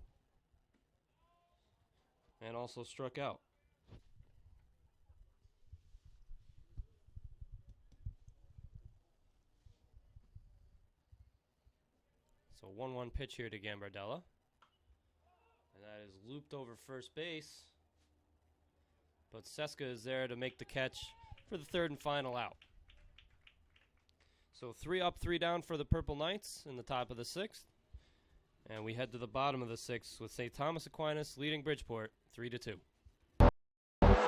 A: And also struck out. So 1-1 pitch here to Gambardella. And that is looped over first base. But Seska is there to make the catch for the 3rd and final out. So 3 up, 3 down for the Purple Knights in the top of the 6th. And we head to the bottom of the 6th with St. Thomas Aquinas leading Bridgeport 3-2.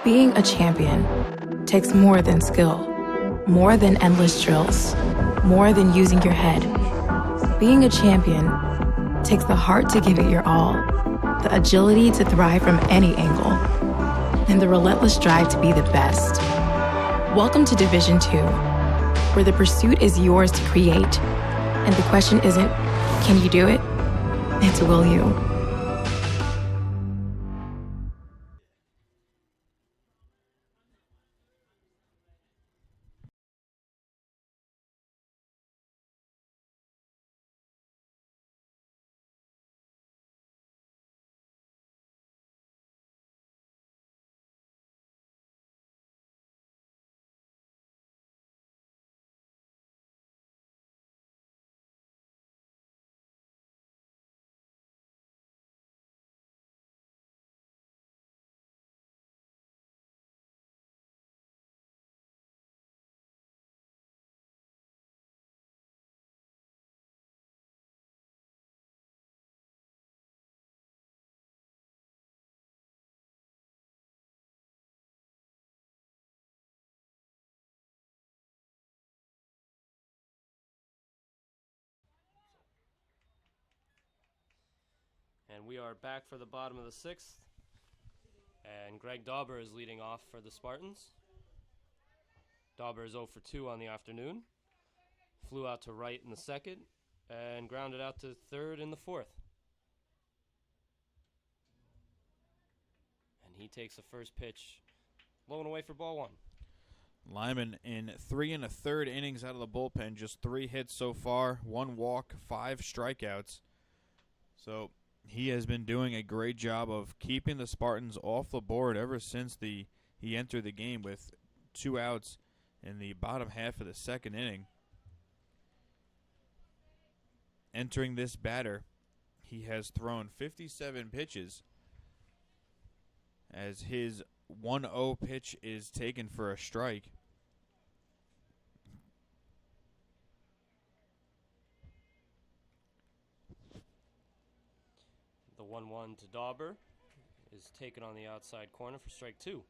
I: Being a champion takes more than skill, more than endless drills, more than using your head. Being a champion takes the heart to give it your all, the agility to thrive from any angle, and the relentless drive to be the best. Welcome to Division 2, where the pursuit is yours to create, and the question isn't, can you do it? It's will you?
A: And we are back for the bottom of the 6th. And Greg Dauber is leading off for the Spartans. Dauber is 0 for 2 on the afternoon. Flew out to right in the 2nd and grounded out to 3rd in the 4th. And he takes the first pitch, low and away for ball 1.
B: Lyman in 3 1/3 innings out of the bullpen, just 3 hits so far, 1 walk, 5 strikeouts. So he has been doing a great job of keeping the Spartans off the board ever since he entered the game with 2 outs in the bottom half of the 2nd inning. Entering this batter, he has thrown 57 pitches as his 1-0 pitch is taken for a strike.
A: The 1-1 to Dauber is taken on the outside corner for strike 2.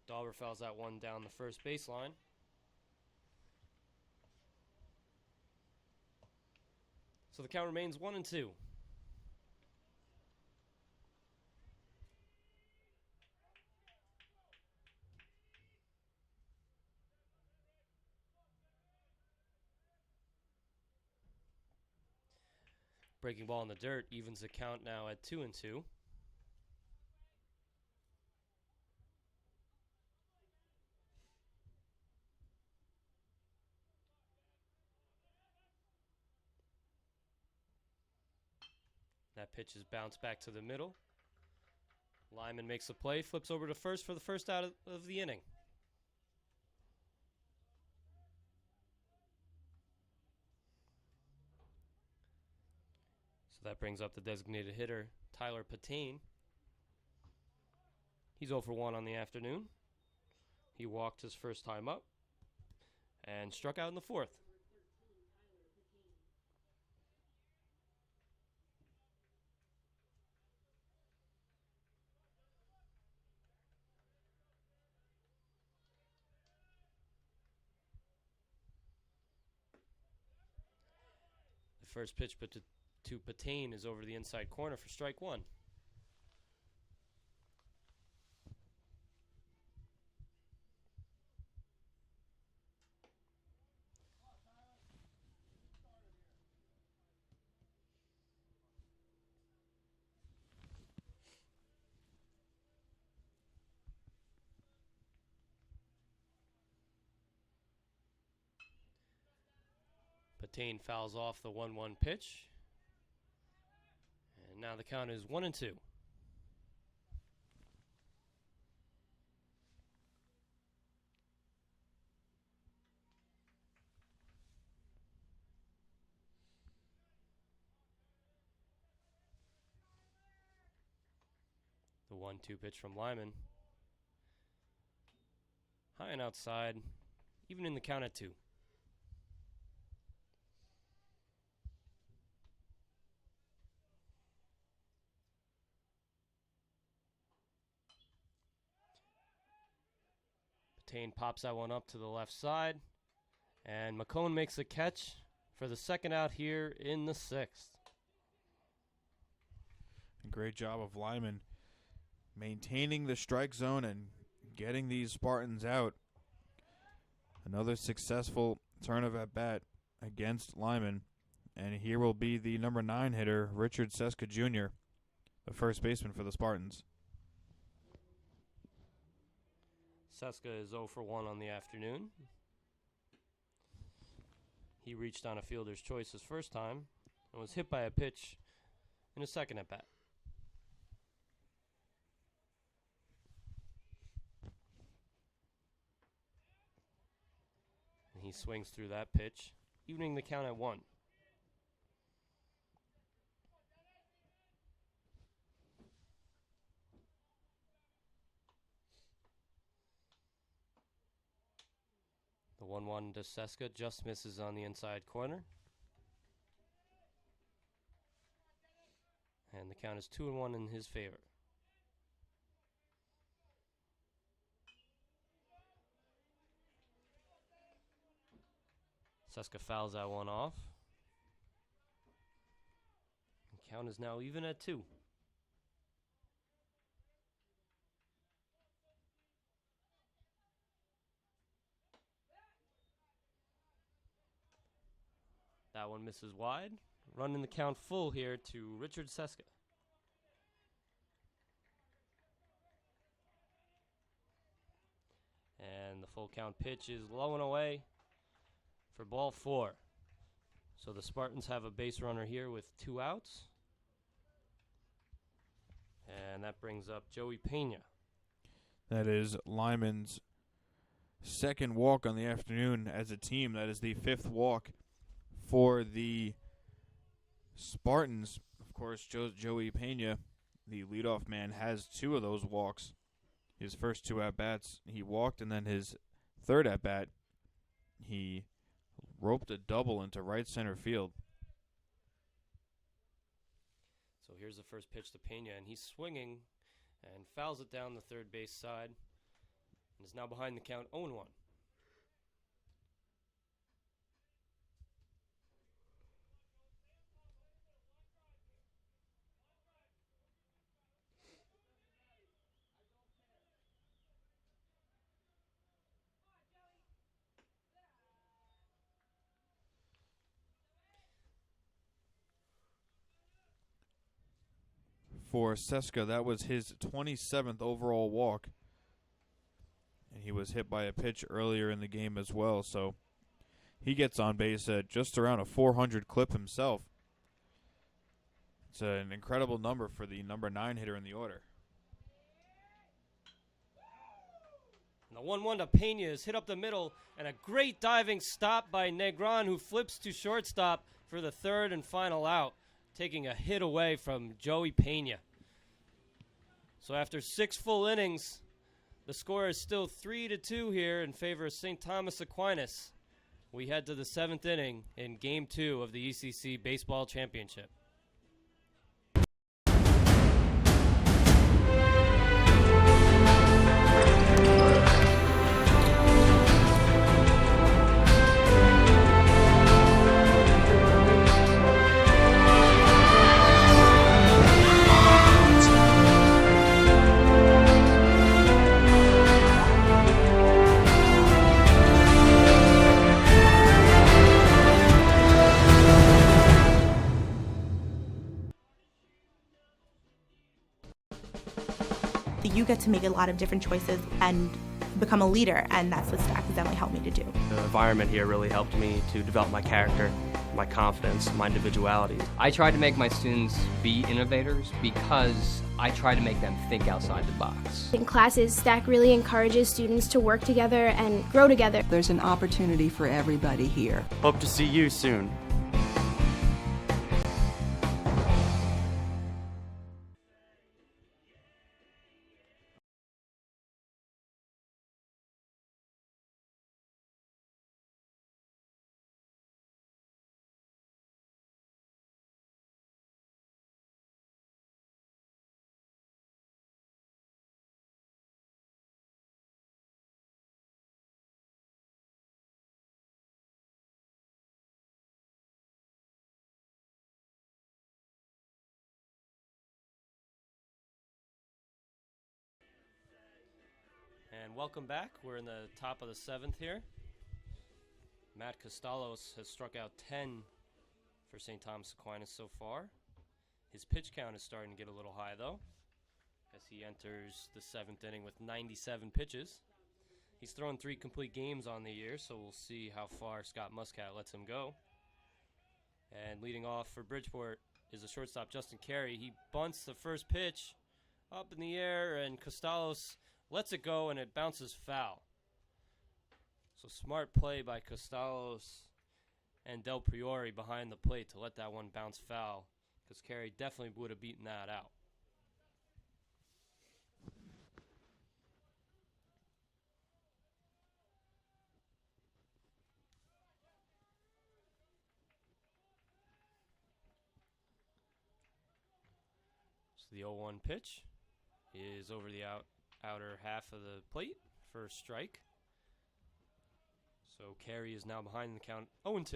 A: Dauber fouls that one down the first baseline. So the count remains 1-2. Breaking ball in the dirt evens the count now at 2-2. That pitch is bounced back to the middle. Lyman makes the play, flips over to first for the first out of the inning. So that brings up the designated hitter, Tyler Patane. He's 0 for 1 on the afternoon. He walked his first time up and struck out in the fourth. The first pitch to Patane is over the inside corner for strike one. Patane fouls off the 1-1 pitch. And now the count is 1-2. The 1-2 pitch from Lyman. High and outside, even in the count at 2. Patane pops that one up to the left side, and McCone makes the catch for the second out here in the 6th.
B: Great job of Lyman maintaining the strike zone and getting these Spartans out. Another successful turn of at bat against Lyman. And here will be the number 9 hitter, Richard Seska Jr., the first baseman for the Spartans.
A: Seska is 0 for 1 on the afternoon. He reached on a fielder's choice his first time and was hit by a pitch in his second at bat. And he swings through that pitch, evening the count at 1. The 1-1 to Seska just misses on the inside corner. And the count is 2-1 in his favor. Seska fouls that one off. The count is now even at 2. That one misses wide. Running the count full here to Richard Seska. And the full count pitch is low and away for ball 4. So the Spartans have a base runner here with 2 outs. And that brings up Joey Pena.
B: That is Lyman's second walk on the afternoon as a team. That is the 5th walk for the Spartans. Of course, Joey Pena, the leadoff man, has 2 of those walks. His first 2 at-bats, he walked, and then his third at-bat, he roped a double into right center field.
A: So here's the first pitch to Pena, and he's swinging and fouls it down the third base side and is now behind the count 0-1.
B: For Seska, that was his 27th overall walk. And he was hit by a pitch earlier in the game as well, so he gets on base at just around a 400 clip himself. It's an incredible number for the number 9 hitter in the order.
A: And the 1-1 to Pena is hit up the middle, and a great diving stop by Negron, who flips to shortstop for the third and final out, taking a hit away from Joey Pena. So after 6 full innings, the score is still 3-2 here in favor of St. Thomas Aquinas. We head to the 7th inning in Game 2 of the ECC Baseball Championship.
D: You get to make a lot of different choices and become a leader, and that's what STAC has definitely helped me to do.
E: The environment here really helped me to develop my character, my confidence, my individuality.
F: I try to make my students be innovators because I try to make them think outside the box.
G: In classes, STAC really encourages students to work together and grow together.
H: There's an opportunity for everybody here.
E: Hope to see you soon.
A: And welcome back. We're in the top of the 7th here. Matt Costalos has struck out 10 for St. Thomas Aquinas so far. His pitch count is starting to get a little high, though, as he enters the 7th inning with 97 pitches. He's thrown 3 complete games on the year, so we'll see how far Scott Muscat lets him go. And leading off for Bridgeport is the shortstop, Justin Carey. He bunts the first pitch up in the air, and Costalos lets it go, and it bounces foul. So smart play by Costalos and Del Priori behind the plate to let that one bounce foul, because Carey definitely would have beaten that out. So the 0-1 pitch is over the outer half of the plate for a strike. So Carey is now behind the count 0-2.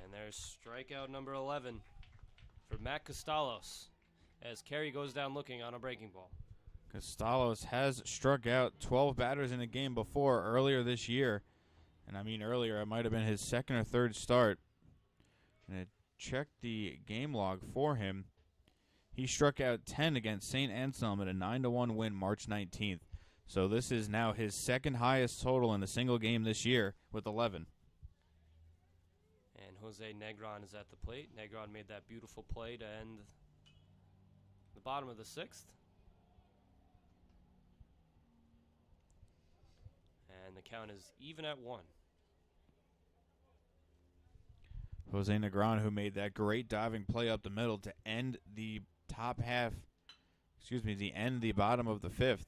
A: And there's strikeout number 11 for Matt Costalos as Carey goes down looking on a breaking ball.
B: Costalos has struck out 12 batters in a game before earlier this year. And I mean earlier, it might have been his second or third start. And I checked the game log for him. He struck out 10 against St. Anselm in a 9-1 win March 19th. So this is now his second highest total in a single game this year with 11.
A: And Jose Negron is at the plate. Negron made that beautiful play to end the bottom of the 6th. And the count is even at 1.
B: Jose Negron, who made that great diving play up the middle to end the the bottom of the 5th.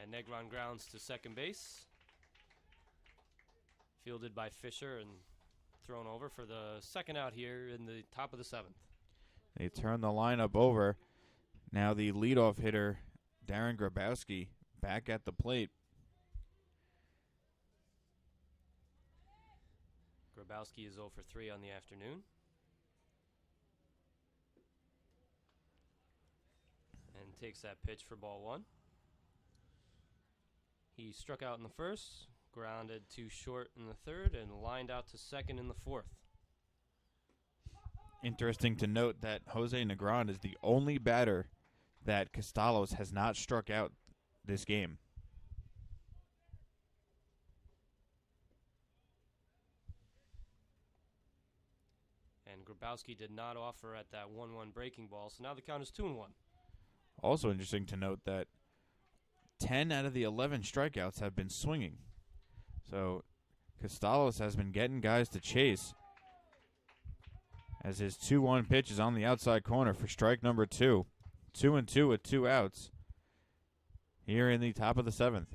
A: And Negron grounds to second base. Fielded by Fisher and thrown over for the second out here in the top of the 7th.
B: They turn the lineup over. Now the leadoff hitter, Darren Grabowski, back at the plate.
A: Grabowski is 0 for 3 on the afternoon. And takes that pitch for ball 1. He struck out in the first, grounded to short in the third, and lined out to second in the 4th.
B: Interesting to note that Jose Negron is the only batter that Costalos has not struck out this game.
A: And Grabowski did not offer at that 1-1 breaking ball, so now the count is 2-1.
B: Also interesting to note that 10 out of the 11 strikeouts have been swinging. So Costalos has been getting guys to chase as his 2-1 pitch is on the outside corner for strike number 2. 2-2 with 2 outs here in the top of the 7th.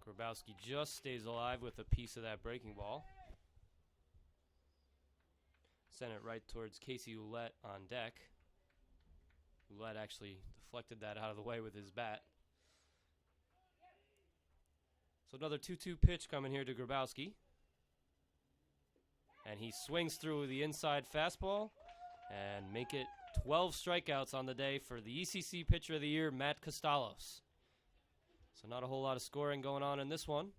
A: Grabowski just stays alive with a piece of that breaking ball. Sent it right towards Casey Ouellette on deck. Ouellette actually deflected that out of the way with his bat. So another 2-2 pitch coming here to Grabowski. And he swings through the inside fastball and make it 12 strikeouts on the day for the ECC Pitcher of the Year, Matt Costalos. So not a whole lot of scoring going on in this one.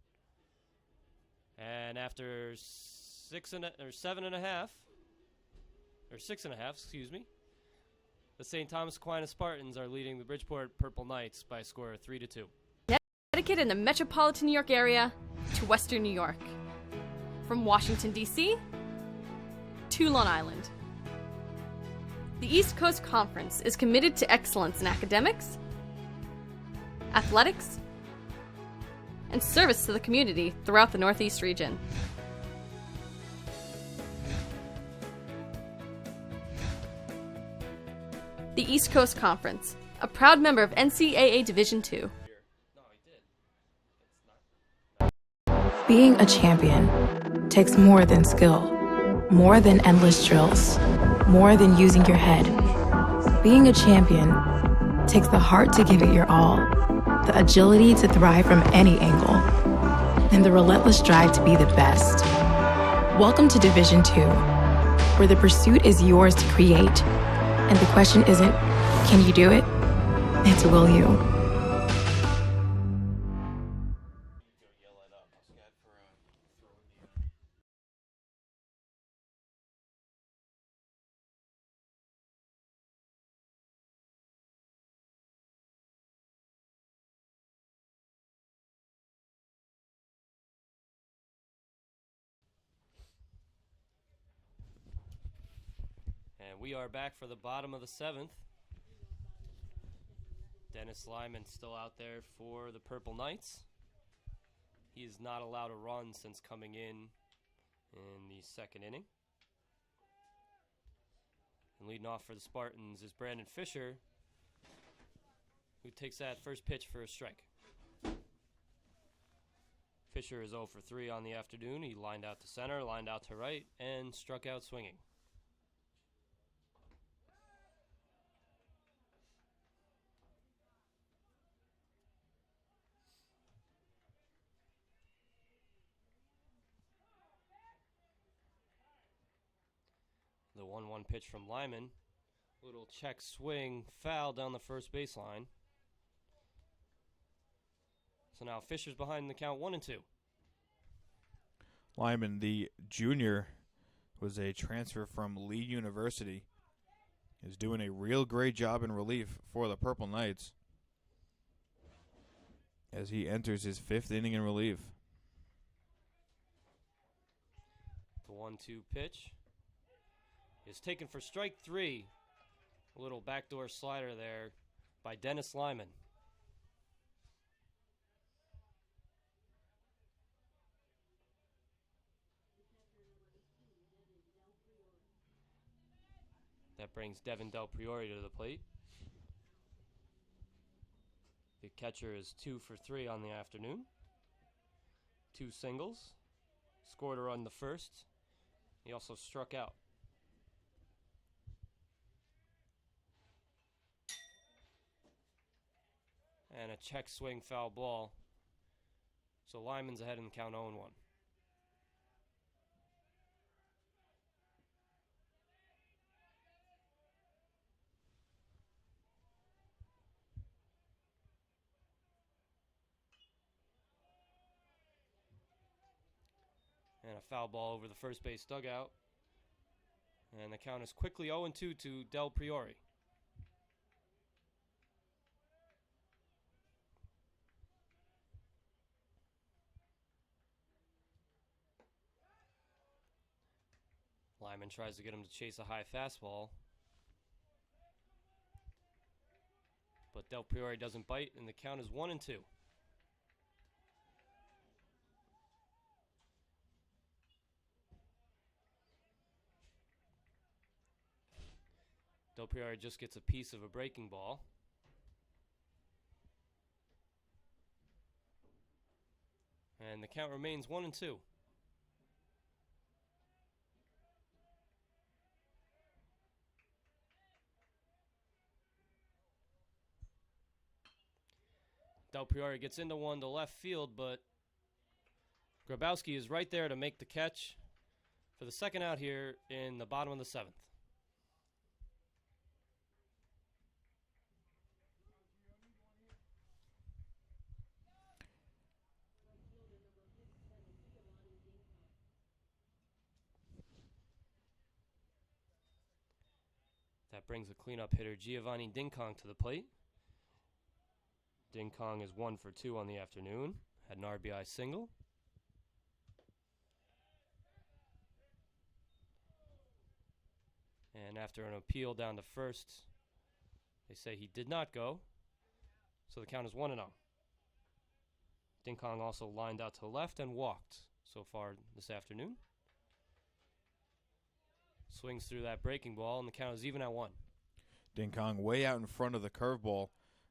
A: And after 6.5, the St. Thomas Aquinas Spartans are leading the Bridgeport Purple Knights by a score of 3-2.
C: Connecticut and the metropolitan New York area to Western New York. From Washington, D.C. to Long Island. The East Coast Conference is committed to excellence in academics, athletics, and service to the community throughout the Northeast region. The East Coast Conference, a proud member of NCAA Division II.
I: Being a champion takes more than skill, more than endless drills, more than using your head. Being a champion takes the heart to give it your all, the agility to thrive from any angle, and the relentless drive to be the best. Welcome to Division II, where the pursuit is yours to create, and the question isn't, can you do it? It's, will you?
A: And we are back for the bottom of the 7th. Dennis Lyman still out there for the Purple Knights. He is not allowed a run since coming in the 2nd inning. And leading off for the Spartans is Brandon Fisher, who takes that first pitch for a strike. Fisher is 0 for 3 on the afternoon. He lined out to center, lined out to right, and struck out swinging. The 1-1 pitch from Lyman. Little check swing, foul down the first baseline. So now Fisher's behind the count 1-2.
B: Lyman, the junior, was a transfer from Lee University, is doing a real great job in relief for the Purple Knights as he enters his 5th inning in relief.
A: The 1-2 pitch is taken for strike 3. A little backdoor slider there by Dennis Lyman. That brings Devin Del Priore to the plate. The catcher is 2 for 3 on the afternoon. 2 singles, scored a run the first. He also struck out. And a check swing foul ball. So Lyman's ahead in the count 0-1. And a foul ball over the first base dugout. And the count is quickly 0-2 to Del Priore. Lyman tries to get him to chase a high fastball. But Del Priore doesn't bite, and the count is 1-2. Del Priore just gets a piece of a breaking ball. And the count remains 1-2. Del Priore gets into one to left field, but Grabowski is right there to make the catch for the second out here in the bottom of the 7th. That brings the cleanup hitter Giovanni Dinkong to the plate. Dinkong is 1 for 2 on the afternoon. Had an RBI single. And after an appeal down to first, they say he did not go. So the count is 1-0. Dinkong also lined out to left and walked so far this afternoon. Swings through that breaking ball, and the count is even at 1.
B: Dinkong way out in front of the curveball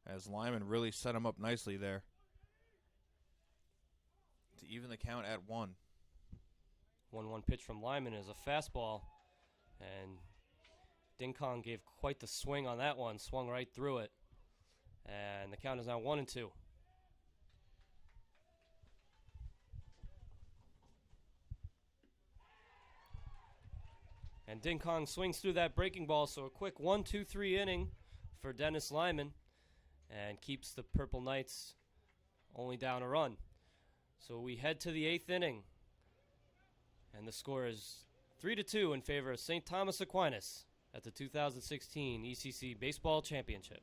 B: as Lyman really set him up nicely there to even the count at 1.
A: 1-1 pitch from Lyman is a fastball, and Dinkong gave quite the swing on that one, swung right through it, and the count is now 1-2. And Dinkong swings through that breaking ball, so a quick 1-2-3 inning for Dennis Lyman and keeps the Purple Knights only down a run. So we head to the 8th inning, and the score is 3-2 in favor of St. Thomas Aquinas at the 2016 ECC Baseball Championship.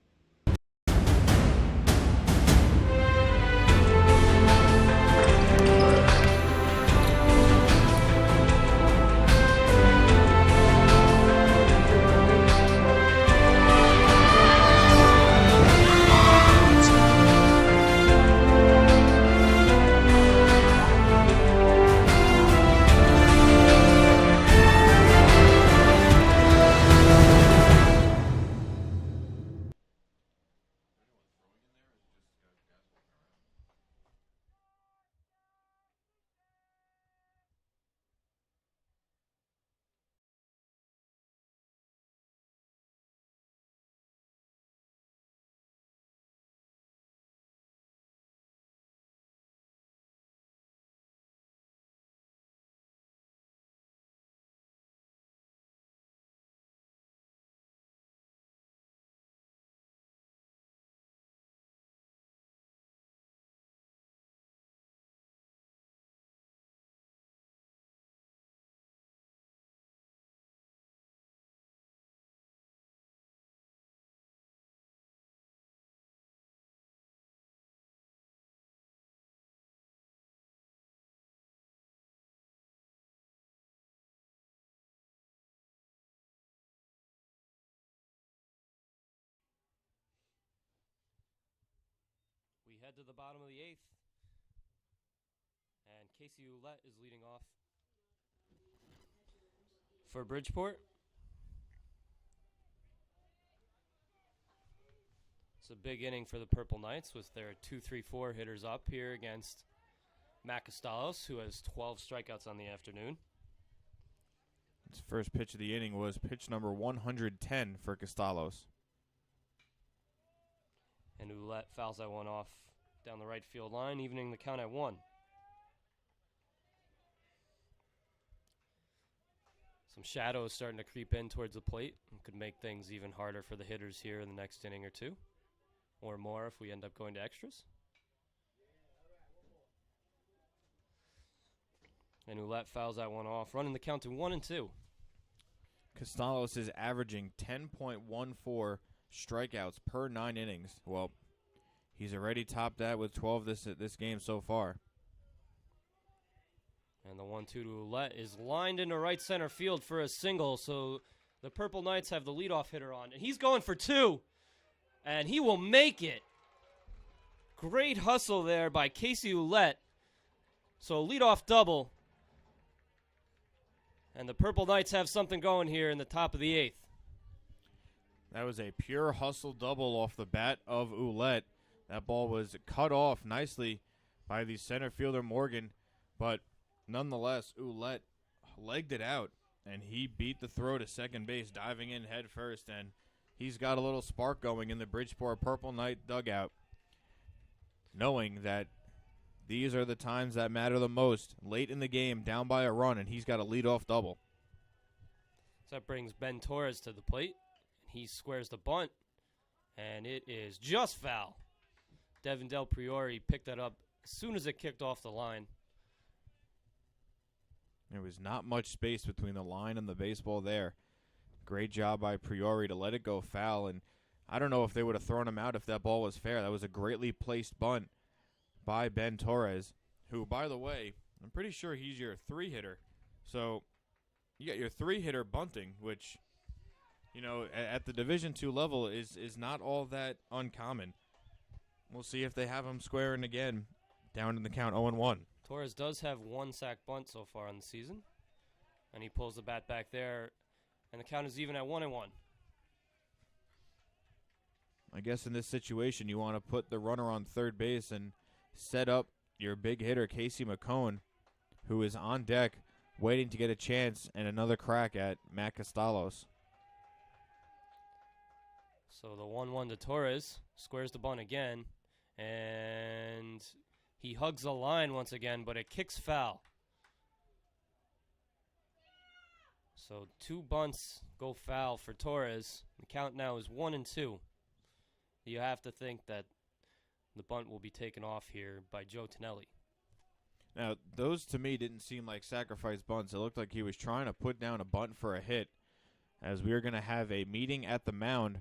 A: We head to the bottom of the 8th, and Casey Ouellette is leading off for Bridgeport. It's a big inning for the Purple Knights with their 2-3-4 hitters up here against Matt Costalos, who has 12 strikeouts on the afternoon.
B: His first pitch of the inning was pitch number 110 for Costalos.
A: And Ouellette fouls that one off down the right field line, evening the count at 1. Some shadows starting to creep in towards the plate and could make things even harder for the hitters here in the next inning or two, or more if we end up going to extras. And Ouellette fouls that one off, running the count to 1-2.
B: Costalos is averaging 10.14 strikeouts per 9 innings. Well, he's already topped that with 12 this game so far.
A: And the 1-2 to Ouellette is lined into right center field for a single, so the Purple Knights have the leadoff hitter on. And he's going for 2, and he will make it. Great hustle there by Casey Ouellette. So leadoff double. And the Purple Knights have something going here in the top of the 8th.
B: That was a pure hustle double off the bat of Ouellette. That ball was cut off nicely by the center fielder Morgan, but nonetheless, Ouellette legged it out, and he beat the throw to second base, diving in head first, and he's got a little spark going in the Bridgeport Purple Knight dugout, knowing that these are the times that matter the most. Late in the game, down by a run, and he's got a leadoff double.
A: So that brings Ben Torres to the plate. He squares the bunt, and it is just foul. Devin Del Priore picked that up as soon as it kicked off the line.
B: There was not much space between the line and the baseball there. Great job by Priore to let it go foul, and I don't know if they would have thrown him out if that ball was fair. That was a greatly placed bunt by Ben Torres, who, by the way, I'm pretty sure he's your 3-hitter. So you got your 3-hitter bunting, which, you know, at the Division II level is not all that uncommon. We'll see if they have him squaring again down in the count 0-1.
A: Torres does have 1 sack bunt so far in the season, and he pulls the bat back there, and the count is even at 1-1.
B: I guess in this situation you want to put the runner on third base and set up your big hitter, Casey McCone, who is on deck waiting to get a chance and another crack at Matt Costalos.
A: So the 1-1 to Torres, squares the bunt again, and he hugs the line once again, but it kicks foul. So 2 bunts go foul for Torres. The count now is 1-2. You have to think that the bunt will be taken off here by Joe Tonelli.
B: Now, those to me didn't seem like sacrifice bunts. It looked like he was trying to put down a bunt for a hit, as we are going to have a meeting at the mound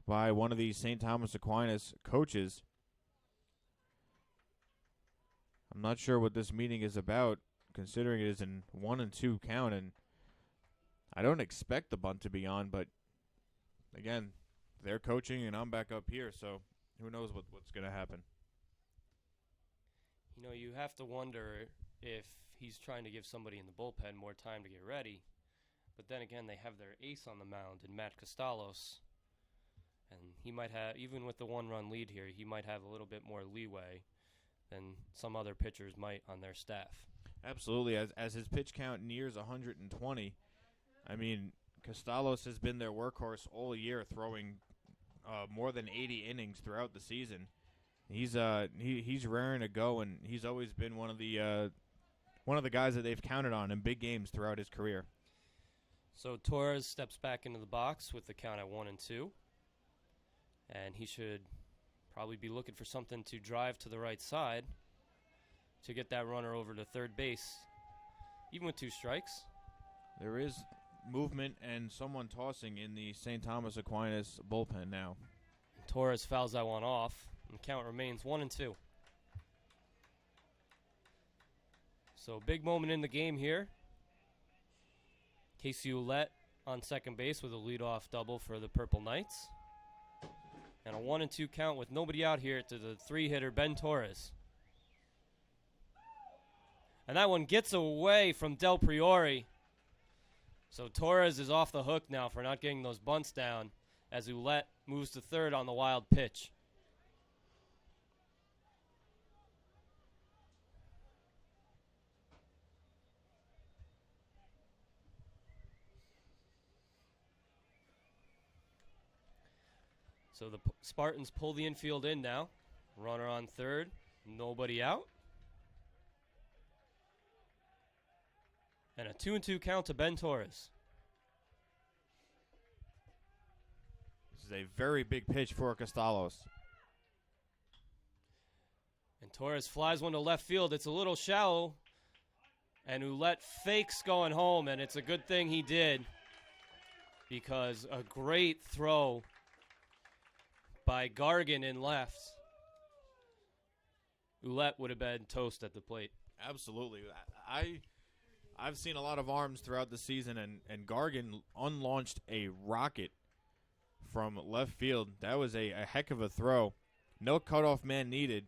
B: by one of these St. Thomas Aquinas coaches. I'm not sure what this meeting is about, considering it is in 1-2 count, and I don't expect the bunt to be on, but again, they're coaching and I'm back up here, so who knows what's going to happen.
A: You know, you have to wonder if he's trying to give somebody in the bullpen more time to get ready, but then again, they have their ace on the mound in Matt Costalos, and he might have, even with the 1-run lead here, he might have a little bit more leeway than some other pitchers might on their staff.
B: Absolutely. As his pitch count nears 120, I mean, Costalos has been their workhorse all year, throwing more than 80 innings throughout the season. He's raring to go, and he's always been one of the guys that they've counted on in big games throughout his career.
A: So Torres steps back into the box with the count at 1-2, and he should probably be looking for something to drive to the right side to get that runner over to third base, even with 2 strikes.
B: There is movement and someone tossing in the St. Thomas Aquinas bullpen now.
A: Torres fouls that one off, and the count remains 1-2. So big moment in the game here. Casey Ouellette on second base with a leadoff double for the Purple Knights. And a 1-2 count with nobody out here to the 3-hitter Ben Torres. And that one gets away from Del Priore. So Torres is off the hook now for not getting those bunts down as Ouellette moves to third on the wild pitch. So the Spartans pull the infield in now. Runner on third, nobody out. And a 2-2 count to Ben Torres.
B: This is a very big pitch for Costalos.
A: And Torres flies one to left field. It's a little shallow. And Ouellette fakes going home, and it's a good thing he did, because a great throw by Gargan in left. Ouellette would have been toast at the plate.
B: Absolutely. I've seen a lot of arms throughout the season, and Gargan unlaunched a rocket from left field. That was a heck of a throw. No cutoff man needed.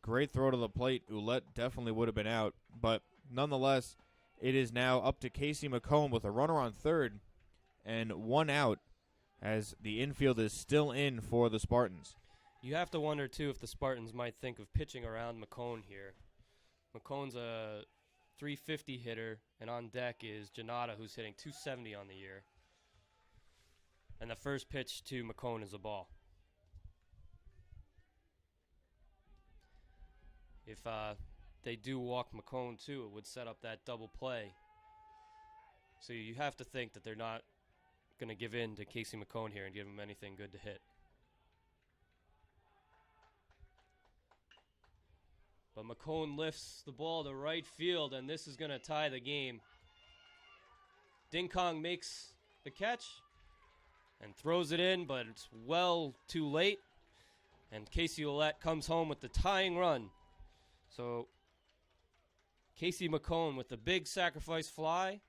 B: Great throw to the plate. Ouellette definitely would have been out, but nonetheless, it is now up to Casey McComb with a runner on third and one out, as the infield is still in for the Spartans.
A: You have to wonder, too, if the Spartans might think of pitching around McCone here. McCone's a 350 hitter, and on deck is Janata, who's hitting 270 on the year. And the first pitch to McCone is a ball. If they do walk McCone, too, it would set up that double play. So you have to think that they're not going to give in to Casey McCone here and give him anything good to hit. But McCone lifts the ball to right field, and this is going to tie the game. Ding Kong makes the catch and throws it in, but it's well too late. And Casey Ouellette comes home with the tying run. So Casey McCone with the big sacrifice fly,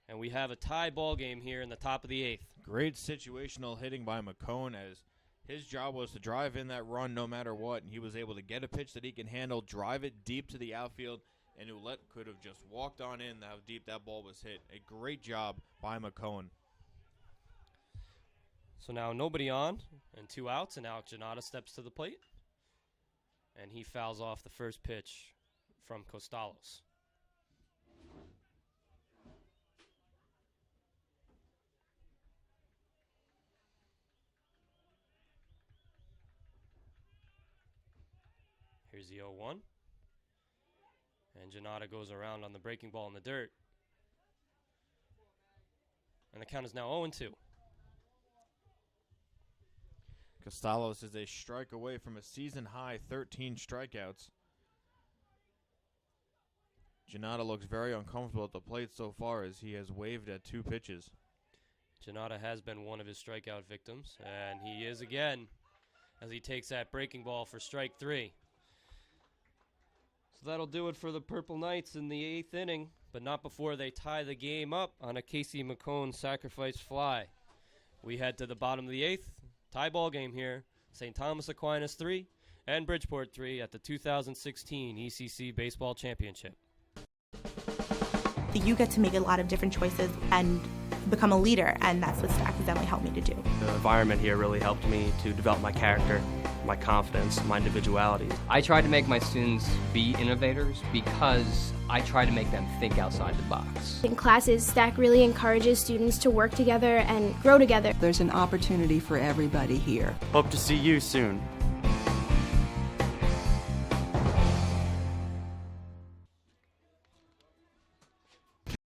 A: and we have a tie ball game here in the top of the eighth.
B: Great situational hitting by McCone, as his job was to drive in that run no matter what, and he was able to get a pitch that he can handle, drive it deep to the outfield, and Ouellette could have just walked on in how deep that ball was hit. A great job by McCone.
A: So now nobody on and two outs, and Alex Janata steps to the plate, and he fouls off the first pitch from Costalos. Here's the 0-1. And Janata goes around on the breaking ball in the dirt. And the count is now 0-2.
B: Costalos is a strike away from a season-high 13 strikeouts. Janata looks very uncomfortable at the plate so far, as he has waved at 2 pitches.
A: Janata has been one of his strikeout victims, and he is again, as he takes that breaking ball for strike 3. So that'll do it for the Purple Knights in the 8th inning, but not before they tie the game up on a Casey McCone sacrifice fly. We head to the bottom of the 8th. Tie ball game here. St. Thomas Aquinas 3 and Bridgeport 3 at the 2016 ECC Baseball Championship.
D: You get to make a lot of different choices and become a leader, and that's what Stack has definitely helped me to do.
E: The environment here really helped me to develop my character, my confidence, my individuality.
F: I try to make my students be innovators because I try to make them think outside the box.
G: In classes, Stack really encourages students to work together and grow together.
H: There's an opportunity for everybody here.
E: Hope to see you soon.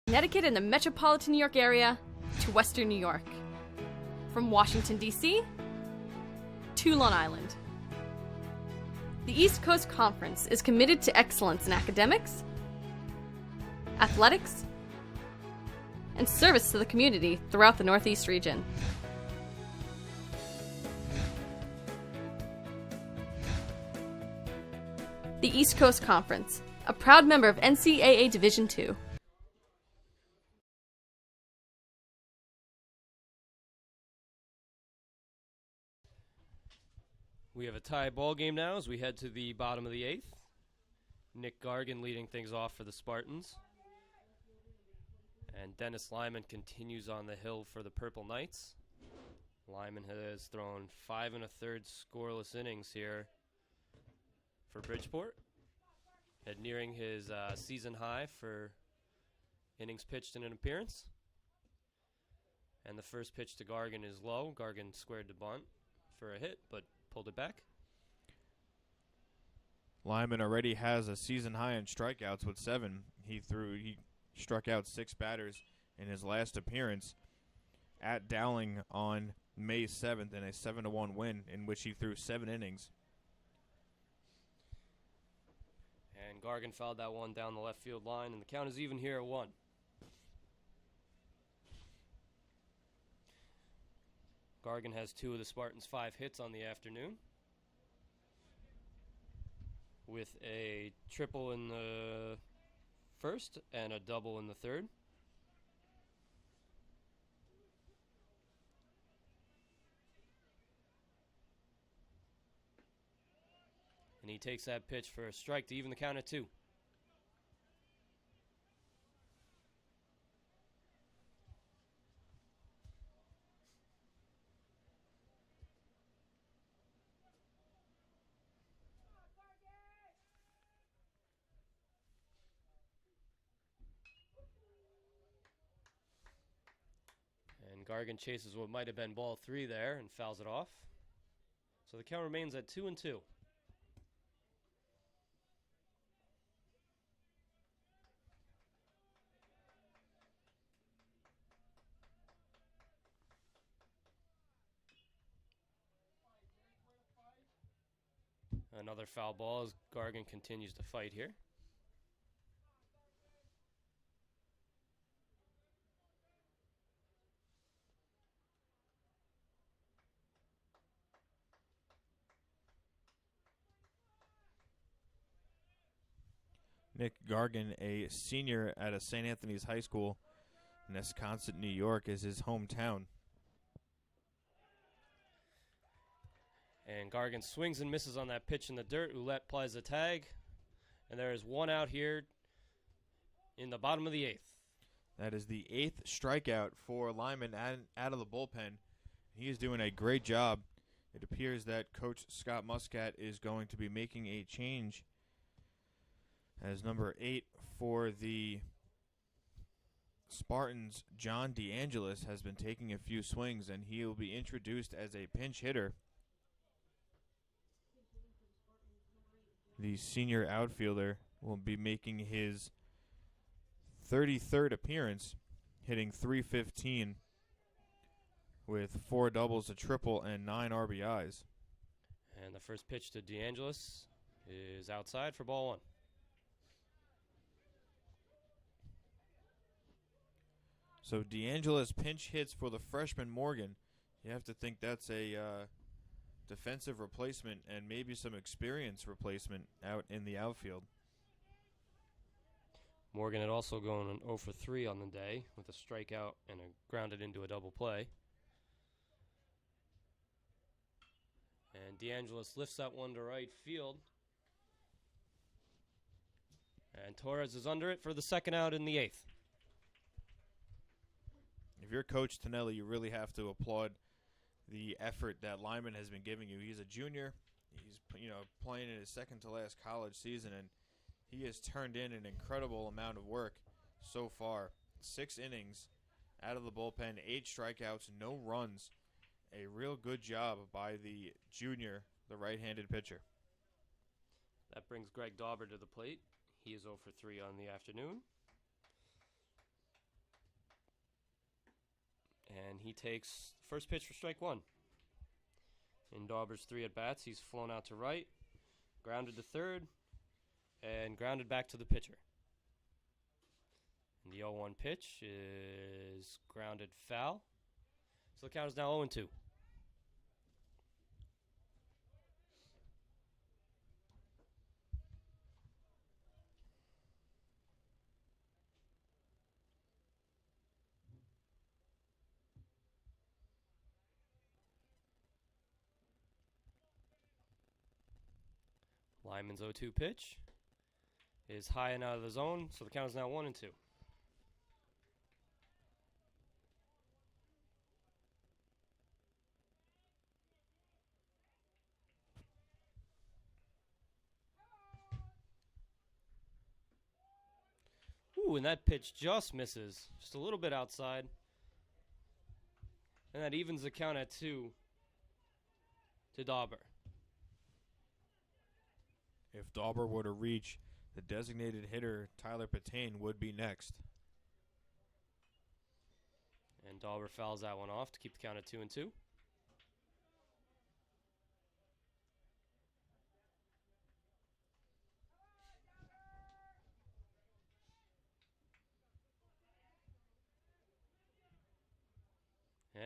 C: Connecticut and the metropolitan New York area to Western New York. From Washington, D.C. to Long Island. The East Coast Conference is committed to excellence in academics, athletics, and service to the community throughout the Northeast region. The East Coast Conference, a proud member of NCAA Division II.
A: We have a tie ball game now as we head to the bottom of the 8th. Nick Gargan leading things off for the Spartans. And Dennis Lyman continues on the hill for the Purple Knights. Lyman has thrown 5 1/3 scoreless innings here for Bridgeport. And nearing his season high for innings pitched in an appearance. And the first pitch to Gargan is low. Gargan squared to bunt for a hit, but pulled it back.
B: Lyman already has a season high in strikeouts with 7. He struck out 6 batters in his last appearance at Dowling on May 7th in a 7-1 win in which he threw 7 innings.
A: And Gargan fouled that one down the left field line, and the count is even here at 1. Gargan has 2 of the Spartans' 5 hits on the afternoon, with a triple in the first and a double in the third. And he takes that pitch for a strike to even the count at 2. And Gargan chases what might have been ball 3 there and fouls it off. So the count remains at 2-2. Another foul ball as Gargan continues to fight here.
B: Nick Gargan, a senior at a St. Anthony's High School in Esconset, New York, is his hometown.
A: And Gargan swings and misses on that pitch in the dirt. Ouellette plies the tag. And there is 1 out here in the bottom of the 8th.
B: That is the 8th strikeout for Lyman out of the bullpen. He is doing a great job. It appears that Coach Scott Muscat is going to be making a change as number 8 for the Spartans. John DeAngelis has been taking a few swings, and he will be introduced as a pinch hitter. The senior outfielder will be making his 33rd appearance, hitting .315 with 4 doubles, a triple, and 9 RBIs.
A: And the first pitch to DeAngelis is outside for ball 1.
B: So DeAngelis pinch hits for the freshman Morgan. You have to think that's a defensive replacement and maybe some experience replacement out in the outfield.
A: Morgan had also gone 0 for 3 on the day with a strikeout and grounded into a double play. And DeAngelis lifts that one to right field. And Torres is under it for the 2nd out in the 8th.
B: If you're Coach Tonelli, you really have to applaud the effort that Lyman has been giving you. He's a junior. He's playing in his 2nd to last college season, and he has turned in an incredible amount of work so far. 6 innings out of the bullpen, 8 strikeouts, no runs. A real good job by the junior, the right-handed pitcher.
A: That brings Greg Dauber to the plate. He is 0 for 3 on the afternoon. And he takes the first pitch for strike 1. In Dauber's 3 at-bats, he's flown out to right, grounded to third, and grounded back to the pitcher. And the 0-1 pitch is grounded foul. So the count is now 0-2. Lyman's 0-2 pitch is high and out of the zone, so the count is now 1-2. Ooh, and that pitch just misses, just a little bit outside. And that evens the count at 2. to Dauber.
B: If Dauber were to reach, the designated hitter, Tyler Patane, would be next.
A: And Dauber fouls that one off to keep the count at 2-2.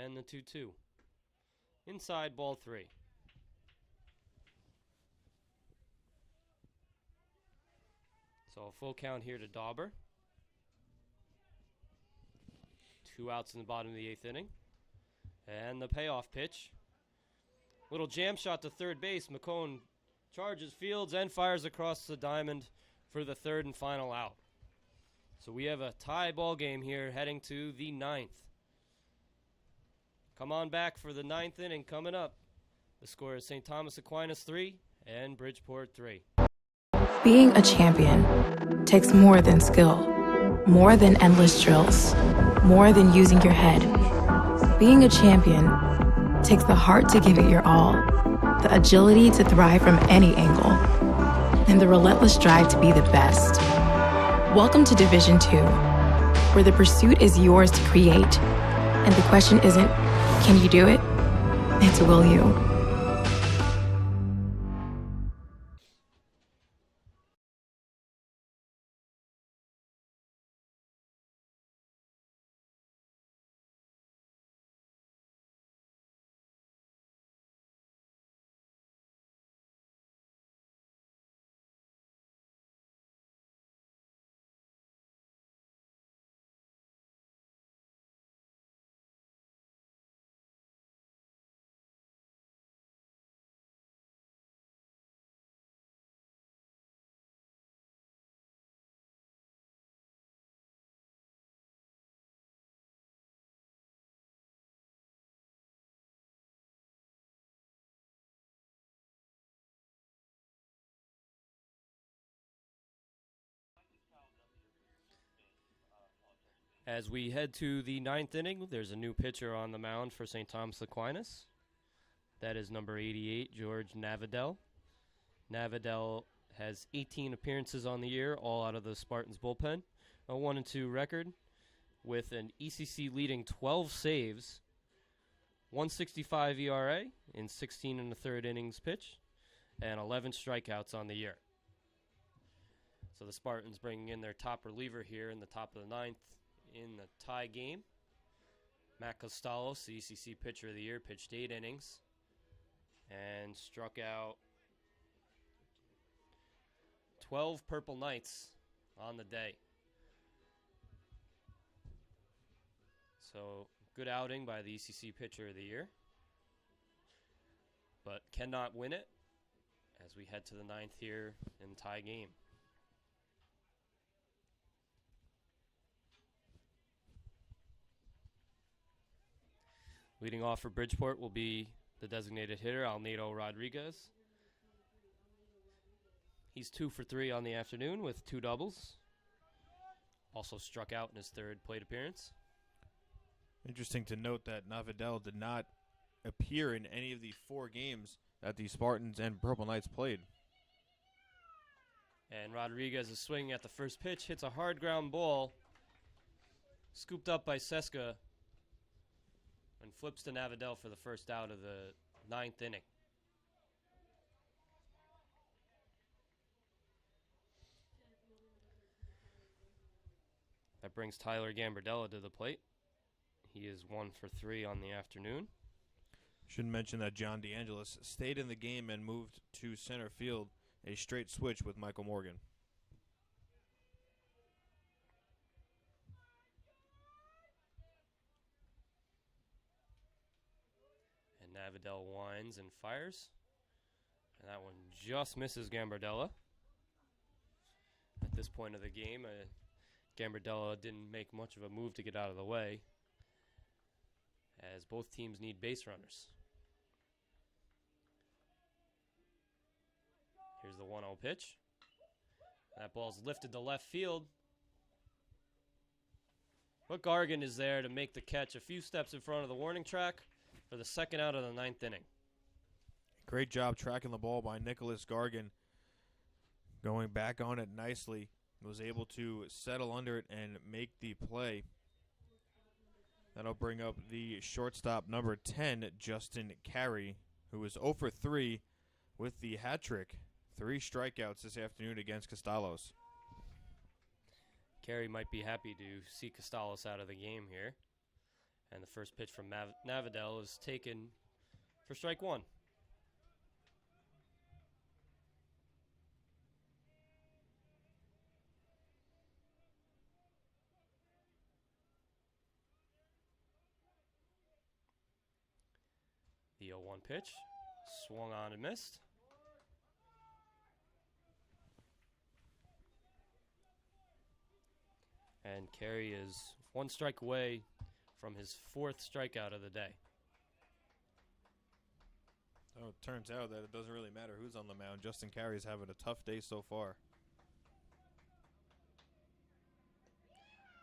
A: And the 2-2. Inside ball 3. So a full count here to Dauber. 2 outs in the bottom of the 8th inning. And the payoff pitch. Little jam shot to third base. McCone charges, fields, and fires across the diamond for the 3rd and final out. So we have a tie ball game here heading to the 9th. Come on back for the 9th inning coming up. The score is St. Thomas Aquinas 3 and Bridgeport 3.
I: Being a champion takes more than skill, more than endless drills, more than using your head. Being a champion takes the heart to give it your all, the agility to thrive from any angle, and the relentless drive to be the best. Welcome to Division 2, where the pursuit is yours to create, and the question isn't, can you do it? It's will you?
A: As we head to the 9th inning, there's a new pitcher on the mound for St. Thomas Aquinas. That is number 88, George Navidel. Navidel has 18 appearances on the year, all out of the Spartans bullpen. A 1-2 record with an ECC leading 12 saves, 165 ERA in 16 and a third innings pitched, and 11 strikeouts on the year. So the Spartans bringing in their top reliever here in the top of the 9th in the tie game. Matt Costalos, the ECC pitcher of the year, pitched 8 innings and struck out 12 Purple Knights on the day. So good outing by the ECC pitcher of the year, but cannot win it as we head to the 9th here in the tie game. Leading off for Bridgeport will be the designated hitter, Alnado Rodriguez. He's 2 for 3 on the afternoon with 2 doubles. Also struck out in his 3rd plate appearance.
B: Interesting to note that Navidel did not appear in any of the 4 games that the Spartans and Purple Knights played.
A: And Rodriguez is swinging at the first pitch, hits a hard ground ball, scooped up by Seska, and flips to Navidel for the first out of the 9th inning. That brings Tyler Gambardella to the plate. He is 1 for 3 on the afternoon.
B: Should mention that John DeAngelis stayed in the game and moved to center field, a straight switch with Michael Morgan.
A: And Navidel winds and fires. And that one just misses Gambardella. At this point of the game, Gambardella didn't make much of a move to get out of the way, as both teams need base runners. Here's the 1-0 pitch. That ball's lifted to left field. But Gargan is there to make the catch a few steps in front of the warning track for the second out of the 9th inning.
B: Great job tracking the ball by Nicholas Gargan. Going back on it nicely. Was able to settle under it and make the play. That'll bring up the shortstop number 10, Justin Carey, who was 0 for 3 with the hat trick. 3 strikeouts this afternoon against Costalos.
A: Carey might be happy to see Costalos out of the game here. And the first pitch from Navidel is taken for strike 1. The 0-1 pitch, swung on and missed. And Carey is 1 strike away from his 4th strikeout of the day.
B: Oh, it turns out that it doesn't really matter who's on the mound. Justin Carey's having a tough day so far.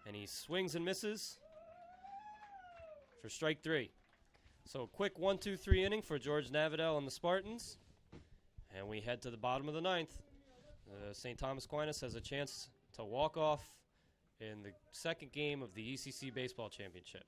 A: And he swings and misses for strike 3. So a quick 1-2-3 inning for George Navidel and the Spartans. And we head to the bottom of the 9th. St. Thomas Aquinas has a chance to walk off in the second game of the ECC Baseball Championship.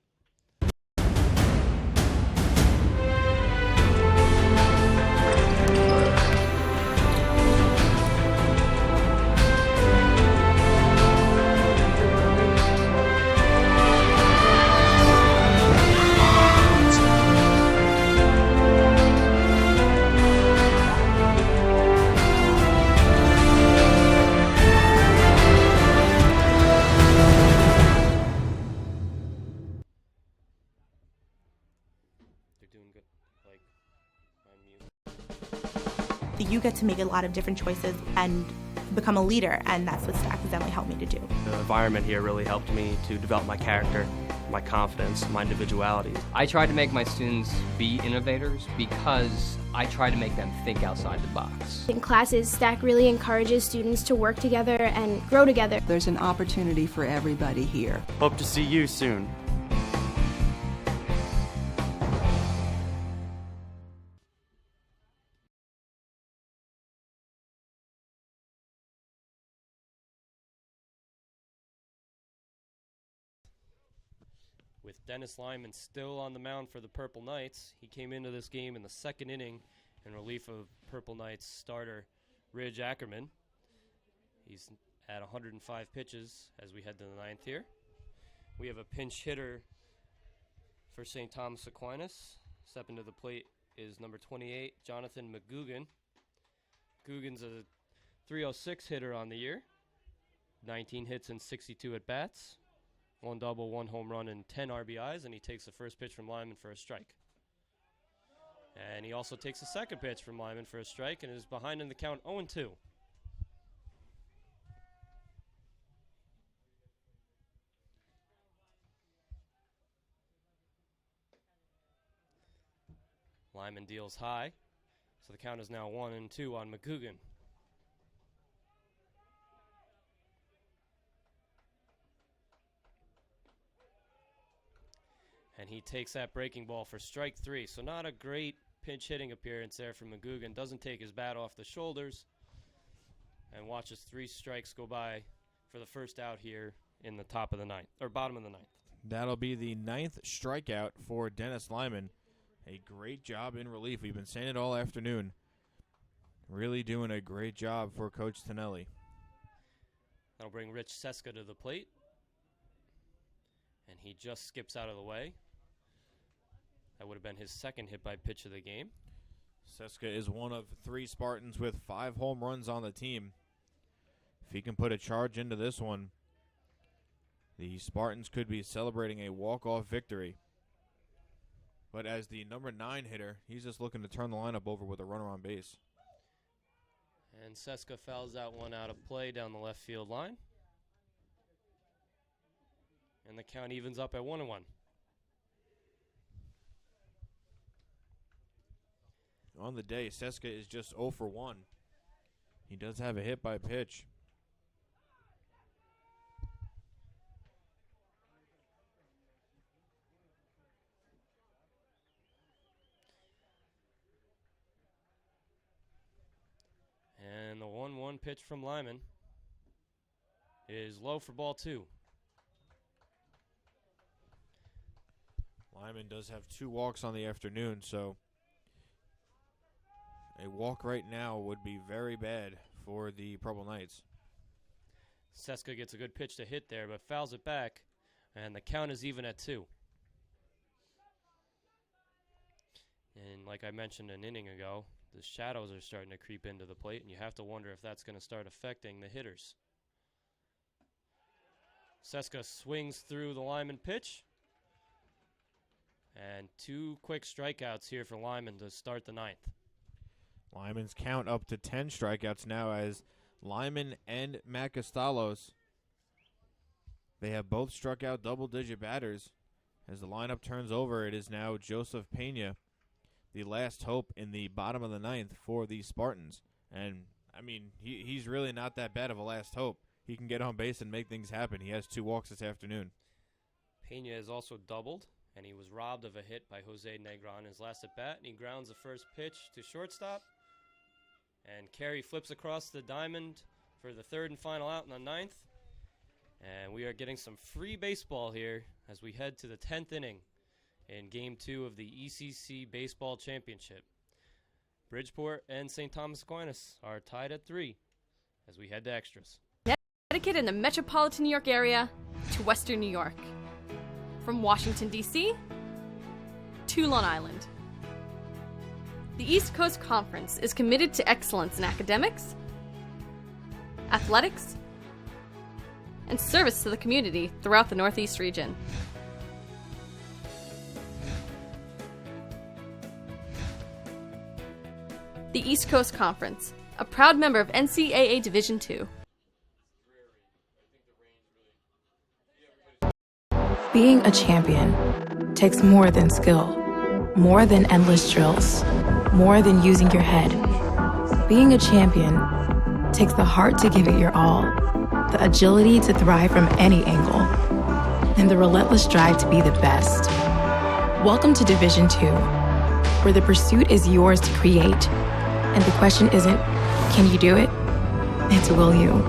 D: You get to make a lot of different choices and become a leader, and that's what Stack has definitely helped me to do.
E: The environment here really helped me to develop my character, my confidence, my individuality.
F: I try to make my students be innovators because I try to make them think outside the box.
G: In classes, Stack really encourages students to work together and grow together.
H: There's an opportunity for everybody here.
E: Hope to see you soon.
A: With Dennis Lyman still on the mound for the Purple Knights, he came into this game in the 2nd inning in relief of Purple Knights starter Ridge Ackerman. He's at 105 pitches as we head to the 9th here. We have a pinch hitter for St. Thomas Aquinas. Stepping to the plate is number 28, Jonathan McGugan. Guggen's a 306 hitter on the year, 19 hits and 62 at-bats. 1 double, 1 home run, and 10 RBIs, and he takes the first pitch from Lyman for a strike. And he also takes the second pitch from Lyman for a strike and is behind in the count 0-2. Lyman deals high, so the count is now 1-2 on McGugan. And he takes that breaking ball for strike 3. So not a great pinch hitting appearance there from McGugan. Doesn't take his bat off the shoulders. And watches 3 strikes go by for the first out here in the top of the 9th, or bottom of the 9th.
B: That'll be the 9th strikeout for Dennis Lyman. A great job in relief. We've been saying it all afternoon. Really doing a great job for Coach Tonelli.
A: That'll bring Rich Seska to the plate. And he just skips out of the way. That would have been his second hit by pitch of the game.
B: Seska is one of 3 Spartans with 5 home runs on the team. If he can put a charge into this one, the Spartans could be celebrating a walk-off victory. But as the number 9 hitter, he's just looking to turn the lineup over with a runner on base.
A: And Seska fouls that one out of play down the left field line. And the count evens up at 1-1.
B: On the day, Seska is just 0 for 1. He does have a hit by pitch.
A: pitch from Lyman is low for ball 2.
B: Lyman does have 2 walks on the afternoon, so a walk right now would be very bad for the Purple Knights.
A: Seska gets a good pitch to hit there, but fouls it back, and the count is even at 2. And like I mentioned an inning ago, the shadows are starting to creep into the plate, and you have to wonder if that's going to start affecting the hitters. Seska swings through the Lyman pitch, and 2 quick strikeouts here for Lyman to start the 9th.
B: Lyman's count up to 10 strikeouts now as Lyman and Matt Costalos, they have both struck out double-digit batters. As the lineup turns over, it is now Joseph Pena, the last hope in the bottom of the 9th for the Spartans. And, I mean, he's really not that bad of a last hope. He can get on base and make things happen. He has 2 walks this afternoon.
A: Pena has also doubled, and he was robbed of a hit by Jose Negron in his last at-bat, and he grounds the first pitch to shortstop. And Carey flips across the diamond for the 3rd and final out in the 9th. And we are getting some free baseball here as we head to the 10th inning in Game 2 of the ECC Baseball Championship. Bridgeport and St. Thomas Aquinas are tied at 3 as we head to extras.
C: Connecticut and the metropolitan New York area to Western New York. From Washington, D.C. to Long Island. The East Coast Conference is committed to excellence in academics, athletics, and service to the community throughout the Northeast region. The East Coast Conference, a proud member of NCAA Division II.
I: Being a champion takes more than skill, more than endless drills, more than using your head. Being a champion takes the heart to give it your all, the agility to thrive from any angle, and the relentless drive to be the best. Welcome to Division II, where the pursuit is yours to create, and the question isn't, can you do it? It's, will you?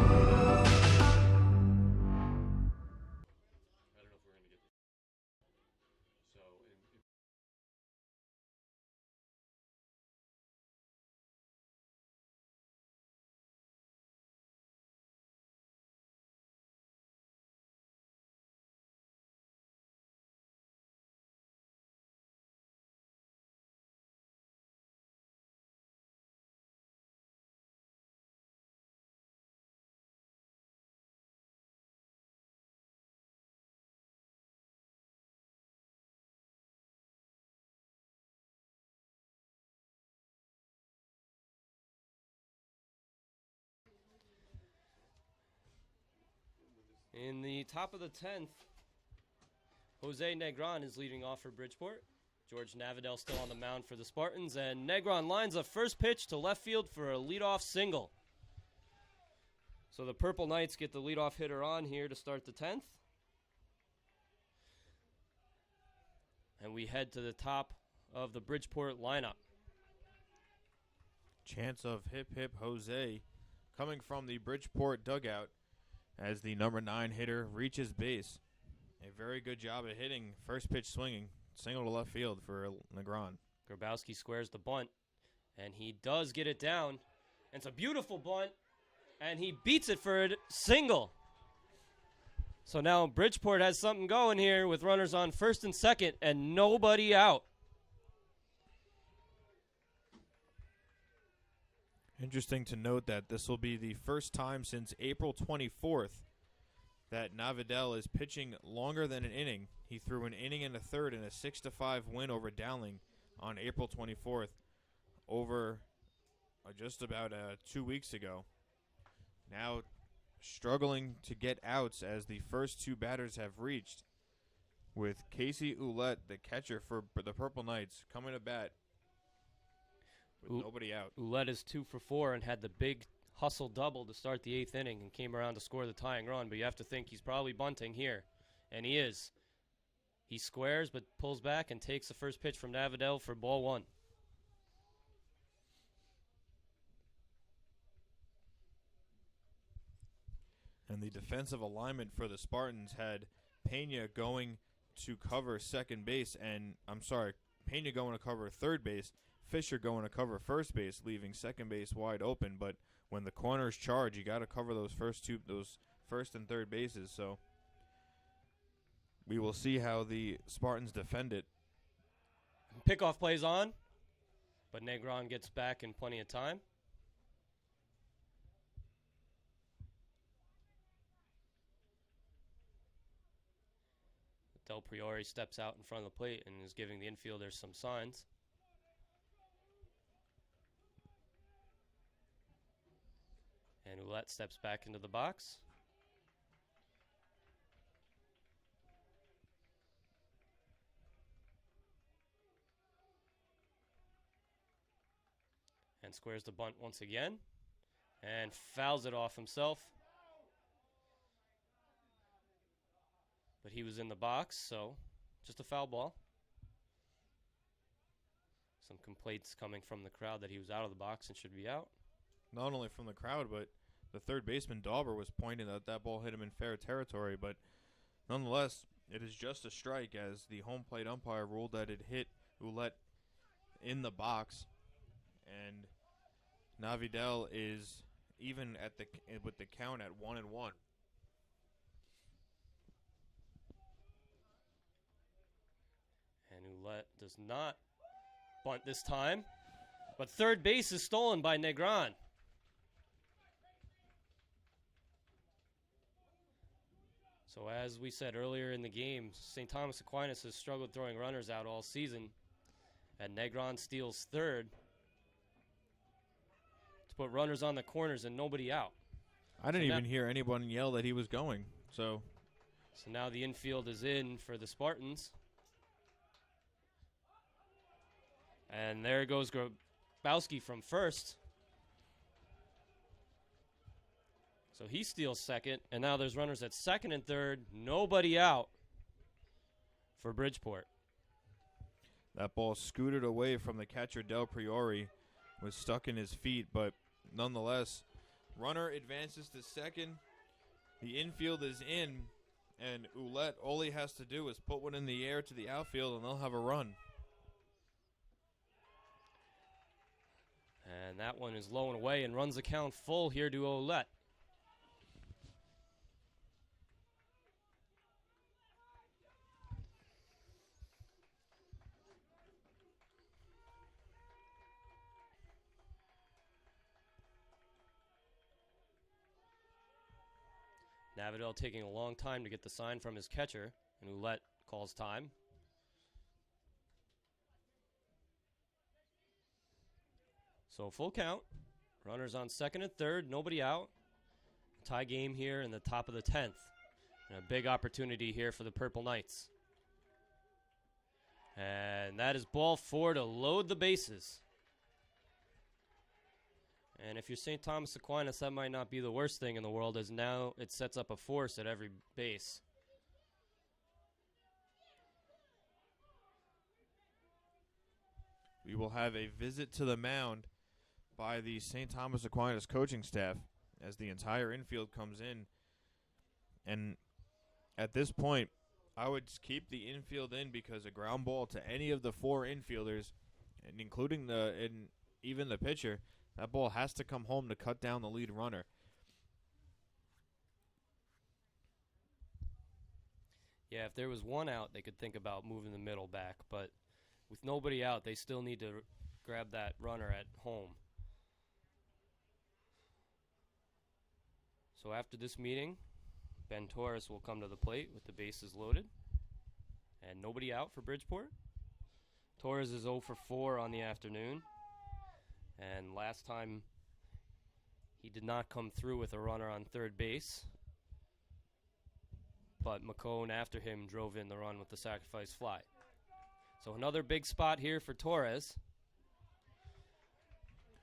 A: In the top of the 10th, Jose Negron is leading off for Bridgeport. George Navidel still on the mound for the Spartans, and Negron lines a first pitch to left field for a leadoff single. So the Purple Knights get the leadoff hitter on here to start the 10th. And we head to the top of the Bridgeport lineup.
B: Chance of hip hip Jose coming from the Bridgeport dugout as the number 9 hitter reaches base. A very good job at hitting first pitch swinging. Single to left field for Negron.
A: Grabowski squares the bunt, and he does get it down. It's a beautiful bunt, and he beats it for a single. So now Bridgeport has something going here with runners on first and second and nobody out.
B: Interesting to note that this will be the first time since April 24th that Navidel is pitching longer than an inning. He threw an inning and a third in a 6-5 win over Dowling on April 24th over just about 2 weeks ago. Now struggling to get outs as the first 2 batters have reached, with Casey Ouellette, the catcher for the Purple Knights, coming to bat with nobody out.
A: Ouellette is 2 for 4 and had the big hustle double to start the 8th inning and came around to score the tying run, but you have to think he's probably bunting here, and he is. He squares but pulls back and takes the first pitch from Navidel for ball 1.
B: And the defensive alignment for the Spartans had Pena going to cover second base, Pena going to cover third base, Fisher going to cover first base, leaving second base wide open. But when the corners charge, you got to cover those first and third bases. So we will see how the Spartans defend it.
A: Pickoff plays on, but Negron gets back in plenty of time. Del Priore steps out in front of the plate and is giving the infielders some signs. And Ouellette steps back into the box. And squares the bunt once again. And fouls it off himself. But he was in the box, so just a foul ball. Some complaints coming from the crowd that he was out of the box and should be out.
B: Not only from the crowd, but the third baseman, Dauber, was pointing that that ball hit him in fair territory. But nonetheless, it is just a strike, as the home plate umpire ruled that it hit Ouellette in the box. And Navidel is even at with the count at 1-1.
A: And Ouellette does not bunt this time. But third base is stolen by Negron. So as we said earlier in the game, St. Thomas Aquinas has struggled throwing runners out all season. And Negron steals third to put runners on the corners and nobody out.
B: I didn't even hear anyone yell that he was going. So
A: now the infield is in for the Spartans. And there goes Grabowski from first. So he steals second, and now there's runners at second and third. Nobody out for Bridgeport.
B: That ball scooted away from the catcher, Del Priore. Was stuck in his feet, but nonetheless, runner advances to second. The infield is in, and Ouellette, all he has to do is put one in the air to the outfield, and they'll have a run.
A: And that one is low and away and runs the count full here to Ouellette. Navidel taking a long time to get the sign from his catcher, and Ouellette calls time. So full count. Runners on second and third, nobody out. Tie game here in the top of the 10th. And a big opportunity here for the Purple Knights. And that is ball 4 to load the bases. And if you're St. Thomas Aquinas, that might not be the worst thing in the world, as now it sets up a force at every base.
B: We will have a visit to the mound by the St. Thomas Aquinas coaching staff as the entire infield comes in. And at this point, I would keep the infield in, because a ground ball to any of the four infielders, and including even the pitcher, that ball has to come home to cut down the lead runner.
A: Yeah, if there was one out, they could think about moving the middle back. But with nobody out, they still need to grab that runner at home. So after this meeting, Ben Torres will come to the plate with the bases loaded. And nobody out for Bridgeport. Torres is 0 for 4 on the afternoon. And last time, he did not come through with a runner on third base. But McCone, after him, drove in the run with the sacrifice fly. So another big spot here for Torres.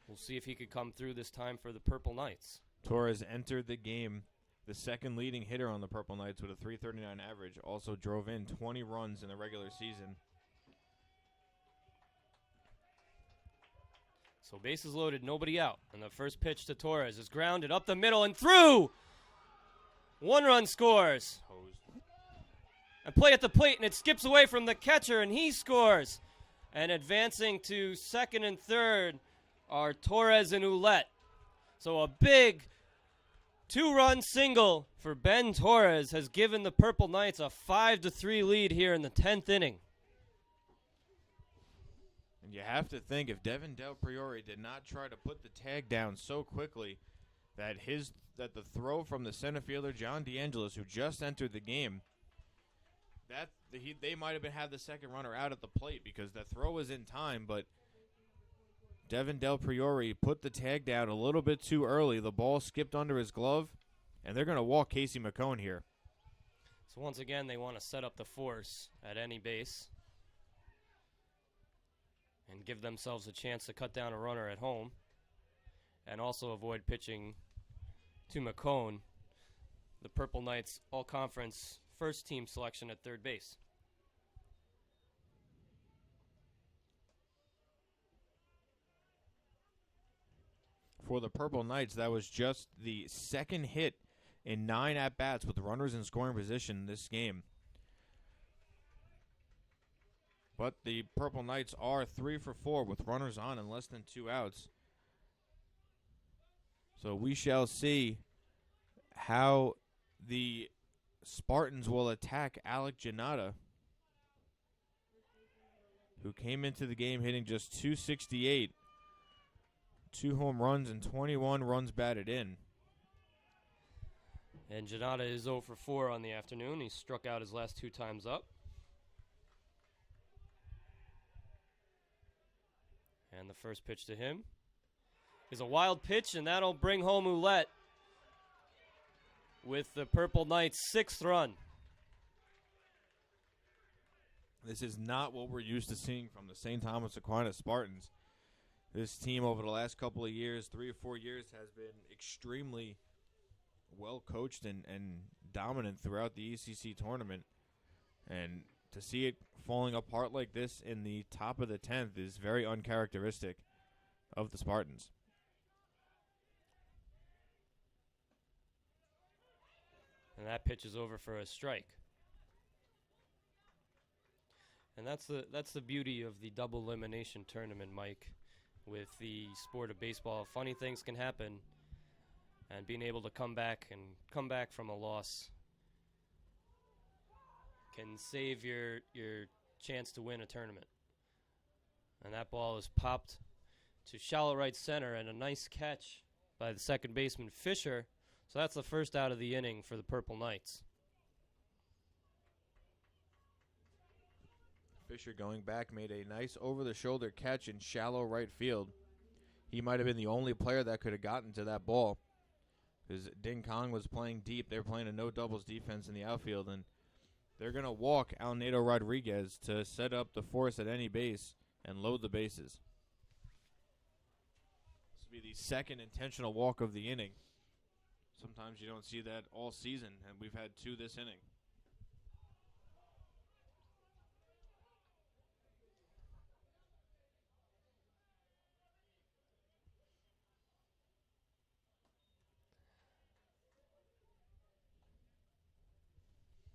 A: We'll see if he could come through this time for the Purple Knights.
B: Torres entered the game the second leading hitter on the Purple Knights with a .339 average. Also drove in 20 runs in the regular season.
A: So bases loaded, nobody out. And the first pitch to Torres is grounded up the middle and through. 1 run scores. And play at the plate, and it skips away from the catcher, and he scores. And advancing to second and third are Torres and Ouellette. So a big 2-run single for Ben Torres has given the Purple Knights a 5-3 lead here in the 10th inning.
B: And you have to think if Devin Del Priore did not try to put the tag down so quickly that the throw from the center fielder John DeAngelis, who just entered the game, they might have had the second runner out at the plate because the throw was in time, but Devin Del Priore put the tag down a little bit too early. The ball skipped under his glove, and they're going to walk Casey McCone here.
A: So once again, they want to set up the force at any base and give themselves a chance to cut down a runner at home and also avoid pitching to McCone, the Purple Knights all-conference first team selection at third base.
B: For the Purple Knights, that was just the second hit in 9 at-bats with runners in scoring position in this game. But the Purple Knights are 3 for 4 with runners on and less than 2 outs. So we shall see how the Spartans will attack Alec Janata, who came into the game hitting just .268, 2 home runs and 21 runs batted in.
A: And Janata is 0 for 4 on the afternoon. He struck out his last 2 times up. And the first pitch to him is a wild pitch, and that'll bring home Ouellette with the Purple Knights' 6th run.
B: This is not what we're used to seeing from the St. Thomas Aquinas Spartans. This team over the last couple of years, 3 or 4 years, has been extremely well coached and dominant throughout the ECC tournament. And to see it falling apart like this in the top of the 10th is very uncharacteristic of the Spartans.
A: And that pitch is over for a strike. And that's the beauty of the double elimination tournament, Mike. With the sport of baseball, funny things can happen, and being able to come back from a loss can save your chance to win a tournament. And that ball is popped to shallow right center, and a nice catch by the second baseman Fisher. So that's the first out of the inning for the Purple Knights.
B: Fisher going back made a nice over-the-shoulder catch in shallow right field. He might have been the only player that could have gotten to that ball because Ding Kong was playing deep. They're playing a no-doubles defense in the outfield, and they're going to walk Alnedo Rodriguez to set up the force at any base and load the bases. This will be the second intentional walk of the inning. Sometimes you don't see that all season, and we've had 2 this inning.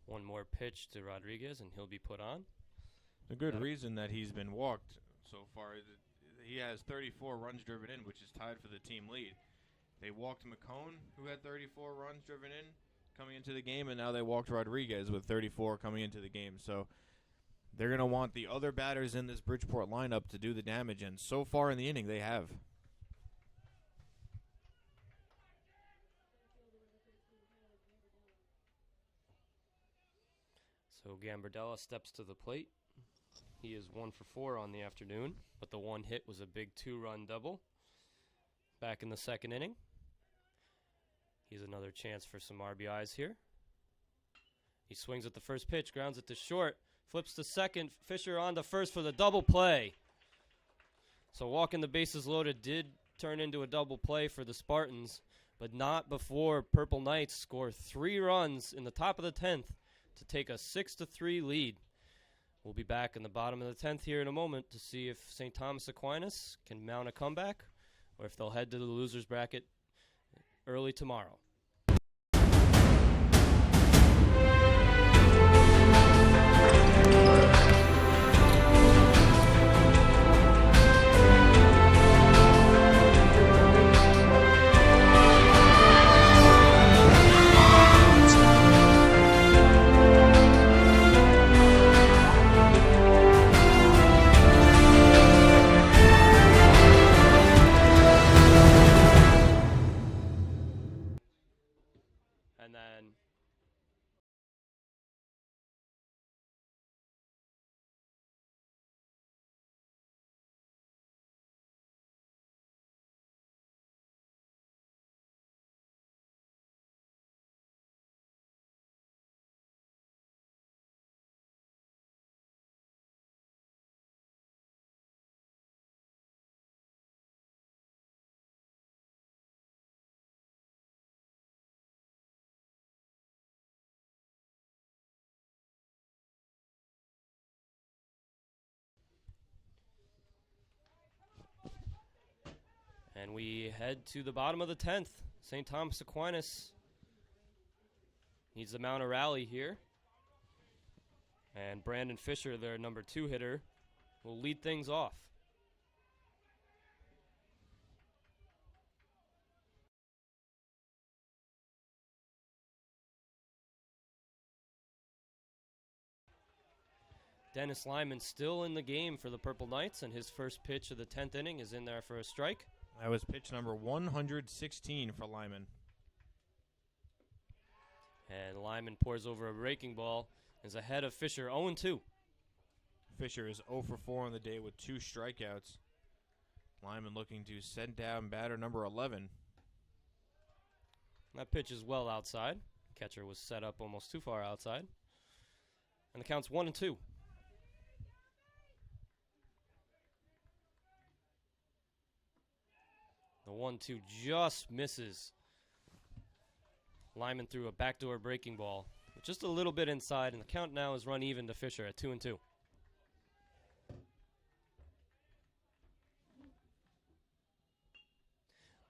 A: One more pitch to Rodriguez, and he'll be put on.
B: A good reason that he's been walked so far. He has 34 runs driven in, which is tied for the team lead. They walked McCone, who had 34 runs driven in coming into the game, and now they walked Rodriguez with 34 coming into the game. So they're going to want the other batters in this Bridgeport lineup to do the damage, and so far in the inning they have.
A: So Gambardella steps to the plate. He is 1 for 4 on the afternoon, but the one hit was a big 2-run double back in the second inning. He's another chance for some RBIs here. He swings at the first pitch, grounds it to short, flips to second, Fisher on to first for the double play. So walking the bases loaded did turn into a double play for the Spartans, but not before Purple Knights score 3 runs in the top of the 10th to take a 6-3 lead. We'll be back in the bottom of the 10th here in a moment to see if St. Thomas Aquinas can mount a comeback or if they'll head to the loser's bracket early tomorrow. And then and we head to the bottom of the 10th. St. Thomas Aquinas needs to mount a rally here. And Brandon Fisher, their number 2 hitter, will lead things off. Dennis Lyman still in the game for the Purple Knights, and his first pitch of the 10th inning is in there for a strike.
B: That was pitch number 116 for Lyman.
A: And Lyman pours over a breaking ball, is ahead of Fisher 0-2.
B: Fisher is 0 for 4 on the day with 2 strikeouts. Lyman looking to send down batter number 11.
A: That pitch is well outside. Catcher was set up almost too far outside. And the count's 1-2. The 1-2 just misses. Lyman threw a backdoor breaking ball, just a little bit inside, and the count now is run even to Fisher at 2-2.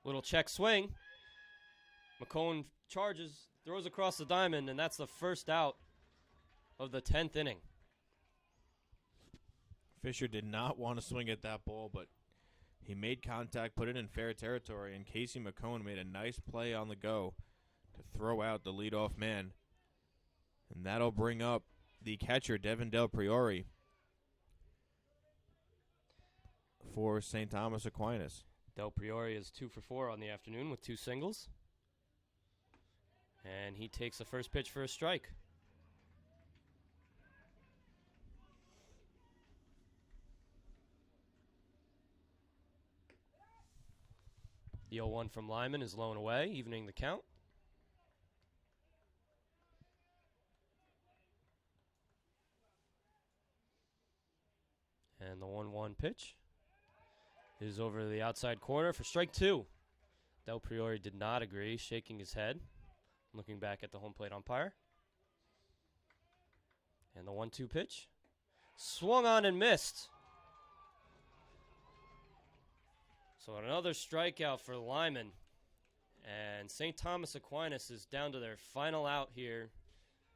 A: Little check swing. McCone charges, throws across the diamond, and that's the first out of the 10th inning.
B: Fisher did not want to swing at that ball, but he made contact, put it in fair territory, and Casey McCone made a nice play on the go to throw out the leadoff man. And that'll bring up the catcher, Devin Del Priori, for St. Thomas Aquinas.
A: Del Priori is 2 for 4 on the afternoon with 2 singles. And he takes the first pitch for a strike. The 0-1 from Lyman is low and away, evening the count. And the 1-1 pitch is over the outside corner for strike 2. Del Priori did not agree, shaking his head, looking back at the home plate umpire. And the 1-2 pitch swung on and missed. So another strikeout for Lyman. And St. Thomas Aquinas is down to their final out here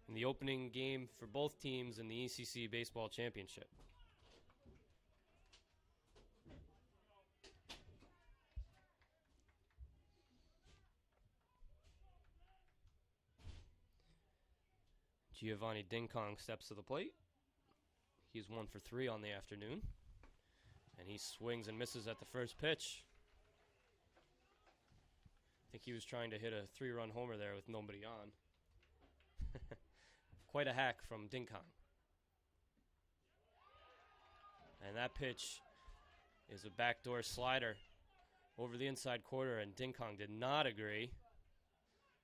A: in the opening game for both teams in the ECC Baseball Championship. Giovanni Dinkong steps to the plate. He's 1 for 3 on the afternoon. And he swings and misses at the first pitch. I think he was trying to hit a 3-run homer there with nobody on. Quite a hack from Dinkong. And that pitch is a backdoor slider over the inside quarter, and Dinkong did not agree.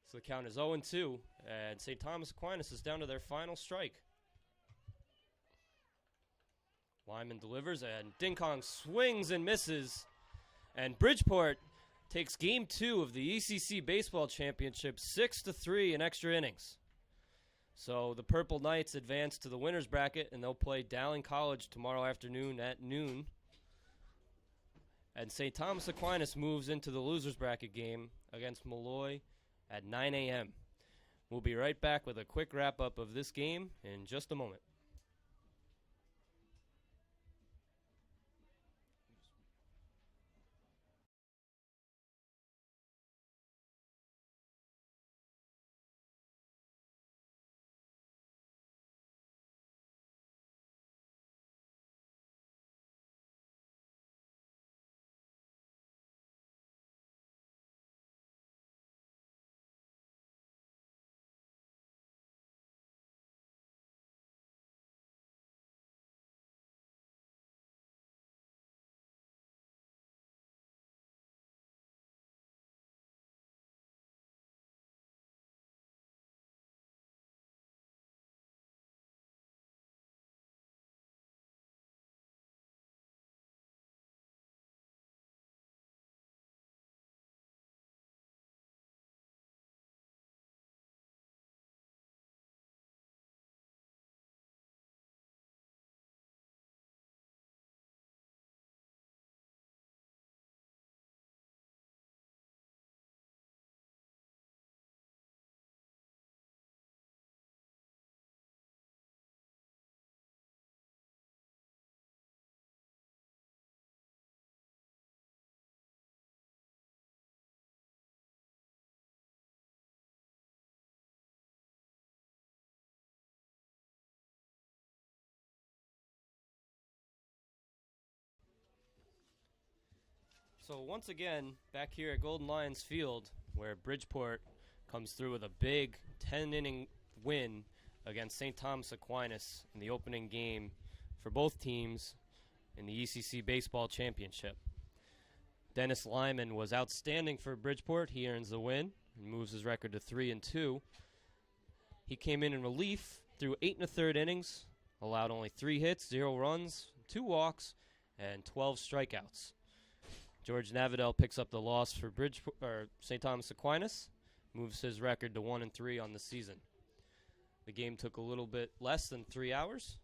A: So the count is 0-2, and St. Thomas Aquinas is down to their final strike. Lyman delivers, and Dinkong swings and misses. And Bridgeport takes Game 2 of the ECC Baseball Championship 6-3 in extra innings. So the Purple Knights advance to the winner's bracket, and they'll play Dowling College tomorrow afternoon at noon. And St. Thomas Aquinas moves into the loser's bracket game against Malloy at 9 a.m. We'll be right back with a quick wrap-up of this game in just a moment. So once again, back here at Golden Lions Field, where Bridgeport comes through with a big 10-inning win against St. Thomas Aquinas in the opening game for both teams in the ECC Baseball Championship. Dennis Lyman was outstanding for Bridgeport. He earns the win and moves his record to 3-2. He came in relief through 8 1/3 innings, allowed only 3 hits, 0 runs, 2 walks, and 12 strikeouts. George Navidel picks up the loss for St. Thomas Aquinas, moves his record to 1-3 on the season. The game took a little bit less than 3 hours.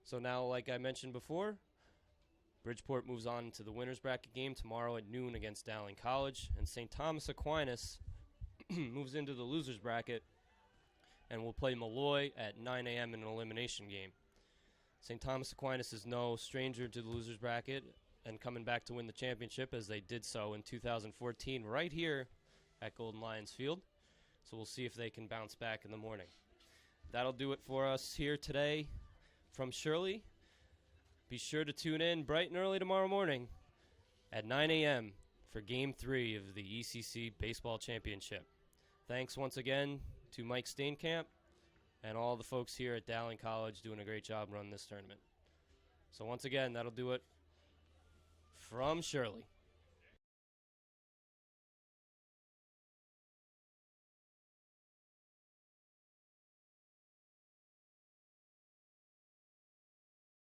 A: So now, like I mentioned before, Bridgeport moves on to the winner's bracket game tomorrow at noon against Dowling College, and St. Thomas Aquinas moves into the loser's bracket and will play Malloy at 9 a.m. in an elimination game. St. Thomas Aquinas is no stranger to the loser's bracket and coming back to win the championship, as they did so in 2014 right here at Golden Lions Field. So we'll see if they can bounce back in the morning. That'll do it for us here today from Shirley. Be sure to tune in bright and early tomorrow morning at 9 a.m. for Game 3 of the ECC Baseball Championship. Thanks once again to Mike Steenkamp and all the folks here at Dowling College doing a great job running this tournament. So once again, that'll do it from Shirley.